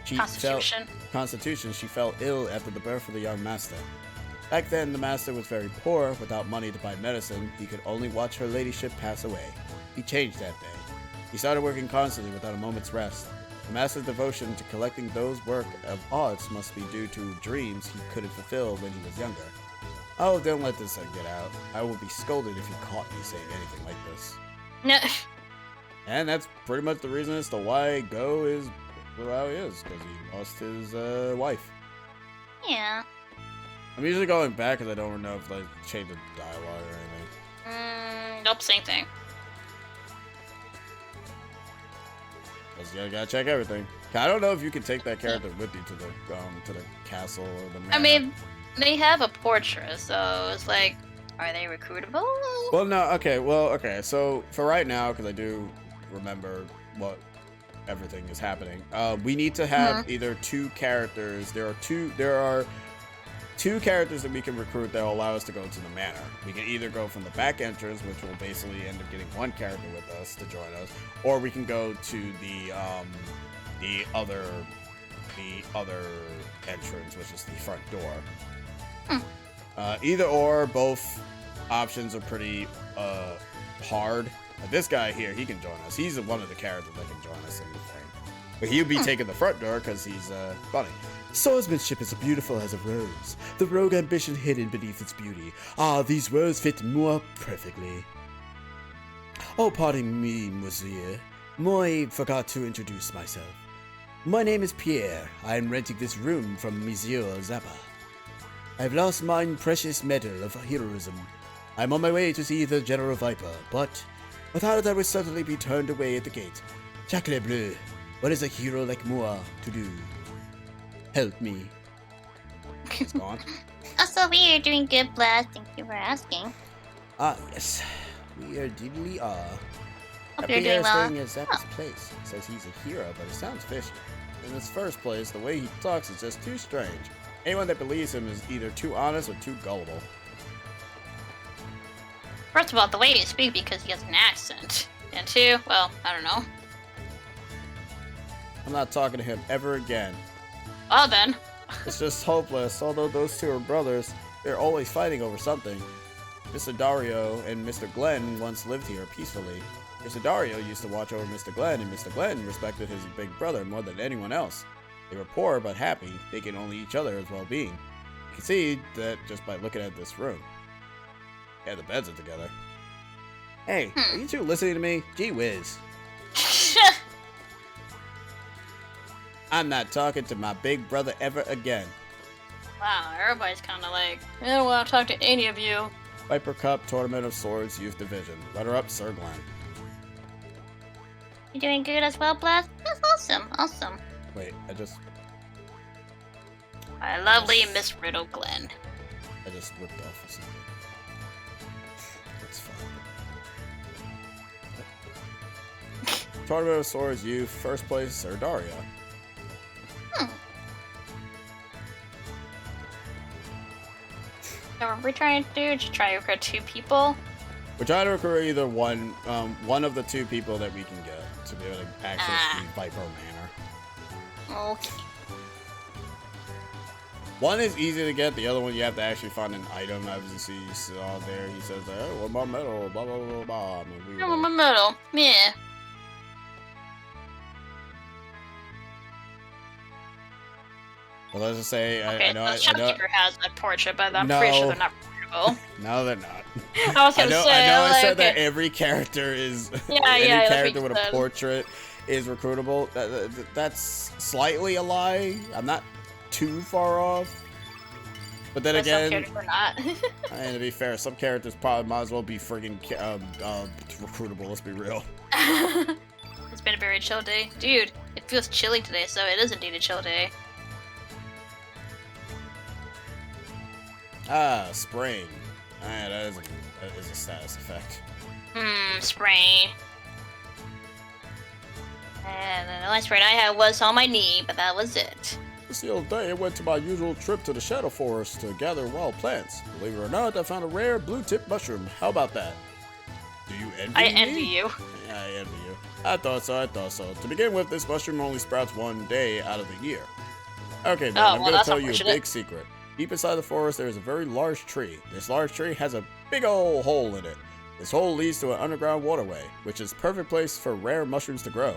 she fell ill after the birth of the young master. Back then, the master was very poor. Without money to buy medicine, he could only watch her ladyship pass away. He changed that day. He started working constantly without a moment's rest. The master's devotion to collecting those work of arts must be due to dreams he couldn't fulfill when he was younger. Oh, don't let this get out. I will be scolded if you caught me saying anything like this.
No.
And that's pretty much the reason as to why Go is how he is, because he lost his wife.
Yeah.
I'm usually going back because I don't know if they changed the dialogue or anything.
Nope, same thing.
You gotta check everything. I don't know if you can take that character with you to the castle or the manor.
I mean, they have a portrait, so it's like, are they recruitable?
Well, no, okay. So for right now, because I do remember what everything is happening, we need to have either 2 characters. There are two characters that we can recruit that will allow us to go to the manor. We can either go from the back entrance, which will basically end up getting 1 character with us to join us, or we can go to the other entrance, which is the front door. Either or, both options are pretty hard. This guy here, he can join us. He's one of the characters that can join us in the thing. But he'll be taking the front door because he's funny. Swordsmanship is beautiful as a rose, the rogue ambition hidden beneath its beauty. Ah, these words fit more perfectly. Oh, pardon me, monsieur. I forgot to introduce myself. My name is Pierre. I am renting this room from Monsieur Zappa. I've lost my precious medal of heroism. I'm on my way to see the General Viper, but without it I would certainly be turned away at the gate. Sacre bleu. What is a hero like Mua to do? Help me. It's gone.
Also, we are doing good, Blast. Thank you for asking.
Ah, yes. We are deeply
Hope you're doing well.
staying at Zappa's place. Says he's a hero, but it sounds fishy. In his first place, the way he talks is just too strange. Anyone that believes him is either too honest or too gullible.
First of all, the way you speak because he has an accent. And two, well, I don't know.
I'm not talking to him ever again.
Well then.
It's just hopeless. Although those two are brothers, they're always fighting over something. Mr. Dario and Mr. Glenn once lived here peacefully. Mr. Dario used to watch over Mr. Glenn, and Mr. Glenn respected his big brother more than anyone else. They were poor but happy, thinking only each other's well-being. You can see that just by looking at this room. Yeah, the beds are together. Hey, are you two listening to me? Gee whiz. I'm not talking to my big brother ever again.
Wow, everybody's kind of like, I don't want to talk to any of you.
Viper Cup Tournament of Swords Youth Division. Runner-up, Sir Glenn.
You doing good as well, Blast? That's awesome. Awesome.
Wait,
My lovely Miss Riddle Glenn.
I just ripped off something. That's fine. Tournament of Swords Youth, first place, Sir Dario.
So what we're trying to do, just try to recruit 2 people.
We're trying to recruit either one of the 2 people that we can get to be able to access the Viper Manor.
Okay.
One is easy to get, the other one you have to actually find an item. As you see, you saw there, he says, "Oh, what my medal? Blah blah blah blah." I mean,
Oh, my medal. Yeah.
Well, let's just say,
Okay,
I know,
the shopkeeper has that portrait, but I'm
No.
pretty sure they're not recruitable.
No, they're not.
I was gonna say,
I know. I
like,
said that
okay.
every character is
Yeah,
every
yeah, that
character
makes
with a
sense.
portrait is recruitable. That's slightly a lie. I'm not too far off. But then
But some
again,
characters are not.
and to be fair, some characters probably might as well be friggin' recruitable. Let's be real.
It's been a very chill day. Dude, it feels chilly today, so it is indeed a chill day.
Ah, sprain. Ah, that is a status effect.
Sprain. And the only sprain I had was on my knee, but that was it.
This the other day, I went to my usual trip to the Shadow Forest to gather wild plants. Believe it or not, I found a rare blue-tip mushroom. How about that? Do you envy
I
me?
envy you.
Yeah, I envy you. I thought so. To begin with, this mushroom only sprouts one day out of the year. Okay, man, I'm
well,
gonna
that's
tell you a
unfortunate.
big secret. Deep inside the forest, there is a very large tree. This large tree has a big old hole in it. This hole leads to an underground waterway, which is a perfect place for rare mushrooms to grow.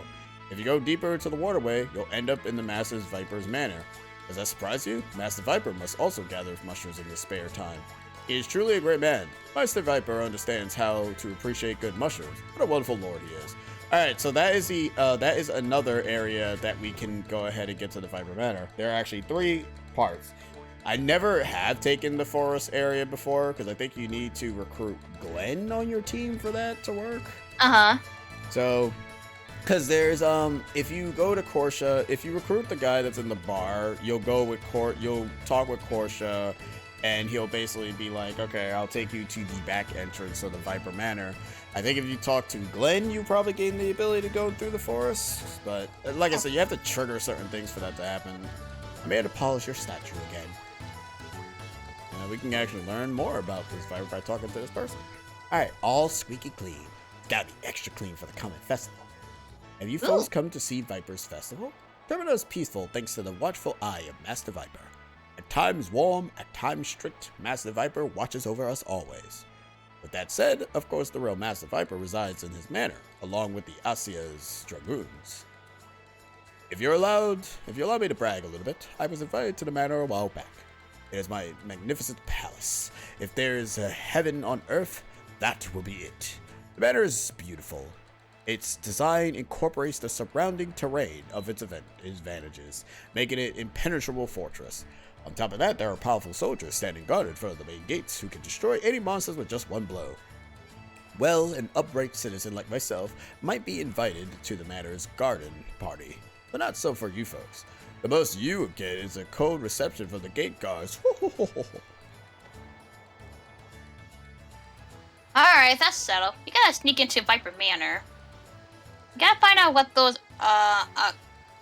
If you go deeper into the waterway, you'll end up in the Master Viper's manor. Does that surprise you? Master Viper must also gather mushrooms in his spare time. He is truly a great man. Master Viper understands how to appreciate good mushrooms. What a wonderful lord he is. Alright, so that is another area that we can go ahead and get to the Viper Manor. There are actually 3 parts. I never have taken the forest area before, because I think you need to recruit Glenn on your team for that to work.
Uh-huh.
So, because there's, if you go to Korsha, if you recruit the guy that's in the bar, you'll talk with Korsha, and he'll basically be like, okay, I'll take you to the back entrance of the Viper Manor. I think if you talk to Glenn, you probably gain the ability to go through the forest, but like I said, you have to trigger certain things for that to happen. I may have to polish your statue again. We can actually learn more about this Viper by talking to this person. Alright, all squeaky clean. Gotta be extra clean for the coming festival. Have you folks come to see Viper's festival? Termina is peaceful thanks to the watchful eye of Master Viper. At times warm, at times strict, Master Viper watches over us always. With that said, of course the real Master Viper resides in his manor, along with the Asia's dragoons. If you allow me to brag a little bit, I was invited to the manor a while back. It is my magnificent palace. If there is a heaven on earth, that will be it. The manor is beautiful. Its design incorporates the surrounding terrain of its advantages, making it an impenetrable fortress. On top of that, there are powerful soldiers standing guard in front of the main gates who can destroy any monsters with just one blow. Well, an upright citizen like myself might be invited to the manor's garden party. But not so for you folks. The most you would get is a cold reception from the gate guards.
Alright, that's settled. We gotta sneak into Viper Manor. We gotta find out what those,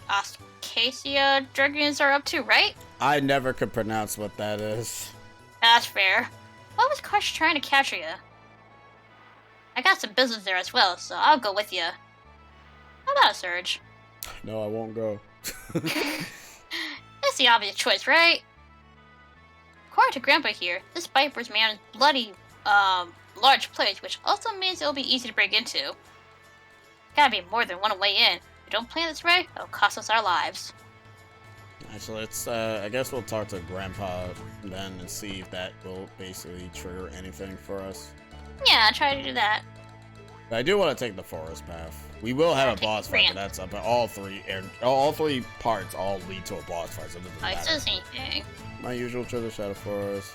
Acacia Dragoons are up to, right?
I never could pronounce what that is.
That's fair. What was Crush trying to capture you? I got some business there as well, so I'll go with you. How about a Surge?
No, I won't go.
That's the obvious choice, right? According to Grandpa here, this Viper's man is bloody, large place, which also means it'll be easy to break into. Gotta be more than one way in. If we don't plan this right, it'll cost us our lives.
Actually, let's, I guess we'll talk to Grandpa then and see if that will basically trigger anything for us.
Yeah, try to do that.
But I do want to take the forest path. We will have a boss fight, but that's up. But all three parts all lead to a boss fight, so it doesn't matter.
It's the same thing.
My usual Treasure Shadow Forest.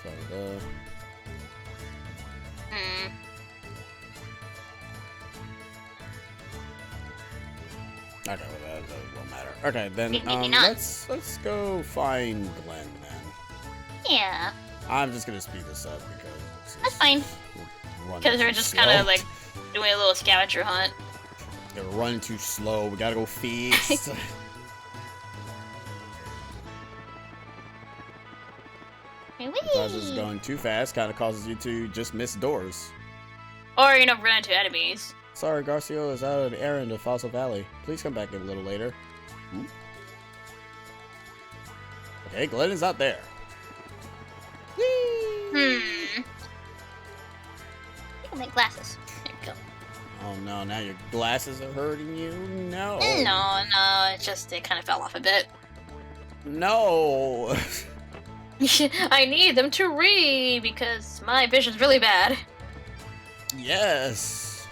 Okay, well, that won't matter. Okay, then let's go find Glenn then.
Yeah.
I'm just gonna speed this up because
That's fine. Because we're just kind of like doing a little scavenger hunt.
They're running too slow. We gotta go fast. Because it's going too fast kind of causes you to just miss doors.
Or, you know, run into enemies.
Sorry, Garcio is out on an errand to Fossil Valley. Please come back a little later. Okay, Glenn is not there.
You can make glasses. There you go.
Oh no, now your glasses are hurting you? No.
No, it's just it kind of fell off a bit.
No.
I need them to read because my vision's really bad.
Yes.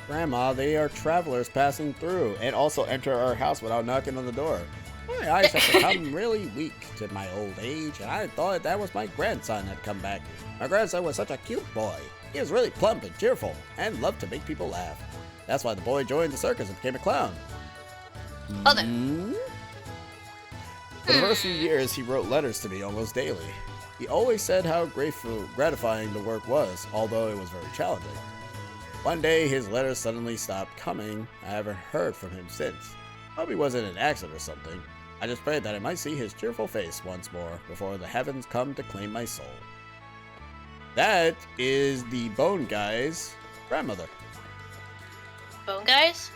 Grandma, they are travelers passing through and also enter our house without knocking on the door. My eyes have become really weak to my old age, and I thought that was my grandson had come back. My grandson was such a cute boy. He was really plump and cheerful, and loved to make people laugh. That's why the boy joined the circus and became a clown.
Oh, then.
For the first few years, he wrote letters to me almost daily. He always said how gratifying the work was, although it was very challenging. One day, his letters suddenly stopped coming. I haven't heard from him since. Hope he wasn't an accident or something. I just prayed that I might see his cheerful face once more before the heavens come to claim my soul. That is the Bone Guy's grandmother.
Bone guys?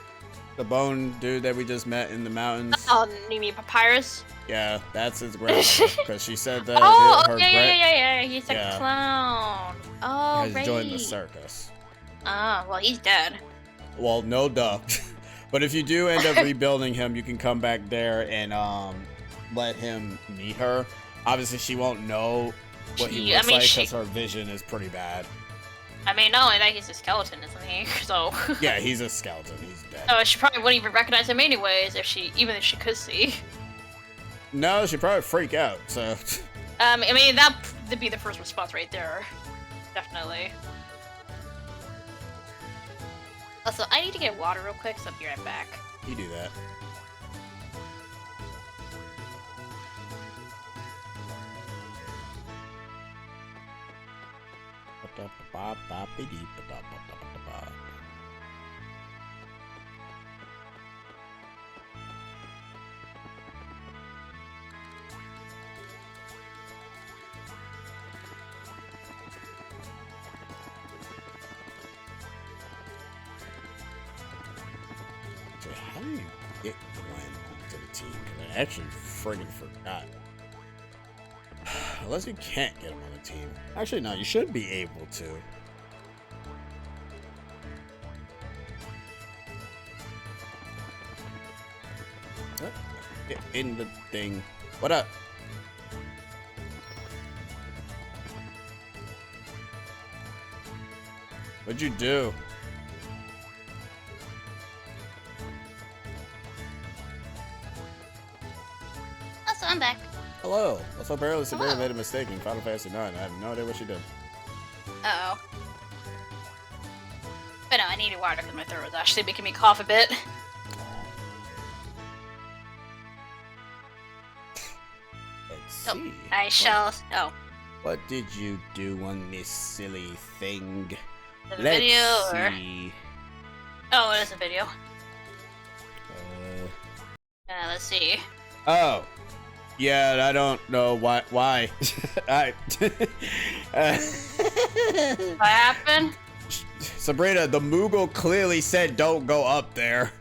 The bone dude that we just met in the mountains.
Oh, you mean Papyrus?
Yeah, that's his grandmother. Because she said that
yeah. He's a clown. Oh,
has
right.
joined the circus.
Oh, well, he's dead.
Well, no duh. But if you do end up rebuilding him, you can come back there and let him meet her. Obviously, she won't know what he looks like because her vision is pretty bad.
I mean, not only that, he's a skeleton, isn't he? So.
Yeah, he's a skeleton. He's dead.
Oh, she probably wouldn't even recognize him anyways, even if she could see.
No, she'd probably freak out. So.
I mean, that'd be the first response right there. Definitely. Also, I need to get water real quick, so I'll be right back.
You do that. How do you get Glenn to the team? Because I actually friggin' forgot. Unless you can't get him on the team. Actually, no, you should be able to. Get in the thing. What up? What'd you do?
Also, I'm back.
Hello. Also, apparently Sabrina made a mistake in Final Fantasy 9. I have no idea what she did.
Uh-oh. But no, I needed water because my throat was actually making me cough a bit. Oh,
see.
I shall. Oh,
What did you do on this silly thing?
the
Let's
video or?
see.
Oh, it is a video.
Uh,
Let's see.
oh. Yeah, I don't know why. I.
What happened?
Sabrina, the Moogle clearly said don't go up there.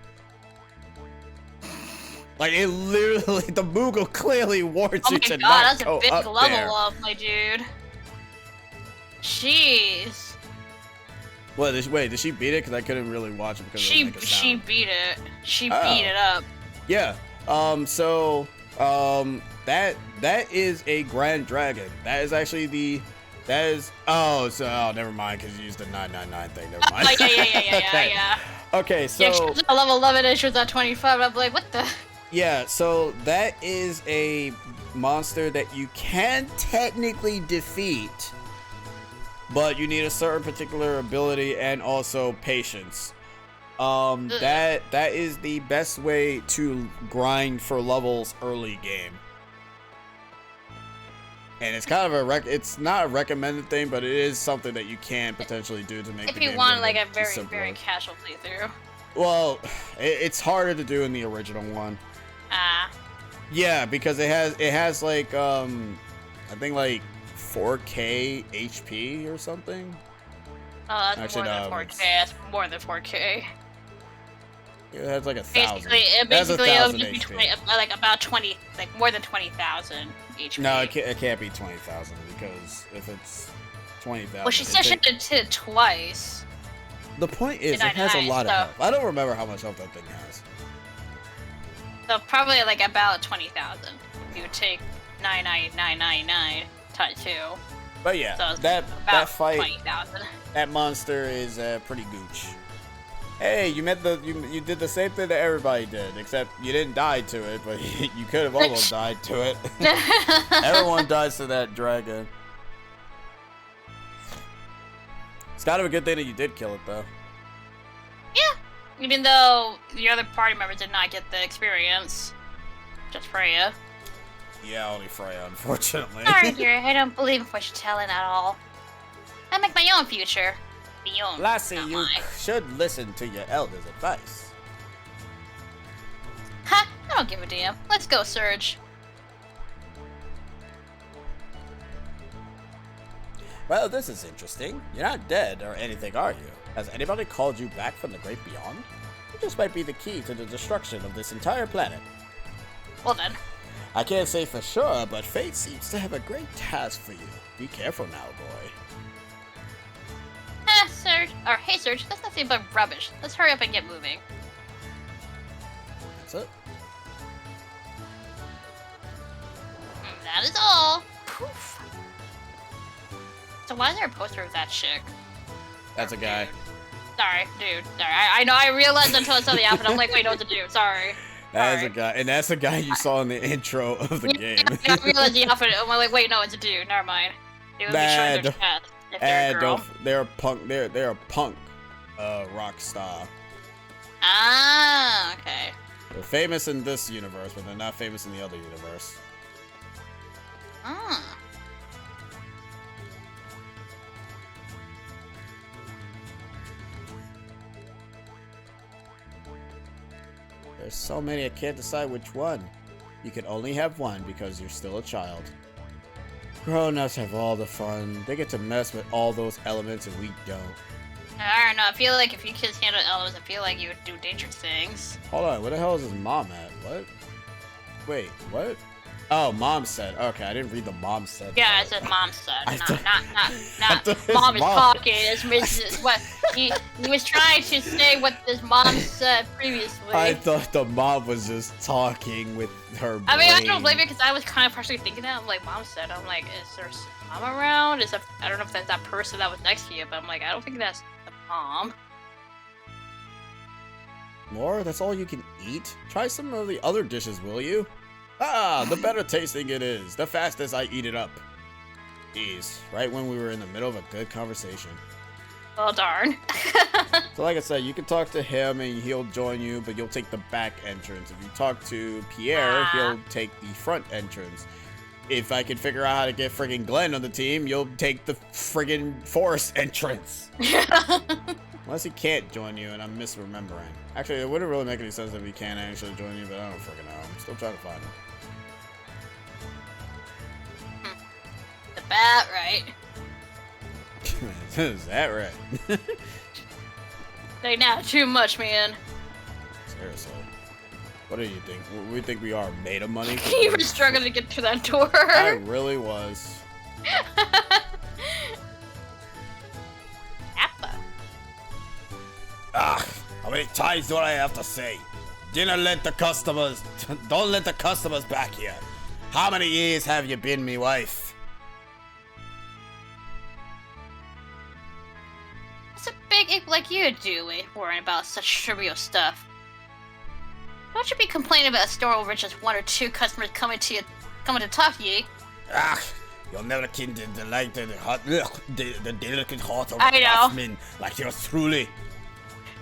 Like, it literally, the Moogle clearly warns
Oh
you
my
to
god,
not
that's
go
a big
up
level
there.
up, my dude. Jeez.
What, wait, did she beat it? Because I couldn't really watch it because it would make a
She
sound.
beat it. She
Oh.
beat it up.
Yeah. That is a Grand Dragon. That is actually oh, never mind, because you used the 999 thing. Never mind.
Oh, yeah.
Okay. Okay, so.
Yeah, she was at level 11 and she was at 25. I'm like, what the?
Yeah, so that is a monster that you can technically defeat, but you need a certain particular ability and also patience. That is the best way to grind for levels early game. And it's kind of it's not a recommended thing, but it is something that you can potentially do to make
If
the
you
game
want
a
like a
little
very,
simpler.
very casual playthrough.
Well, it's harder to do in the original one.
Ah.
Yeah, because it has like I think like 4K HP or something.
Oh, that's
Actually,
more than
no,
4K. That's more than 4K.
It has like 1,000.
Basically,
It has
it'll
1,000
give you
HP.
20, like about 20, like more than 20,000 HP.
No, it can't be 20,000 because if it's 20,000.
Well, she said she did it twice.
The point is, it has a lot of health. I don't remember how much health that thing has.
So probably like about 20,000. If you take 99999 times 2.
But yeah,
So it's
that
about
fight,
20,000.
that monster is pretty gooch. Hey, you did the same thing that everybody did, except you didn't die to it, but you could have almost died to it. Everyone dies to that dragon. It's kind of a good thing that you did kill it, though.
Yeah. Even though the other party members did not get the experience. Just Freya.
Yeah, only Freya, unfortunately.
Sorry, dear. I don't believe in fortune-telling at all. I make my own future. My own.
Lassie,
not
you
mine.
should listen to your elder's advice.
Ha! I don't give a damn. Let's go, Surge.
Well, this is interesting. You're not dead or anything, are you? Has anybody called you back from the great beyond? This might be the key to the destruction of this entire planet.
Well then.
I can't say for sure, but fate seems to have a great task for you. Be careful now, boy.
Surge. Or, hey, Surge. Let's not say but rubbish. Let's hurry up and get moving.
That's it.
That is all. Poof. So why is there a poster of that chick?
That's a guy.
Sorry, dude. Sorry. I know. I realized until I saw the outfit. I'm like, wait, know what to do. Sorry.
That is a
Alright.
guy, and that's the guy you saw in the intro of the game.
I realized the outfit. I'm like, wait, no, it's a dude. Never mind. They would be showing their chest if they're a girl.
They're a punk. They're a punk, rock star.
Ah, okay.
They're famous in this universe, but they're not famous in the other universe.
Ah.
There's so many I can't decide which one. You can only have one because you're still a child. Grown-ups have all the fun. They get to mess with all those elements and we don't.
I don't know. I feel like if you kids handle elements, I feel like you would do dangerous things.
Hold on, where the hell is his mom at? What? Wait, what? Oh, mom said. Okay, I didn't read the mom said.
Yeah,
part.
it said mom said.
I thought-
Not.
thought his
Mom is
mom-
talking. It's what he was trying to say what his mom said previously.
I thought the mom was just talking with her brain.
I mean, I don't blame it because I was kind of partially thinking that. I'm like, mom said. I'm like, is there some mom around? I don't know if that's that person that was next to you, but I'm like, I don't think that's the mom.
More? That's all you can eat? Try some of the other dishes, will you? Ah, the better tasting it is, the fastest I eat it up. Jeez, right when we were in the middle of a good conversation.
Well, darn.
So like I said, you can talk to him and he'll join you, but you'll take the back entrance. If you talk to Pierre, he'll take the front entrance. if I can figure out how to get friggin' Glenn on the team, you'll take the friggin' forest entrance. Unless he can't join you, and I'm misremembering. Actually, it wouldn't really make any sense if he can actually join you, but I don't friggin' know. I'm still trying to find him.
The bat, right?
Is that right?
Like, now, too much, man.
Seriously. What do you think? We think we are made of money?
You were struggling to get to that door.
I really was.
Appa.
Ah, how many times do I have to say? Don't let the customers back here. How many years have you been me wife?
What's a big ape like you doing worrying about such trivial stuff? Don't you be complaining about a store over just one or two customers coming to talk to you.
Ah, you'll never kin the delicate heart of
I know.
craftsman like yours truly.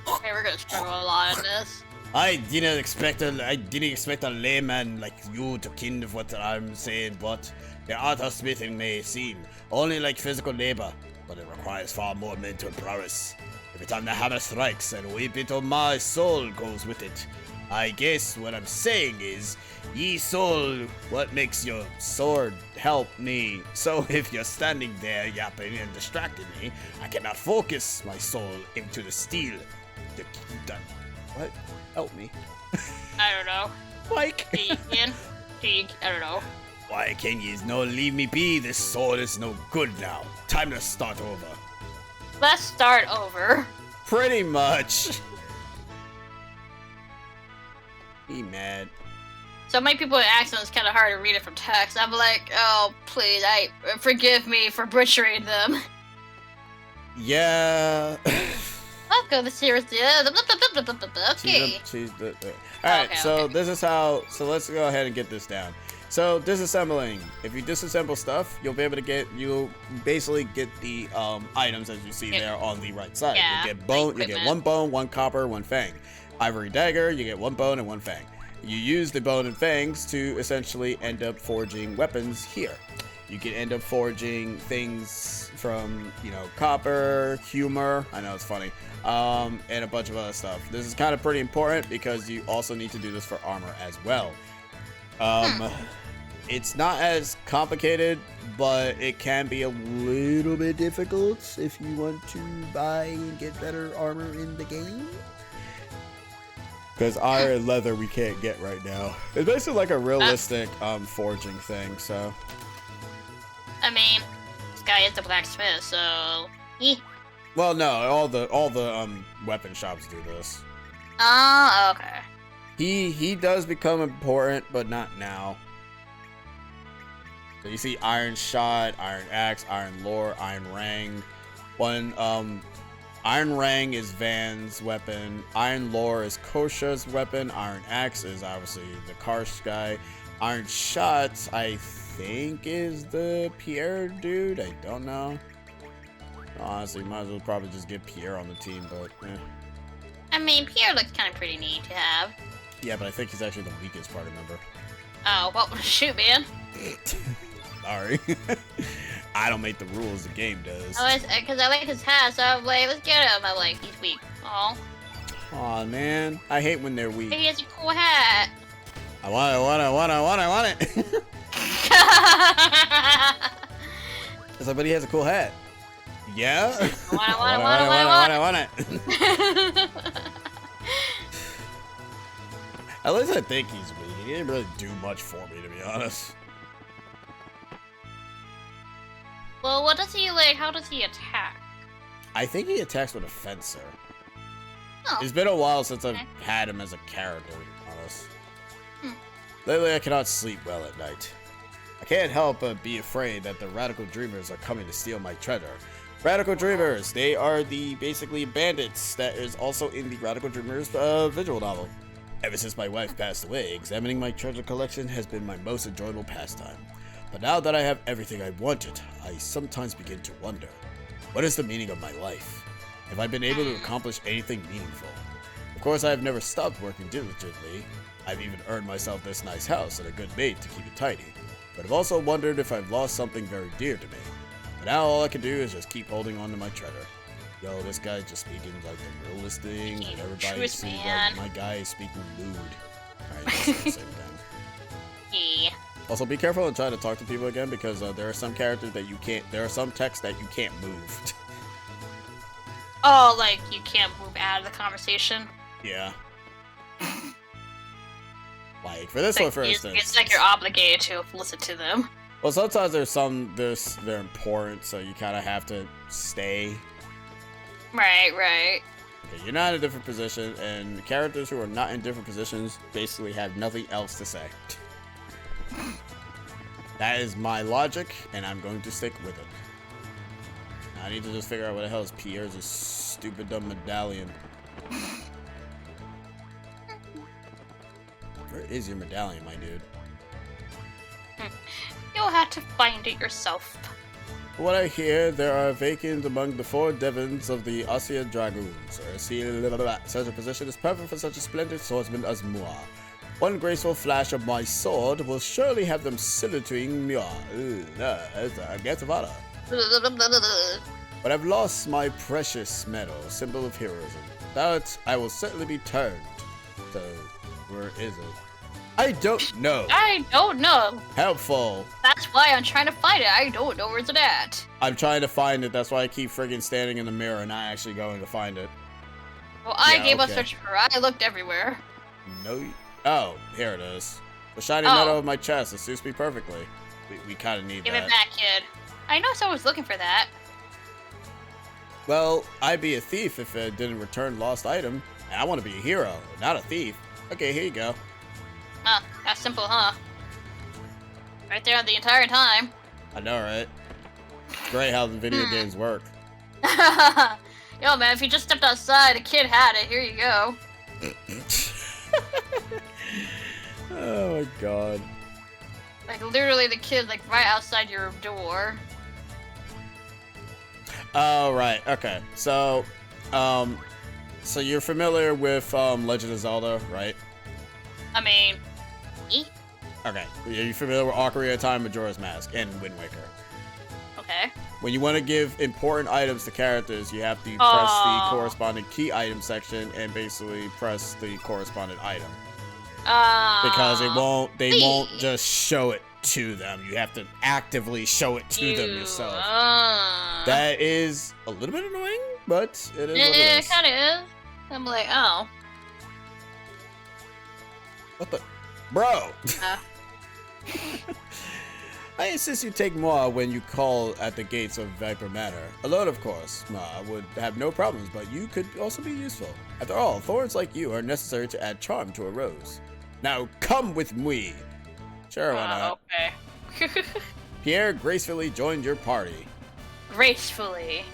Okay, we're gonna struggle a lot in this.
I didn't expect a layman like you to kin of what I'm saying, but the art of smithing may seem only like physical labor, but it requires far more mental prowess. Every time the hammer strikes, and a wee bit of my soul goes with it. I guess what I'm saying is, ye soul, what makes your sword help me? So if you're standing there yapping and distracting me, I cannot focus my soul into the steel. What? Help me.
I don't know.
Mike.
I don't know.
Why can ye no leave me be? This sword is no good now. Time to start over.
Let's start over.
Pretty much. He mad.
So many people in accent, it's kind of hard to read it from text. I'm like, oh, please, forgive me for butchering them.
Yeah.
Let's go the series. Okay.
Alright,
Okay,
so
okay.
this is how, so let's go ahead and get this down. So disassembling, if you disassemble stuff, you'll be able to you'll basically get the items as you see there on the right side.
Yeah,
You get bone,
like
you get one bone, one copper, one fang. Ivory dagger, you get one bone and one fang. You use the bone and fangs to essentially end up forging weapons here. You can end up forging things from, copper, humor, I know it's funny, and a bunch of other stuff. This is kind of pretty important because you also need to do this for armor as well. It's not as complicated, but it can be a little bit difficult if you want to buy and get better armor in the game. Because iron and leather we can't get right now. It's basically like a realistic forging thing, so.
I mean, this guy is a blacksmith, so.
Well, no, all the weapon shops do this.
Oh, okay.
He does become important, but not now. So you see iron shot, iron axe, iron lore, iron rang. Iron rang is Van's weapon. Iron lore is Kosha's weapon. Iron axe is obviously the Karsh guy. Iron shots, I think, is the Pierre dude. I don't know. Honestly, might as well probably just get Pierre on the team, but
I mean, Pierre looks kind of pretty neat to have.
yeah, but I think he's actually the weakest party member.
Oh, well, shoot, man.
Sorry. I don't make the rules, the game does.
Because I like his hat, so I'm like, let's get him. I'm like, he's weak. Oh.
Aw, man. I hate when they're weak.
He has a cool hat.
I want it. It's like, but he has a cool hat. Yeah?
I
want it. At least I think he's weak. He didn't really do much for me, to be honest.
Well, what does he, like, how does he attack?
I think he attacks with a fencer.
Oh.
It's been a while since I've
Okay.
had him as a character, to be honest.
Hmm.
Lately, I cannot sleep well at night. I can't help but be afraid that the Radical Dreamers are coming to steal my treasure. Radical Dreamers, they are the basically bandits that is also in the Radical Dreamers visual novel. Ever since my wife passed away, examining my treasure collection has been my most enjoyable pastime. But now that I have everything I wanted, I sometimes begin to wonder, what is the meaning of my life? Have I been able to accomplish anything meaningful? Of course, I have never stopped working diligently. I've even earned myself this nice house and a good maid to keep it tidy. but I've also wondered if I've lost something very dear to me. But now all I can do is just keep holding on to my treasure. Yo, this guy's just speaking like the realest thing, and everybody
Truth,
seems
man.
like my guy is speaking lewd. Alright, that's the same thing.
Yeah.
Also, be careful and try to talk to people again, because there are some characters that you can't, there are some texts that you can't move.
Oh, like you can't move out of the conversation.
Yeah. Like, for this one, for instance.
It's like you're obligated to listen to them.
Well, sometimes they're important, so you kind of have to stay.
Right, right.
Okay, you're not in a different position, and characters who are not in different positions basically have nothing else to say. That is my logic, and I'm going to stick with it. Now, I need to just figure out what the hell is Pierre's stupid dumb medallion. Where is your medallion, my dude?
You'll have to find it yourself.
From what I hear, there are vacant among the 4 Devons of the Ossia Dragoons. Such a position is perfect for such a splendid swordsman as moi. One graceful flash of my sword will surely have them saluting me. That's a guest of honor. But I've lost my precious medal, symbol of heroism. That I will certainly be turned. So, where is it? I don't know.
I don't know.
Helpful.
That's why I'm trying to find it. I don't know where's it at.
I'm trying to find it. That's why I keep friggin' standing in the mirror and not actually going to find it.
Well, I
Yeah,
gave up
okay.
searching for it. I looked everywhere.
No. Oh, here it is. The shiny
Oh.
metal of my chest. It suits me perfectly. We kind of need
Give
that.
it back, kid. I know someone's looking for that.
Well, I'd be a thief if it didn't return lost item. And I want to be a hero, not a thief. Okay, here you go.
Huh, that's simple, huh? Right there the entire time.
I know, right? It's great how the video games work.
Yo, man, if you just stepped outside, a kid had it. Here you go.
Oh my god.
Like, literally, the kid's, like, right outside your door.
Oh, right. Okay. So, so you're familiar with Legend of Zelda, right?
I mean,
Okay. Are you familiar with Ocarina of Time, Majora's Mask, and Wind Waker?
okay.
When you want to give important items to characters, you have to press the corresponding key item section and basically press the corresponding item. Because they won't just show it to them. You have to actively show it to them yourself. That is a little bit annoying, but it is what it
It
is.
kind of is. I'm like, oh.
What the? Bro!
Uh.
I insist you take Ma when you call at the gates of Viper Manor. Alone, of course. Ma would have no problems, but you could also be useful. After all, thorns like you are necessary to add charm to a rose. Now come with me. Sure, why not?
Okay.
Pierre gracefully joined your party.
Gracefully.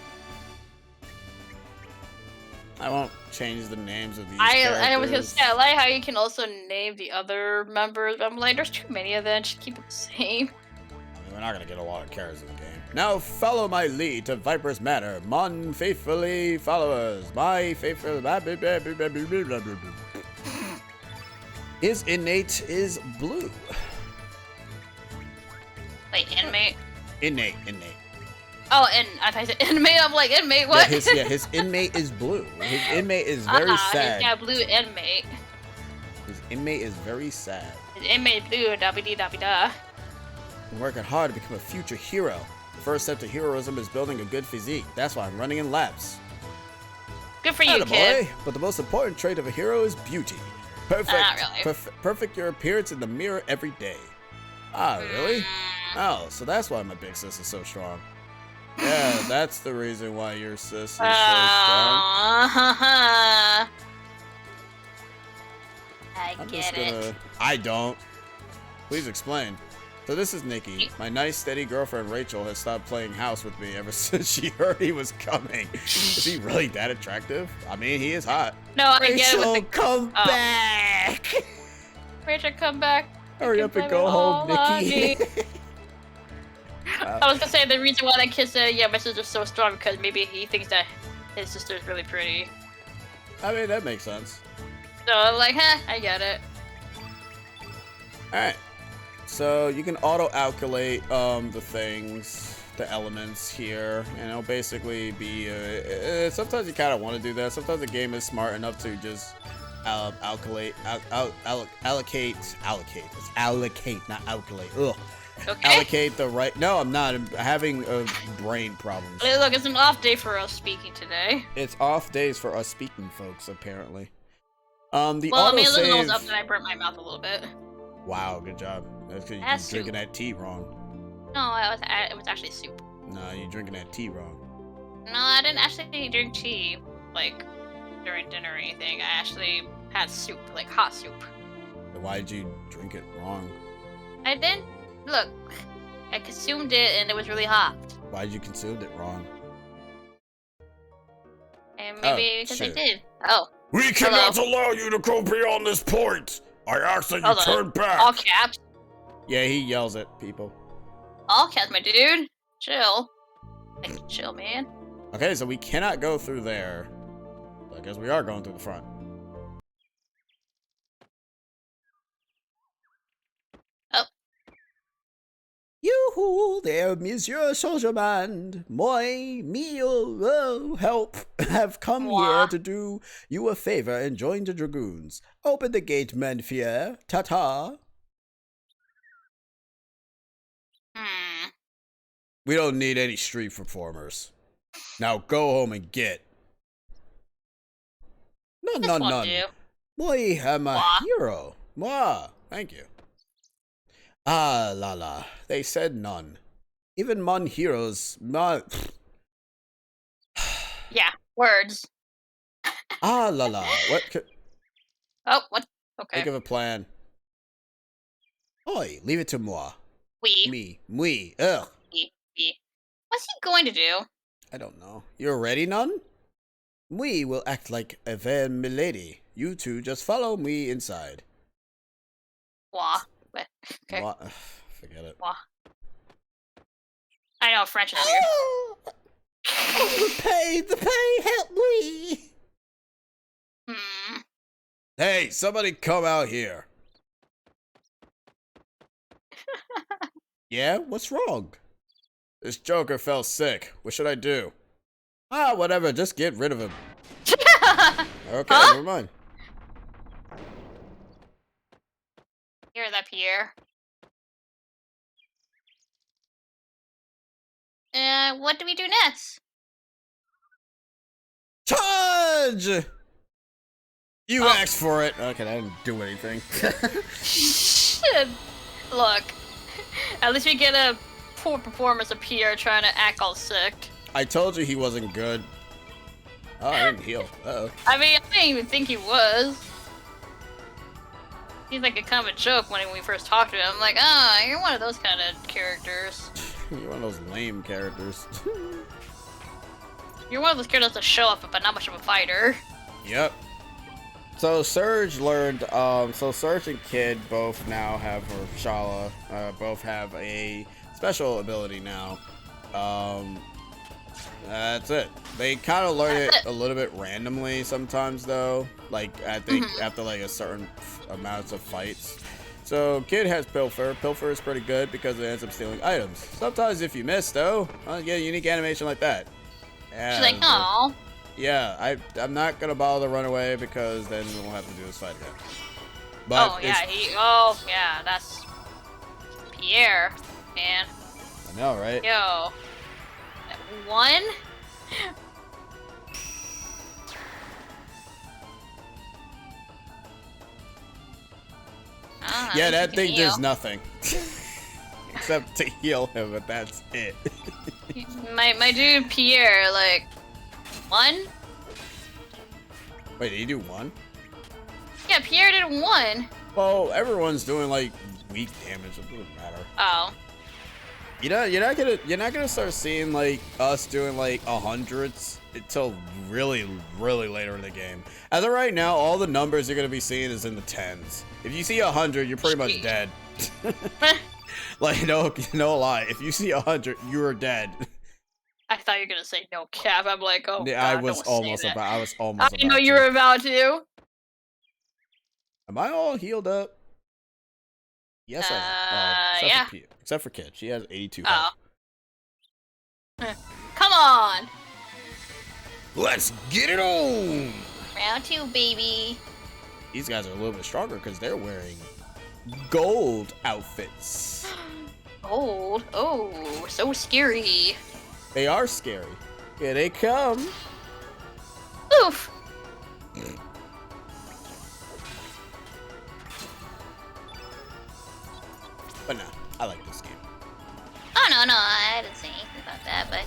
I won't change the names of these
I was gonna
characters.
say, I like how you can also name the other members. I'm like, there's too many of them. Just keep it the same.
I mean, we're not gonna get a lot of characters in the game. Now follow my lead to Viper's Manor. Mon faithfully followers. My faithful... His innate is blue.
Wait, inmate?
Innate.
Oh, and I thought you said inmate. I'm like, inmate, what?
His inmate is blue. His inmate is very sad.
He's got blue inmate.
His inmate is very sad.
His inmate blue, da-be-dee-da-be-da.
I'm working hard to become a future hero. The first step to heroism is building a good physique. That's why I'm running in laps.
Good for you,
Attaboy.
kid.
But the most important trait of a hero is beauty. Perfect.
Not really.
Perfect your appearance in the mirror every day. Ah, really? Oh, so that's why my big sis is so strong. Yeah, that's the reason why your sis is so strong.
I
I'm
get
just gonna...
it.
I don't. Please explain. So this is Nikki. My nice, steady girlfriend Rachel has stopped playing house with me ever since she heard he was coming. Is he really that attractive? I mean, he is hot.
No, I get it
Rachel,
with the...
come
Oh.
back!
Rachel, come back.
Hurry
You
up
can
and
blame
go
it all
home,
on
Nikki.
me. I was gonna say the reason why that kid said, yeah, my sister's so strong because maybe he thinks that his sister's really pretty.
I mean, that makes sense.
So I'm like, I get it.
Alright. So you can auto-calculate the things, the elements here, and it'll basically be. Sometimes you kind of want to do that. Sometimes the game is smart enough to just allocate. It's allocate, not calculate. Ugh.
Okay.
Allocate the right. No, I'm not. I'm having brain problems.
Hey, look, it's an off day for us speaking today.
It's off days for us speaking folks, apparently. The
Well, I mean,
autosave.
listen, I was up and I burnt my mouth a little bit.
Wow, good job. That's because you're
That's
drinking that tea wrong.
No, it was actually soup.
No, you're drinking that tea wrong.
No, I didn't actually drink tea, like, during dinner or anything. I actually had soup, like hot soup.
Then why did you drink it wrong?
I didn't. Look, I consumed it and it was really hot.
Why did you consume it wrong?
And maybe because I
shit.
did. Oh.
We cannot allow you to go beyond this point. I ask that you
Hold on.
turn back.
All caps.
Yeah, he yells at people.
All caps, my dude. Chill. Like, chill, man.
Okay, so we cannot go through there. I guess we are going through the front.
Oh.
Yoo-hoo, there, Monsieur Soldierman. Me, help. Have come here to do you a favor and join the Dragoons. Open the gate, men fear. Ta-ta. We don't need any street performers. Now go home and get. None. Moi am a hero. Moi. Thank you. Ah, la la. They said none. Even mon heroes.
Yeah, words.
Ah, la la.
Oh, what? Okay.
Think of a plan. Oi, leave it to moi. Me. Ugh.
What's he going to do?
I don't know. You're ready, none? We will act like a fair milady. You two just follow me inside.
Wah. Okay.
What? Forget it.
Wah. I know French is weird.
Oh, the pain, help me!
Hey, somebody come out here. Yeah? What's wrong? This Joker fell sick. What should I do? Ah, whatever. Just get rid of him. Okay, never mind.
Hear that, Pierre? What do we do next?
Charge! You asked for it. Okay, I didn't do anything.
Look, at least we get a poor performance of Pierre trying to act all sick.
I told you he wasn't good. Oh, I didn't heal. Uh-oh.
I mean, I didn't even think he was. He's like a kind of a joke when we first talked to him. I'm like, you're one of those kind of characters.
You're one of those lame characters.
You're one of those characters that show up, but not much of a fighter.
Yep. So Surge learned, so Surge and Kid both now have, or Shala, both have a special ability now. That's it. They kind of learn it a little bit randomly sometimes though. Like, I think after like a certain amounts of fights. So Kid has Pilfer. Pilfer is pretty good because it ends up stealing items. Sometimes if you miss though, I'll get a unique animation like that. Yeah,
She's like, oh.
Yeah, I'm not gonna bother to run away because then we'll have to do this fight again. But
that's Pierre, man.
I know, right?
Yo. One?
Yeah, that thing does nothing. Except to heal him, but that's it.
my dude Pierre, like, one?
Wait, did he do one?
Yeah, Pierre did one.
Well, everyone's doing like weak damage. It doesn't matter.
Oh.
You're not gonna start seeing like us doing like hundreds until really later in the game. As of right now, all the numbers you're gonna be seeing is in the tens. If you see 100, you're pretty much dead. Like no lie. If you see 100, you are dead.
I thought you were gonna say no cap. I'm like, oh
yeah,
God,
I was almost about. I
didn't know you were about to.
Am I all healed up? Yes, I am.
Yeah.
Except for Kid. She has 82
Oh.
health.
Come on!
Let's get it on!
Round 2, baby.
These guys are a little bit stronger because they're wearing gold outfits.
Gold? Oh, so scary.
They are scary. Here they come.
Oof!
But no, I like this game.
Oh, no, I didn't say anything about that, but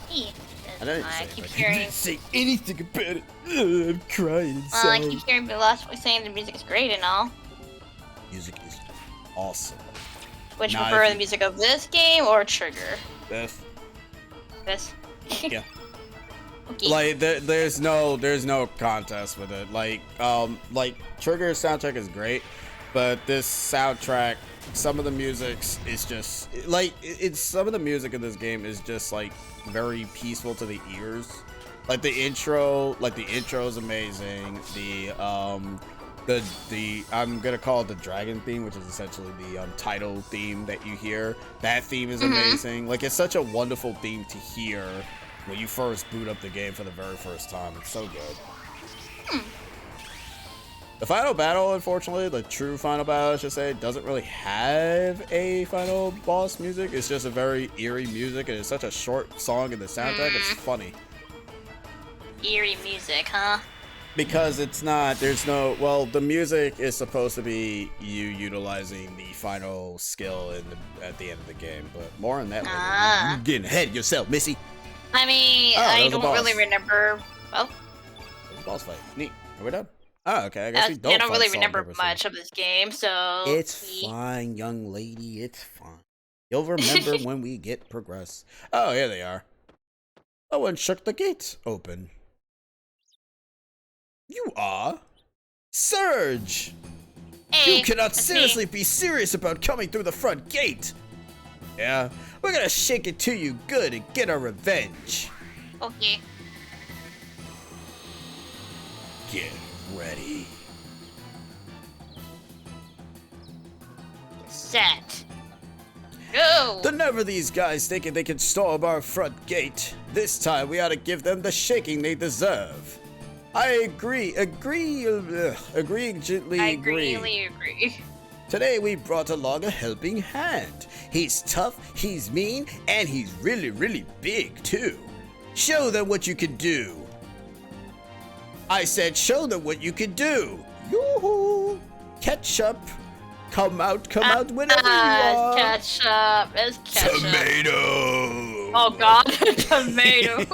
I didn't
I
say
keep
anything.
hearing.
I didn't say anything about it. Ugh, I'm crying inside.
Well, I keep hearing the last voice saying the music is great and all.
Music is awesome.
Would you
Nah,
prefer
if
the
you-
music of this game or Trigger?
Beth.
This?
Yeah.
Okay.
Like there's no contest with it. Like Trigger's soundtrack is great, but this soundtrack, some of the music's is just like it's some of the music in this game is just like very peaceful to the ears. Like the intro is amazing. The I'm gonna call it the dragon theme, which is essentially the title theme that you hear. That theme is amazing. Like it's such a wonderful theme to hear when you first boot up the game for the very first time. It's so good. The final battle, unfortunately, the true final battle, I should say, doesn't really have a final boss music. It's just a very eerie music, and it's such a short song in the soundtrack. It's funny.
Eerie music, huh?
Because it's not, the music is supposed to be you utilizing the final skill at the end of the game, but more on that later. You're getting ahead of yourself, Missy.
I mean,
Oh,
I
there's a
don't
boss.
really remember. Well,
There's a boss fight. Neat. Are we done? Oh, okay. I guess we
I
don't
don't really
fight Salt
remember
Pepper
much of this game, so.
It's fine, young lady. It's fine. You'll remember when we get progress. Oh, here they are. Oh, and shook the gates open. You are Surge.
Hey,
You cannot
that's
seriously
me.
be serious about coming through the front gate. Yeah, we're gonna shake it to you good and get our revenge.
Okay.
Get ready.
Set. Go.
The nerve of these guys thinking they can storm our front gate. This time we ought to give them the shaking they deserve. I really agree. Today we brought along a helping hand. He's tough, he's mean, and he's really, really big too. Show them what you can do. I said show them what you can do. Yoo-hoo! Ketchup. Come out whenever you are.
Ketchup. It's ketchup.
Tomato.
Oh god, tomato.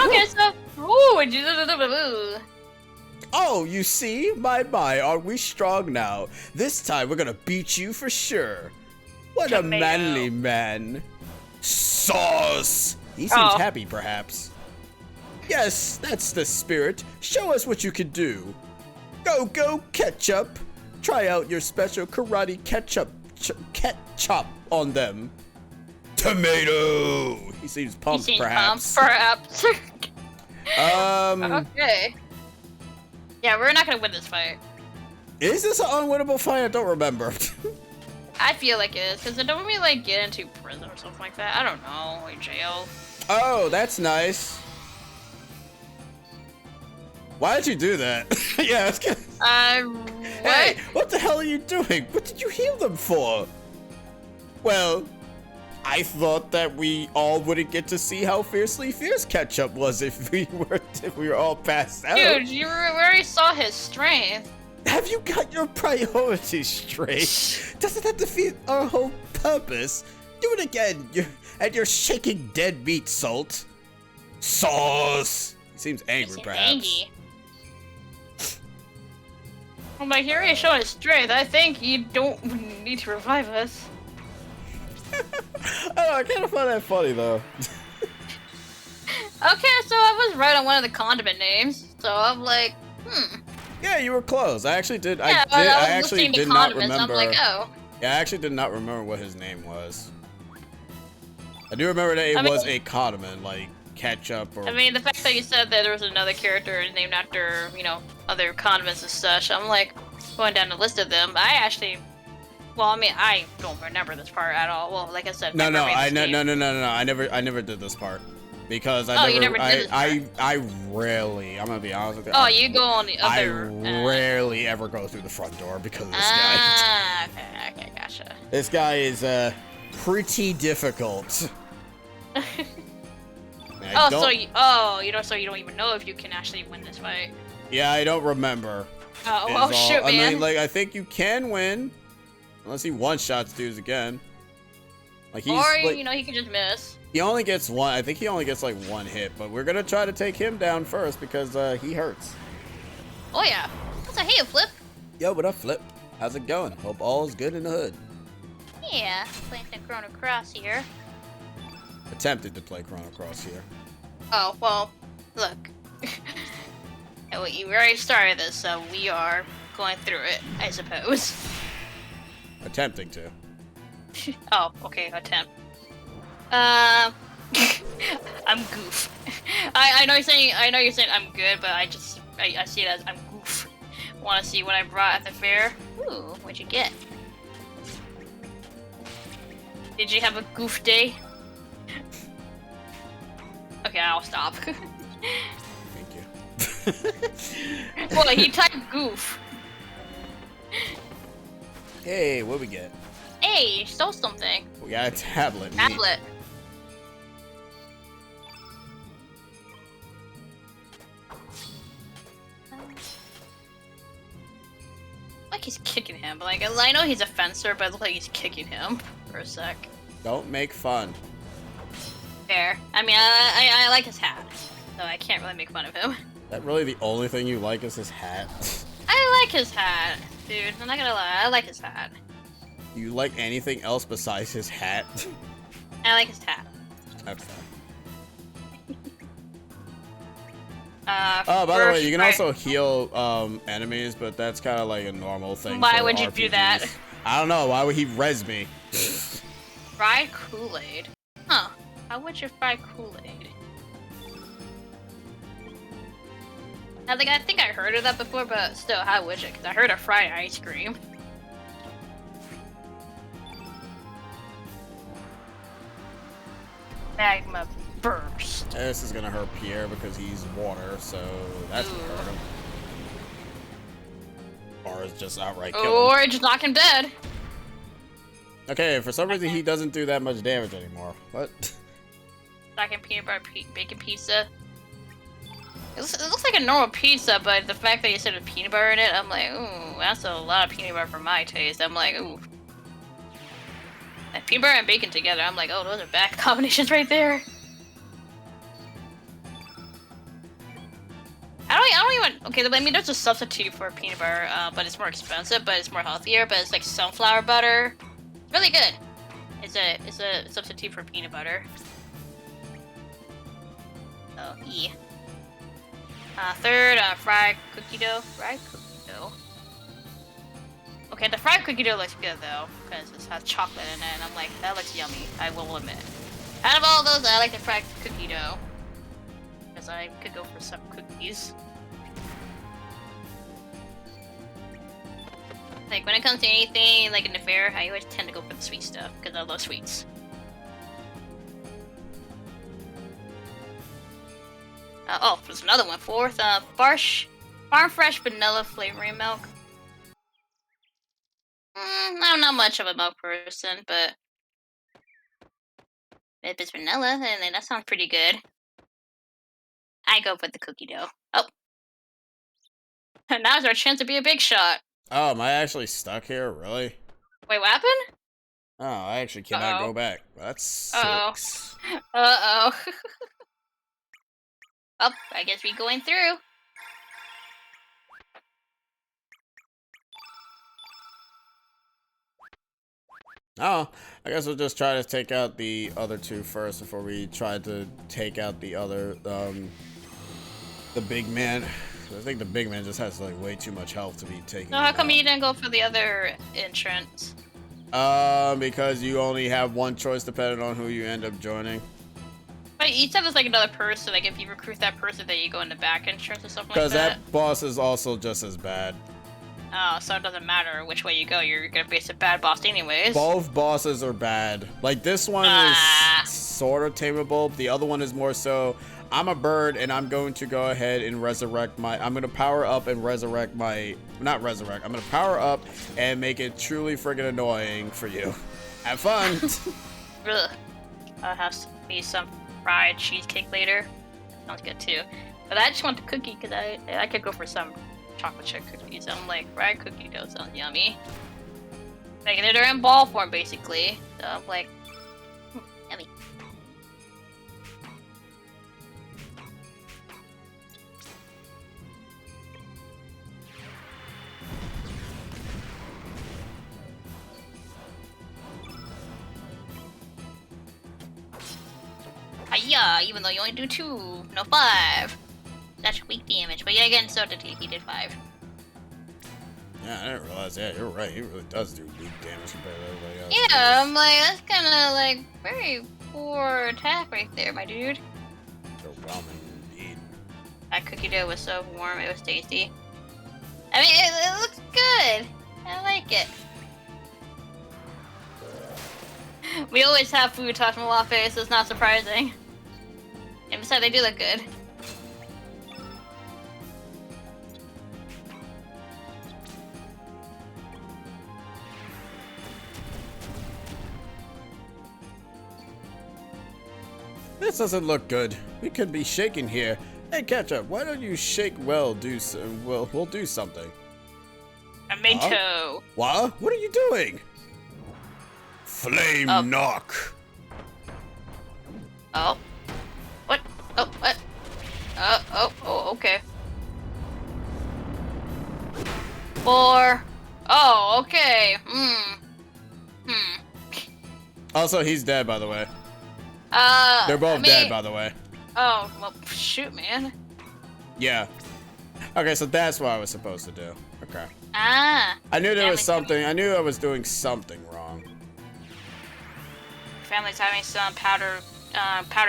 Okay, so. Ooh.
Oh, you see? My, are we strong now? This time we're gonna beat you for sure. What
Tomato.
a manly man. Sauce! He seems happy, perhaps. Yes, that's the spirit. Show us what you can do. Go, ketchup. Try out your special karate ketchup on them. Tomato! He seems pumped, perhaps.
Perhaps.
Um,
Okay. Yeah, we're not gonna win this fight.
is this an unwinnable fight? I don't remember.
I feel like it is, because don't we like get into prison or something like that? I don't know, like jail.
Oh, that's nice. Why did you do that? Yeah, it's good.
What?
Hey, what the hell are you doing? What did you heal them for? Well, I thought that we all wouldn't get to see how fiercely fierce Ketchup was if we were all passed out.
Dude, we already saw his strength.
Have you got your priorities straight? Doesn't that defeat our whole purpose? Do it again, you're shaking dead meat, Salt. Sauce. He seems angry,
He's
perhaps.
angry. Well, my hero is showing his strength. I think you don't need to revive us.
Oh, I kind of find that funny, though.
Okay, so I was right on one of the condiment names. So I'm like,
Yeah, you were close. I actually did.
Yeah,
I
was
actually
listening to
did not
condiments.
remember.
I'm like, oh.
Yeah, I actually did not remember what his name was. I do remember that it was a condiment, like ketchup or.
I mean, the fact that you said that there was another character named after, other condiments and such, I'm like going down the list of them. I actually Well, I mean, I don't remember this part at all. Well, like I said,
No, no,
I
never did this part because
you never did this part.
I rarely. I'm gonna be honest with you.
Oh, you go on the other.
I rarely ever go through the front door because of this guy.
Ah, okay, gotcha.
This guy is pretty difficult.
So you don't even know if you can actually win this fight.
Yeah, I don't remember.
Oh shoot, man.
I mean, like, I think you can win, unless he one-shots dudes again. Like he's,
or
like,
he can just miss.
he only gets one. I think he only gets like one hit, but we're gonna try to take him down first because he hurts.
Oh yeah. That's a hey, Flip.
Yo, what up, Flip? How's it going? Hope all is good in the hood.
Yeah, playing some Chrono Cross here.
Attempted to play Chrono Cross here.
Oh well, look. Well, you already started this, so we are going through it, I suppose.
Attempting to.
Oh, okay, attempt. I'm goof. I know you're saying I'm good, but I see it as I'm goof. Want to see what I brought at the fair?
Ooh, what'd you get?
Did you have a goof day? Okay, I'll stop.
Thank you.
Well, he typed goof.
Hey, what we get?
Hey, you stole something.
We got a tablet. neat.
Tablet. Like he's kicking him, but like I know he's a fencer, but it looks like he's kicking him for a sec.
Don't make fun.
Fair. I mean, I like his hat, so I can't really make fun of him.
Is that really the only thing you like is his hat?
I like his hat, dude. I'm not gonna lie, I like his hat.
Do you like anything else besides his hat?
I like his hat.
That's fine.
Oh,
by the way, you can also heal enemies, but that's kind of like a normal thing.
Why
for
would you do that?
RPGs. I don't know. Why would he res me?
Fried Kool-Aid. Huh. How would you fry Kool-Aid? I think I heard of that before, but still, how would you? Because I heard of fried ice cream. Magma burst.
This is gonna hurt Pierre because he's water, so that's gonna hurt him. Or it's just outright kill him.
Or just knock him dead.
Okay, for some reason he doesn't do that much damage anymore. What?
Second peanut butter bacon pizza. It looks like a normal pizza, but the fact that you said a peanut butter in it, I'm like, ooh, that's a lot of peanut butter for my taste. I'm like, ooh. And peanut butter and bacon together, I'm like, oh, those are bad combinations right there. I don't even, okay, I mean, there's a substitute for peanut butter, but it's more expensive, but it's more healthier, but it's like sunflower butter. It's really good. It's a substitute for peanut butter. Oh, yeah. Third, fried cookie dough. Fried cookie dough. Okay, the fried cookie dough looks good though, because it has chocolate in it, and I'm like, that looks yummy, I will admit. Out of all those, I like the fried cookie dough. Because I could go for some cookies. Like, when it comes to anything, like in the fair, I always tend to go for the sweet stuff, because I love sweets. Oh, there's another one. Fourth, farm fresh vanilla flavoring milk. I'm not much of a milk person, but if it's vanilla, then that sounds pretty good. I go with the cookie dough. Oh. Now's our chance to be a big shot.
Oh, am I actually stuck here? Really?
Wait, what happened?
Oh, I actually cannot go back. That sucks.
Uh-oh. Oh, I guess we're going through.
Oh, I guess we'll just try to take out the other two first before we try to take out the other, the big man. I think the big man just has like way too much health to be taking.
No, how come you didn't go for the other entrance?
Because you only have one choice depending on who you end up joining.
But you said there's like another person, like if you recruit that person, then you go in the back entrance or something like
Because
that.
that boss is also just as bad.
Oh, so it doesn't matter which way you go, you're gonna face a bad boss anyways.
Both bosses are bad. Like, this one is sort of tameable. The other one is more so, I'm a bird, and I'm going to go ahead and resurrect my... I'm going to power up and resurrect my... Not resurrect. I'm going to power up and make it truly friggin' annoying for you. Have fun!
Ugh. I'll have me some fried cheesecake later. Sounds good too. But I just want the cookie because I could go for some chocolate chip cookies. I'm like, fried cookie dough sounds yummy. Like, they're in ball form basically. So I'm like, yummy. Hiya, even though you only do 2, no 5. That's weak damage, but yeah, again, so did he did 5.
Yeah, I didn't realize. Yeah, you're right. He really does do weak damage compared to everybody else.
Yeah, I'm like, that's kind of like very poor attack right there, my dude.
Overwhelming indeed.
That cookie dough was so warm, it was tasty. I mean, it looks good. I like it. We always have food talk from Lafe, so it's not surprising. And besides, they do look good.
This doesn't look good. We could be shaking here. Hey, Ketchup, why don't you shake well? We'll do something.
A mento.
What? What are you doing? Flame knock.
Oh. What? Oh, what? Oh, okay. 4. Oh, okay.
Also, he's dead, by the way. They're both dead, by the way.
Oh, well, shoot, man.
Yeah. Okay, so that's what I was supposed to do. Okay.
Ah.
I knew there was something. I knew I was doing something wrong.
Family's having some powder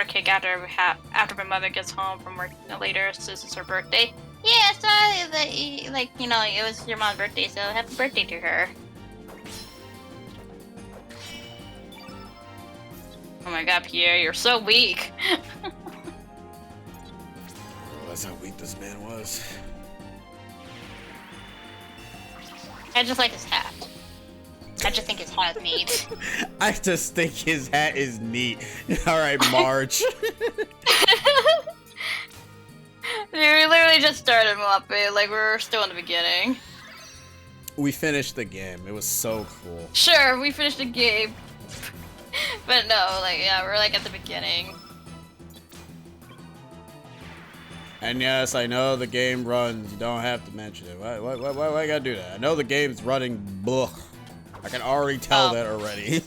cake after my mother gets home from work later, since it's her birthday. Yeah, so like you know, it was your mom's birthday, so happy birthday to her. Oh my God, Pierre, you're so weak.
That's how weak this man was.
I just like his hat. I just think his hat is neat.
I just think his hat is neat. All right, Marge.
We literally just started Muppet, like we're still in the beginning.
We finished the game. It was so cool.
Sure, we finished the game. But no, like, yeah, we're like at the beginning.
And yes, I know the game runs. You don't have to mention it. Why I gotta do that? I know the game's running. Blech. I can already tell that already.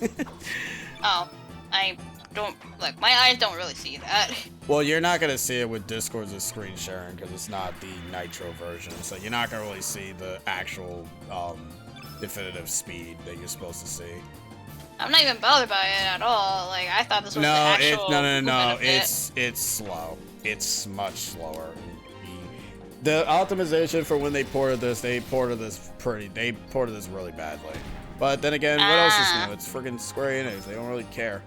Oh, I don't, like, my eyes don't really see that.
Well, you're not gonna see it with Discord's screen sharing because it's not the Nitro version, so you're not gonna really see the actual definitive speed that you're supposed to see.
I'm not even bothered by it at all. Like, I thought this was the actual
No. It's slow. It's much slower. The optimization for when they ported this really badly. But then again, what else is new? It's friggin' Square Enix. They don't really care.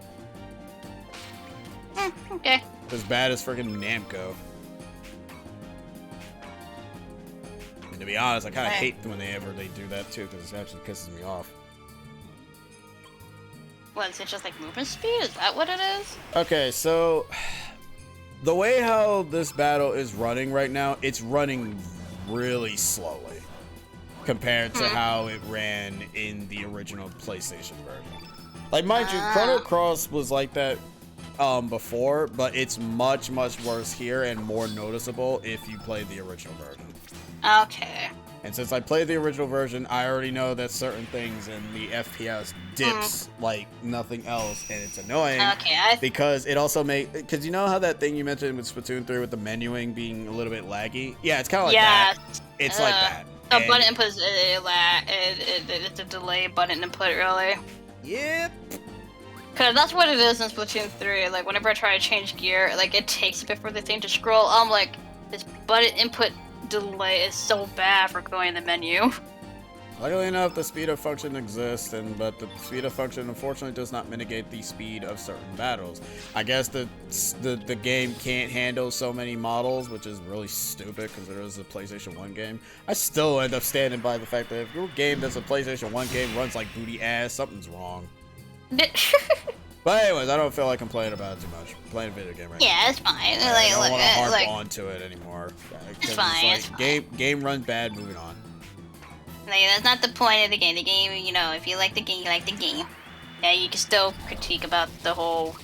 Okay.
As bad as friggin' Namco. And to be honest, I kind of hate when they do that too, because it actually pisses me off.
What, is it just like movement speed? Is that what it is?
Okay, so the way how this battle is running right now, it's running really slowly compared to how it ran in the original PlayStation version. Like, mind you, Chrono Cross was like that before, but it's much worse here and more noticeable if you play the original version.
Okay.
And since I played the original version, I already know that certain things in the FPS dips like nothing else, and it's annoying.
Okay,
because it also because you know how that thing you mentioned with Splatoon 3 with the menuing being a little bit laggy? Yeah, it's kind of like that. It's like that.
The button input is it's a delay button input, really.
Yep.
Cause that's what it is in Splatoon 3. Like, whenever I try to change gear, like, it takes a bit for the thing to scroll. I'm like, this button input delay is so bad for going in the menu.
Luckily enough, the speed of function exists, but the speed of function unfortunately does not mitigate the speed of certain battles. I guess the game can't handle so many models, which is really stupid because it is a PlayStation 1 game. I still end up standing by the fact that if your game that's a PlayStation 1 game runs like booty ass, something's wrong. But anyways, I don't feel like complaining about it too much. I'm playing a video game right now.
Yeah, it's fine.
I don't want to harp onto it anymore.
It's fine.
It's like, game runs bad, moving on.
Like, that's not the point of the game. The game, you know, if you like the game, you like the game. Yeah, you can still critique about the whole,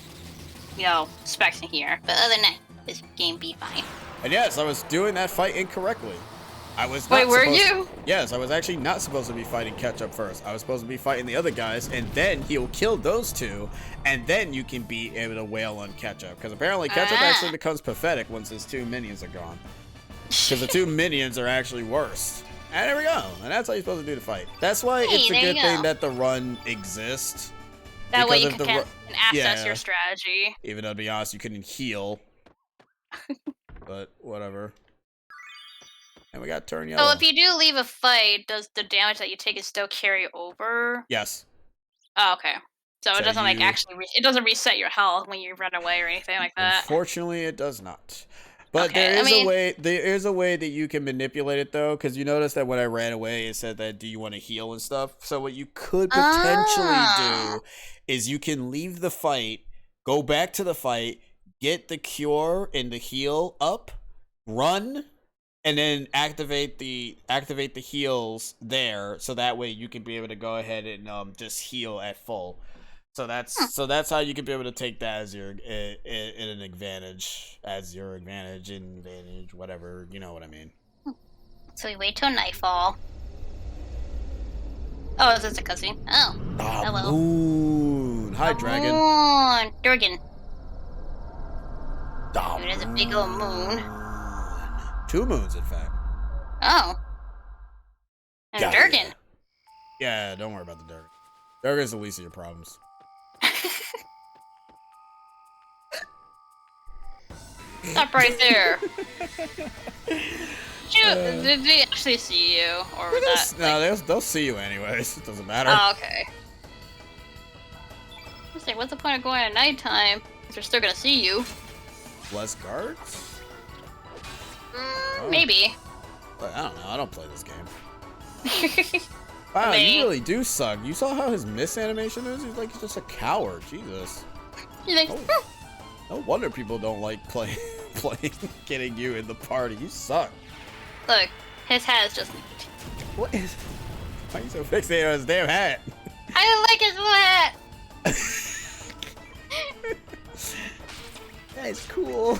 you know, specs in here. But other than that, this game be fine.
And yes, I was doing that fight incorrectly. I was not
Wait, were
supposed-
you?
Yes, I was actually not supposed to be fighting Ketchup first. I was supposed to be fighting the other guys, and then he'll kill those two, and then you can be able to wail on Ketchup. Because apparently Ketchup actually becomes pathetic once his 2 minions are gone. Because the 2 minions are actually worse. And there we go. And that's how you're supposed to do the fight. That's why it's a good thing that the run exists.
That way you
Because
can,
of
can access
yeah.
your strategy.
Even though, to be honest, you couldn't heal. But whatever. And we got turn yellow.
So if you do leave a fight, does the damage that you take is still carry over?
Yes.
Oh, okay. So it
So
doesn't like
you-
actually it doesn't reset your health when you run away or anything like that.
Unfortunately, it does not. But
Okay,
there is
I mean-
a way. There is a way that you can manipulate it, though, because you notice that when I ran away, it said that do you want to heal and stuff. So what you could potentially do is you can leave the fight, go back to the fight, get the cure and the heal up, run, and then activate the heals there. So that way you can be able to go ahead and just heal at full. So that's how you can be able to take that as your an advantage, whatever, you know what I mean.
So we wait till nightfall.
Oh, is this a cutscene?
Oh, hello.
Moon. Hi, dragon.
Moon. Durgan.
Da
Dude, there's a big old moon.
2 moons, in fact.
Oh. And
Got
Durgan.
it. Yeah, don't worry about the Durgan. Durgan's the least of your problems.
Stop right there. Did they actually see you, or was that?
No, they'll see you anyways. It doesn't matter.
Oh, okay. I was like, what's the point of going at nighttime if they're still gonna see you?
Less guards?
Maybe.
But I don't know. I don't play this game. Wow,
mean-
you really do suck. You saw how his miss animation is? He's just a coward. Jesus.
You think?
Oh. No wonder people don't like playing getting you in the party. You suck.
Look, his hat is just neat.
What is? Why are you so fixated on his damn hat?
I don't like his little hat.
That is cool.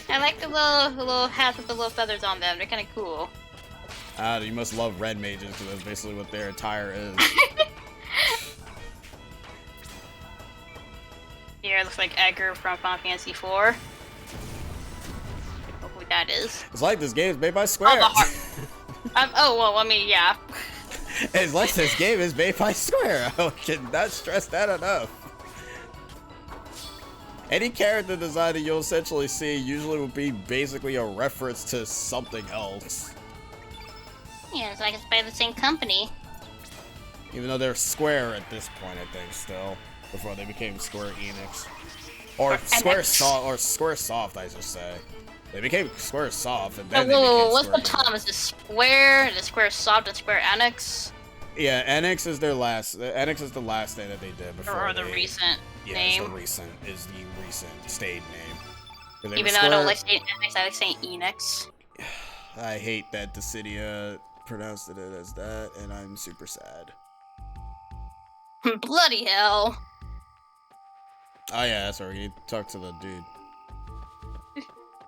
I like the little hats with the little feathers on them. They're kind of cool.
Ah, you must love red mages because that's basically what their attire is.
Here, it looks like Edgar from Final Fantasy IV. I don't know who that is.
It's like this game is made by Square.
Oh, the heart. Oh, well, I mean, yeah.
It's like this game is made by Square. I cannot stress that enough. Any character design that you'll essentially see usually will be basically a reference to something else.
Yeah, it's like it's by the same company.
Even though they're Square at this point, I think, still. Before they became Square Enix. Or Squaresoft, I should say. They became Squaresoft, and then they became
What's
Square
the Tom?
Enix.
Is it Square, the Squaresoft, and Square Enix?
Yeah, Enix is their last. Enix is the last thing that they did before.
Or the
they-
recent
Yeah,
name?
it's the recent stayed name. 'Cause they
Even
were
though I don't
Square-
like saying Enix, I like saying Enix.
I hate that the city pronounced it as that, and I'm super sad.
Bloody hell.
Oh yeah, that's right. We need to talk to the dude.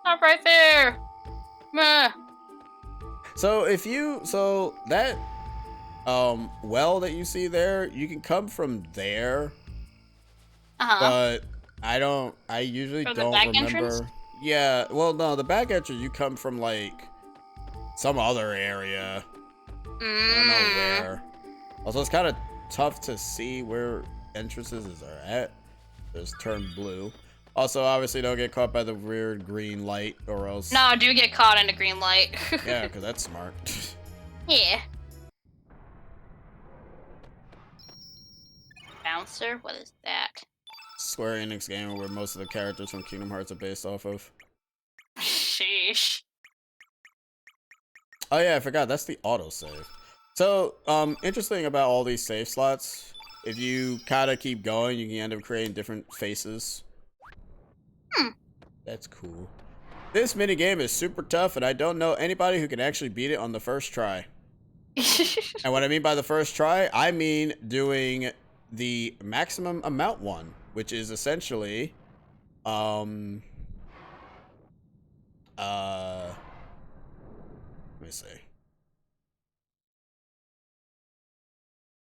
Stop right there. Meh.
So that well that you see there, you can come from there, but I usually
From the
don't
back
remember.
entrance?
Yeah, well no, the back entrance you come from like some other area. I don't know where. Also, it's kind of tough to see where entrances are at. Just turn blue. Also, obviously, don't get caught by the weird green light, or else.
No, do get caught in the green light.
Yeah, because that's smart.
Yeah.
Bouncer? What is that?
Square Enix game where most of the characters from Kingdom Hearts are based off of.
Sheesh.
Oh yeah, I forgot. That's the autosave. So, interesting about all these save slots. If you kind of keep going, you can end up creating different faces. That's cool. This minigame is super tough, and I don't know anybody who can actually beat it on the first try. And what I mean by the first try, I mean doing the maximum amount one, which is essentially, let me see.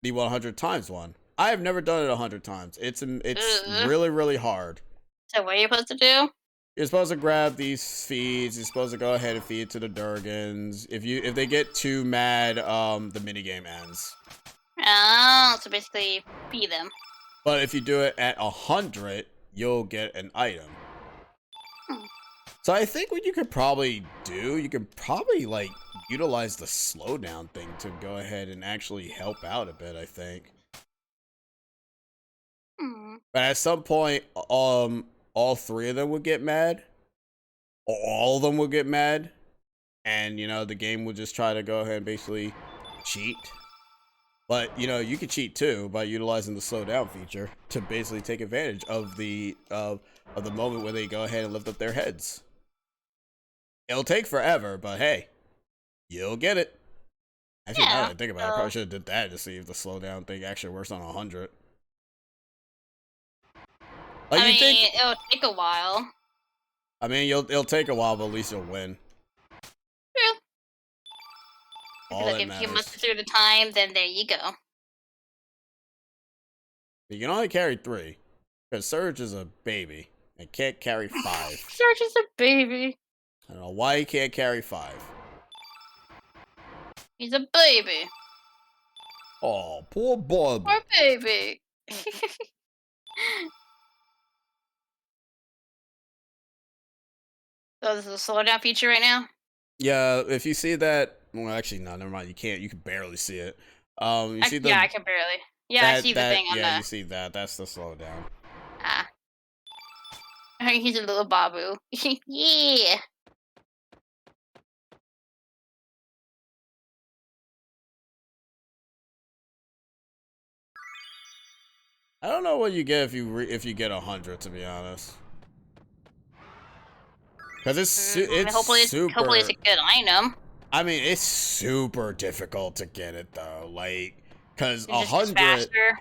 The 100 times one. I have never done it 100 times. It's really, really hard.
So what are you supposed to do?
You're supposed to grab these feeds. You're supposed to go ahead and feed it to the Durgans. If they get too mad, the minigame ends.
Oh, so basically feed them.
But if you do it at 100, you'll get an item. So I think what you could probably do, you could probably like utilize the slowdown thing to go ahead and actually help out a bit, I think. But at some point, all three of them would get mad. Or all of them would get mad. And, you know, the game would just try to go ahead and basically cheat. But, you know, you could cheat too by utilizing the slow down feature to basically take advantage of the moment where they go ahead and lift up their heads. It'll take forever, but hey, you'll get it. Actually, now that I think about it, I probably should have did that to see if the slow down thing actually works on 100. Like,
I mean, it'll take a while.
I mean, it'll take a while, but at least you'll win.
True.
All
Like
that
if
matters.
you muster through the time, then there you go.
You can only carry 3, because Surge is a baby and can't carry 5.
Surge is a baby.
I don't know why he can't carry 5.
He's a baby.
Oh, poor Bob.
Poor baby. So this is a slowdown feature right now?
Yeah, if you see that, well, actually, no, never mind. You can't. You can barely see it. You see
Yeah, I can barely. Yeah, I see the thing on
yeah, you see that. That's the slowdown.
Ah. He's a little babu. Yeah.
I don't know what you get if you get 100, to be honest. Because it's
hopefully
super.
It's a good item.
I mean, it's super difficult to get it though. Like, because
It's just
100.
faster.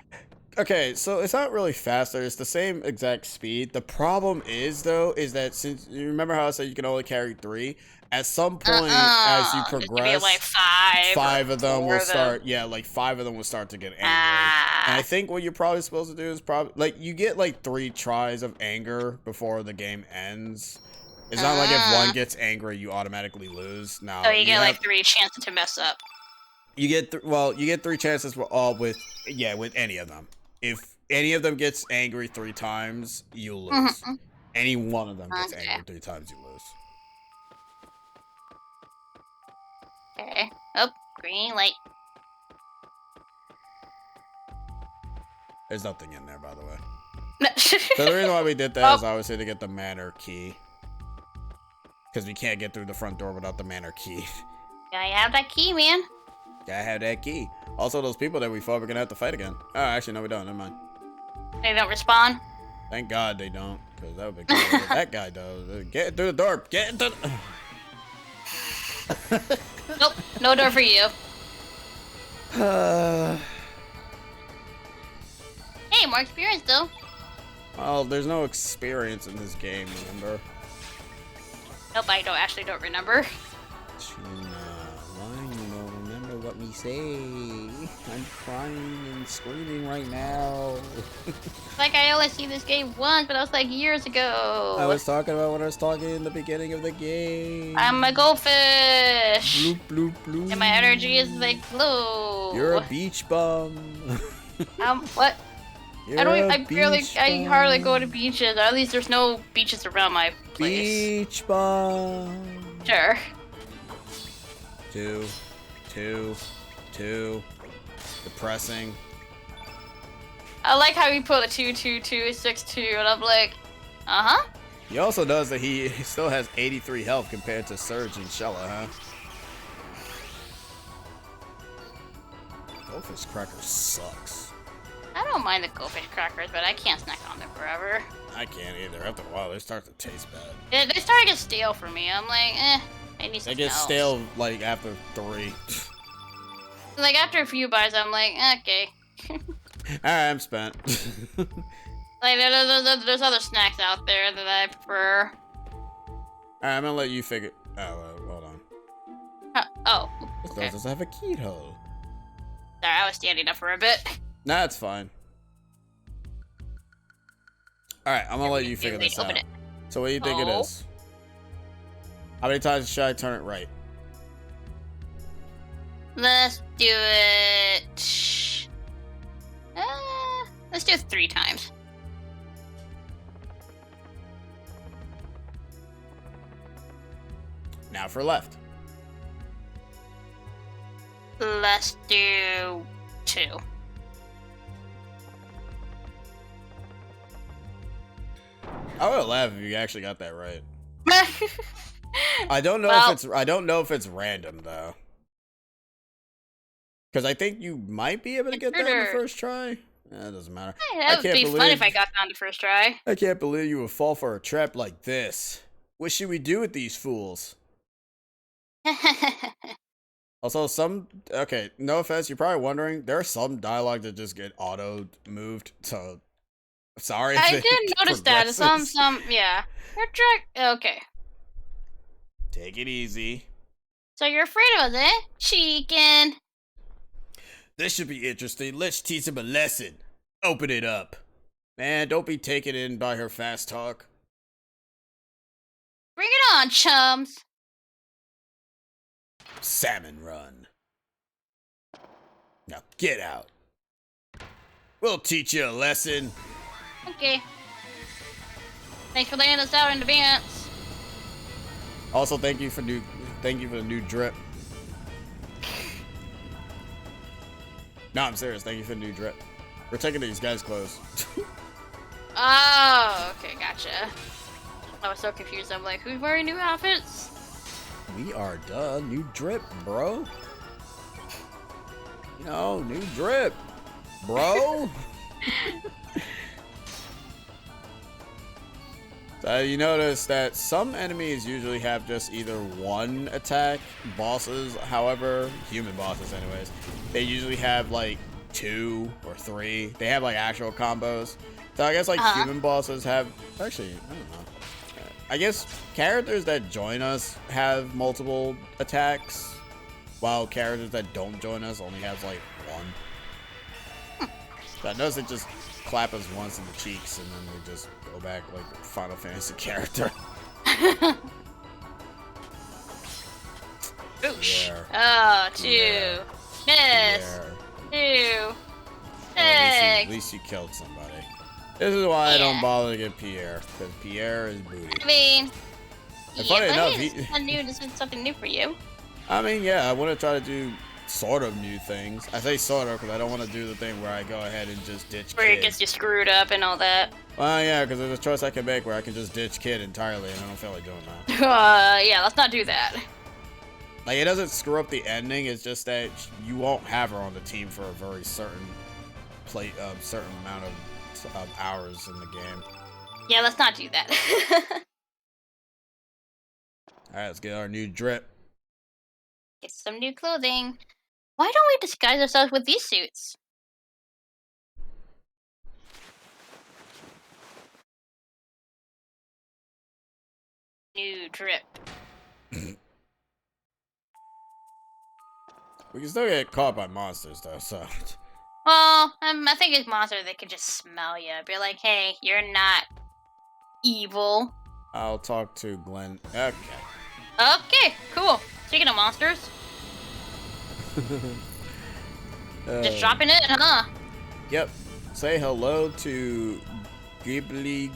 Okay, so it's not really faster. It's the same exact speed. The problem is though, is that since you remember how I said you can only carry 3, at some point as you progress,
like
5 of them will
of them.
start. Yeah, like 5 of them will start to get angry. And I think what you're probably supposed to do is probably like you get like 3 tries of anger before the game ends. It's not like if one gets angry, you automatically lose. No,
So you get like 3 chances to mess up.
you get you get 3 chances with any of them. If any of them gets angry 3 times, you lose. Any one of them gets angry 3 times, you lose.
Okay. Oh, green light.
There's nothing in there, by the way. So the reason why we did that is obviously to get the manor key. Because we can't get through the front door without the manor key.
Gotta have that key, man.
Gotta have that key. Also, those people that we fought, we're gonna have to fight again. Oh, actually, no, we don't. Never mind.
They don't respawn.
Thank God they don't. Because that would be cool. That guy does. Get through the door. Get into the...
Nope, no door for you. Hey, more experience though.
Well, there's no experience in this game, remember?
Nope, I don't remember.
Tuna, why you don't remember what we say? I'm crying and screaming right now.
Like I only see this game once, but that was like years ago.
I was talking about when I was talking in the beginning of the game.
I'm a goldfish.
Bloop, bloop, bloop.
And my energy is like low.
You're a beach bum.
What?
You're
I hardly go to beaches. Or at least there's no beaches around my place.
Beach bum.
Sure.
2. Depressing.
I like how he put a 2-2-2-6-2, and I'm like, uh-huh.
He also knows that he still has 83 health compared to Surge and Shella, huh? Goldfish Cracker sucks.
I don't mind the goldfish crackers, but I can't snack on them forever.
I can't either. After a while, they start to taste bad.
They start to get stale for me. I'm like, I need
They
something
get
else.
stale like after 3.
Like after a few bites, I'm like, okay.
Alright, I'm spent.
Like there's other snacks out there that I prefer.
Alright, I'm gonna let you figure. Oh, hold on.
Oh,
This
okay.
doesn't have a keyhole.
Sorry, I was standing up for a bit.
Nah, it's fine. Alright, I'm gonna let you figure this out.
Open it.
So what do you think it
Oh.
is? How many times should I turn it right?
Let's do it. Let's do it 3 times.
Now for left.
Let's do 2.
I would laugh if you actually got that right. I don't know
Well-
if it's random though. Cause I think you might be able to get that in the
Intruder.
first try. It doesn't matter.
Hey, that would
can't
be fun
believe-
if I got that on the first try.
I can't believe you would fall for a trap like this. What should we do with these fools? Also, okay, no offense, you're probably wondering, there's some dialogue that just get auto-moved, so sorry if
I
it
did notice that.
progresses.
Yeah. Okay.
Take it easy.
So you're afraid of us, eh? Chicken.
This should be interesting. Let's teach him a lesson. Open it up. Man, don't be taken in by her fast talk.
Bring it on, chums.
Salmon run. Now get out. We'll teach you a lesson.
Okay. Thanks for laying us out in advance.
Also, thank you for the new drip. No, I'm serious. Thank you for the new drip. We're taking these guys' clothes.
Oh, okay, gotcha. I was so confused. I'm like, who's wearing new outfits?
We are new drip, bro. You know, new drip, bro. So you notice that some enemies usually have just either one attack. Bosses, however, human bosses anyways, they usually have like 2 or 3. They have like actual combos. So I guess like human bosses have, actually, I don't know. I guess characters that join us have multiple attacks, while characters that don't join us only have like 1. So I notice it just clap us once in the cheeks and then we just go back like a Final Fantasy character.
Oosh.
Yeah.
Oh, 2.
Yeah.
Miss.
Yeah.
2.
Oh, at
Six.
least you killed somebody. This is why I don't bother to get Pierre, because Pierre is booty.
I mean,
And funny
but
enough,
hey, this is something new for you.
I mean, yeah, I want to try to do sort of new things. I say sort of because I don't want to do the thing where I go ahead and just ditch
Where
Kid.
it gets you screwed up and all that.
Well, yeah, because there's a choice I can make where I can just ditch Kid entirely, and I don't feel like doing that.
Yeah, let's not do that.
Like, it doesn't screw up the ending. It's just that you won't have her on the team for a very certain certain amount of hours in the game.
Yeah, let's not do that.
All right, let's get our new drip.
Get some new clothing. Why don't we disguise ourselves with these suits? New drip.
We can still get caught by monsters, though, so...
Well, I think it's monsters that can just smell you. Be like, hey, you're not evil.
I'll talk to Glenn. Okay.
Okay, cool. Speaking of monsters, just dropping it, huh?
Yep. Say hello to Ghibli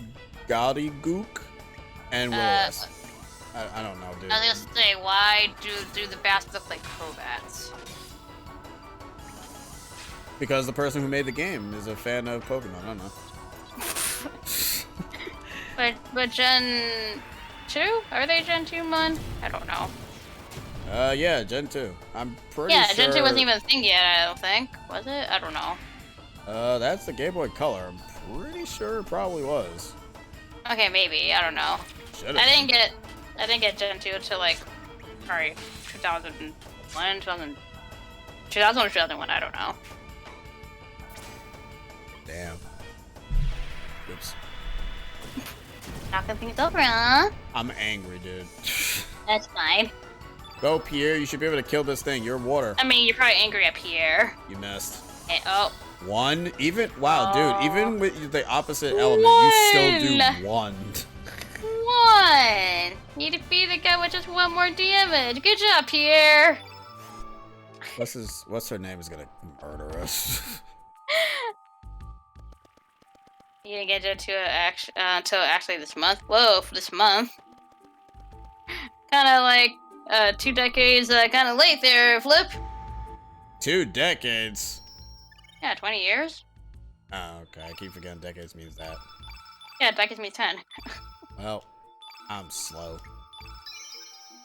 Gook and Willis. I don't know, dude.
I was gonna say, why do the bats look like crowbats?
Because the person who made the game is a fan of Pokemon. I don't know.
But Gen 2? Are they Gen 2 Mon? I don't know.
Yeah, Gen 2. I'm pretty
Yeah,
sure.
Gen 2 wasn't even a thing yet, I don't think. Was it? I don't know.
That's the Game Boy Color. I'm pretty sure it probably was.
Okay, maybe. I don't know.
Should've
I
been.
didn't get Gen 2 until like, sorry, 2001, 2000 or 2001, I don't know.
Damn. Oops.
Knocking things over, huh?
I'm angry, dude.
That's fine.
Go, Pierre. You should be able to kill this thing. You're water.
I mean, you're probably angry at Pierre.
You missed.
Oh.
One? Even? Wow, dude. Even with the opposite element,
One.
you still do one.
One! You defeat the guy with just one more damage. Good job, Pierre!
What's her name is gonna murder us.
You didn't get into it until actually this month. Whoa, for this month. Kinda like, 2 decades, kinda late there, Flip.
2 decades.
Yeah, 20 years.
Oh, okay. I keep forgetting decades means that.
Yeah, decades means 10.
Well, I'm slow.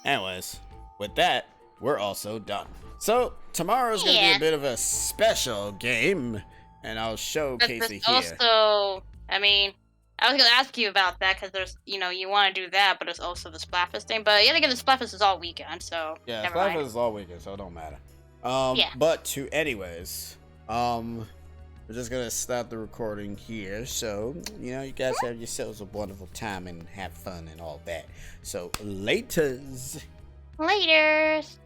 Anyways, with that, we're also done. So, tomorrow's gonna be
Yeah.
a bit of a special game, and I'll show
But
Casey
there's
here.
also, I mean, I was gonna ask you about that because there's, you know, you want to do that, but there's also the Splatfest thing. But yeah, again, the Splatfest is all weekend, so
Yeah,
never mind.
Splatfest is all weekend, so it don't matter.
Yeah.
But anyways, we're just gonna start the recording here. So, you know, you guys have yourselves a wonderful time and have fun and all that. So, laters.
Laters.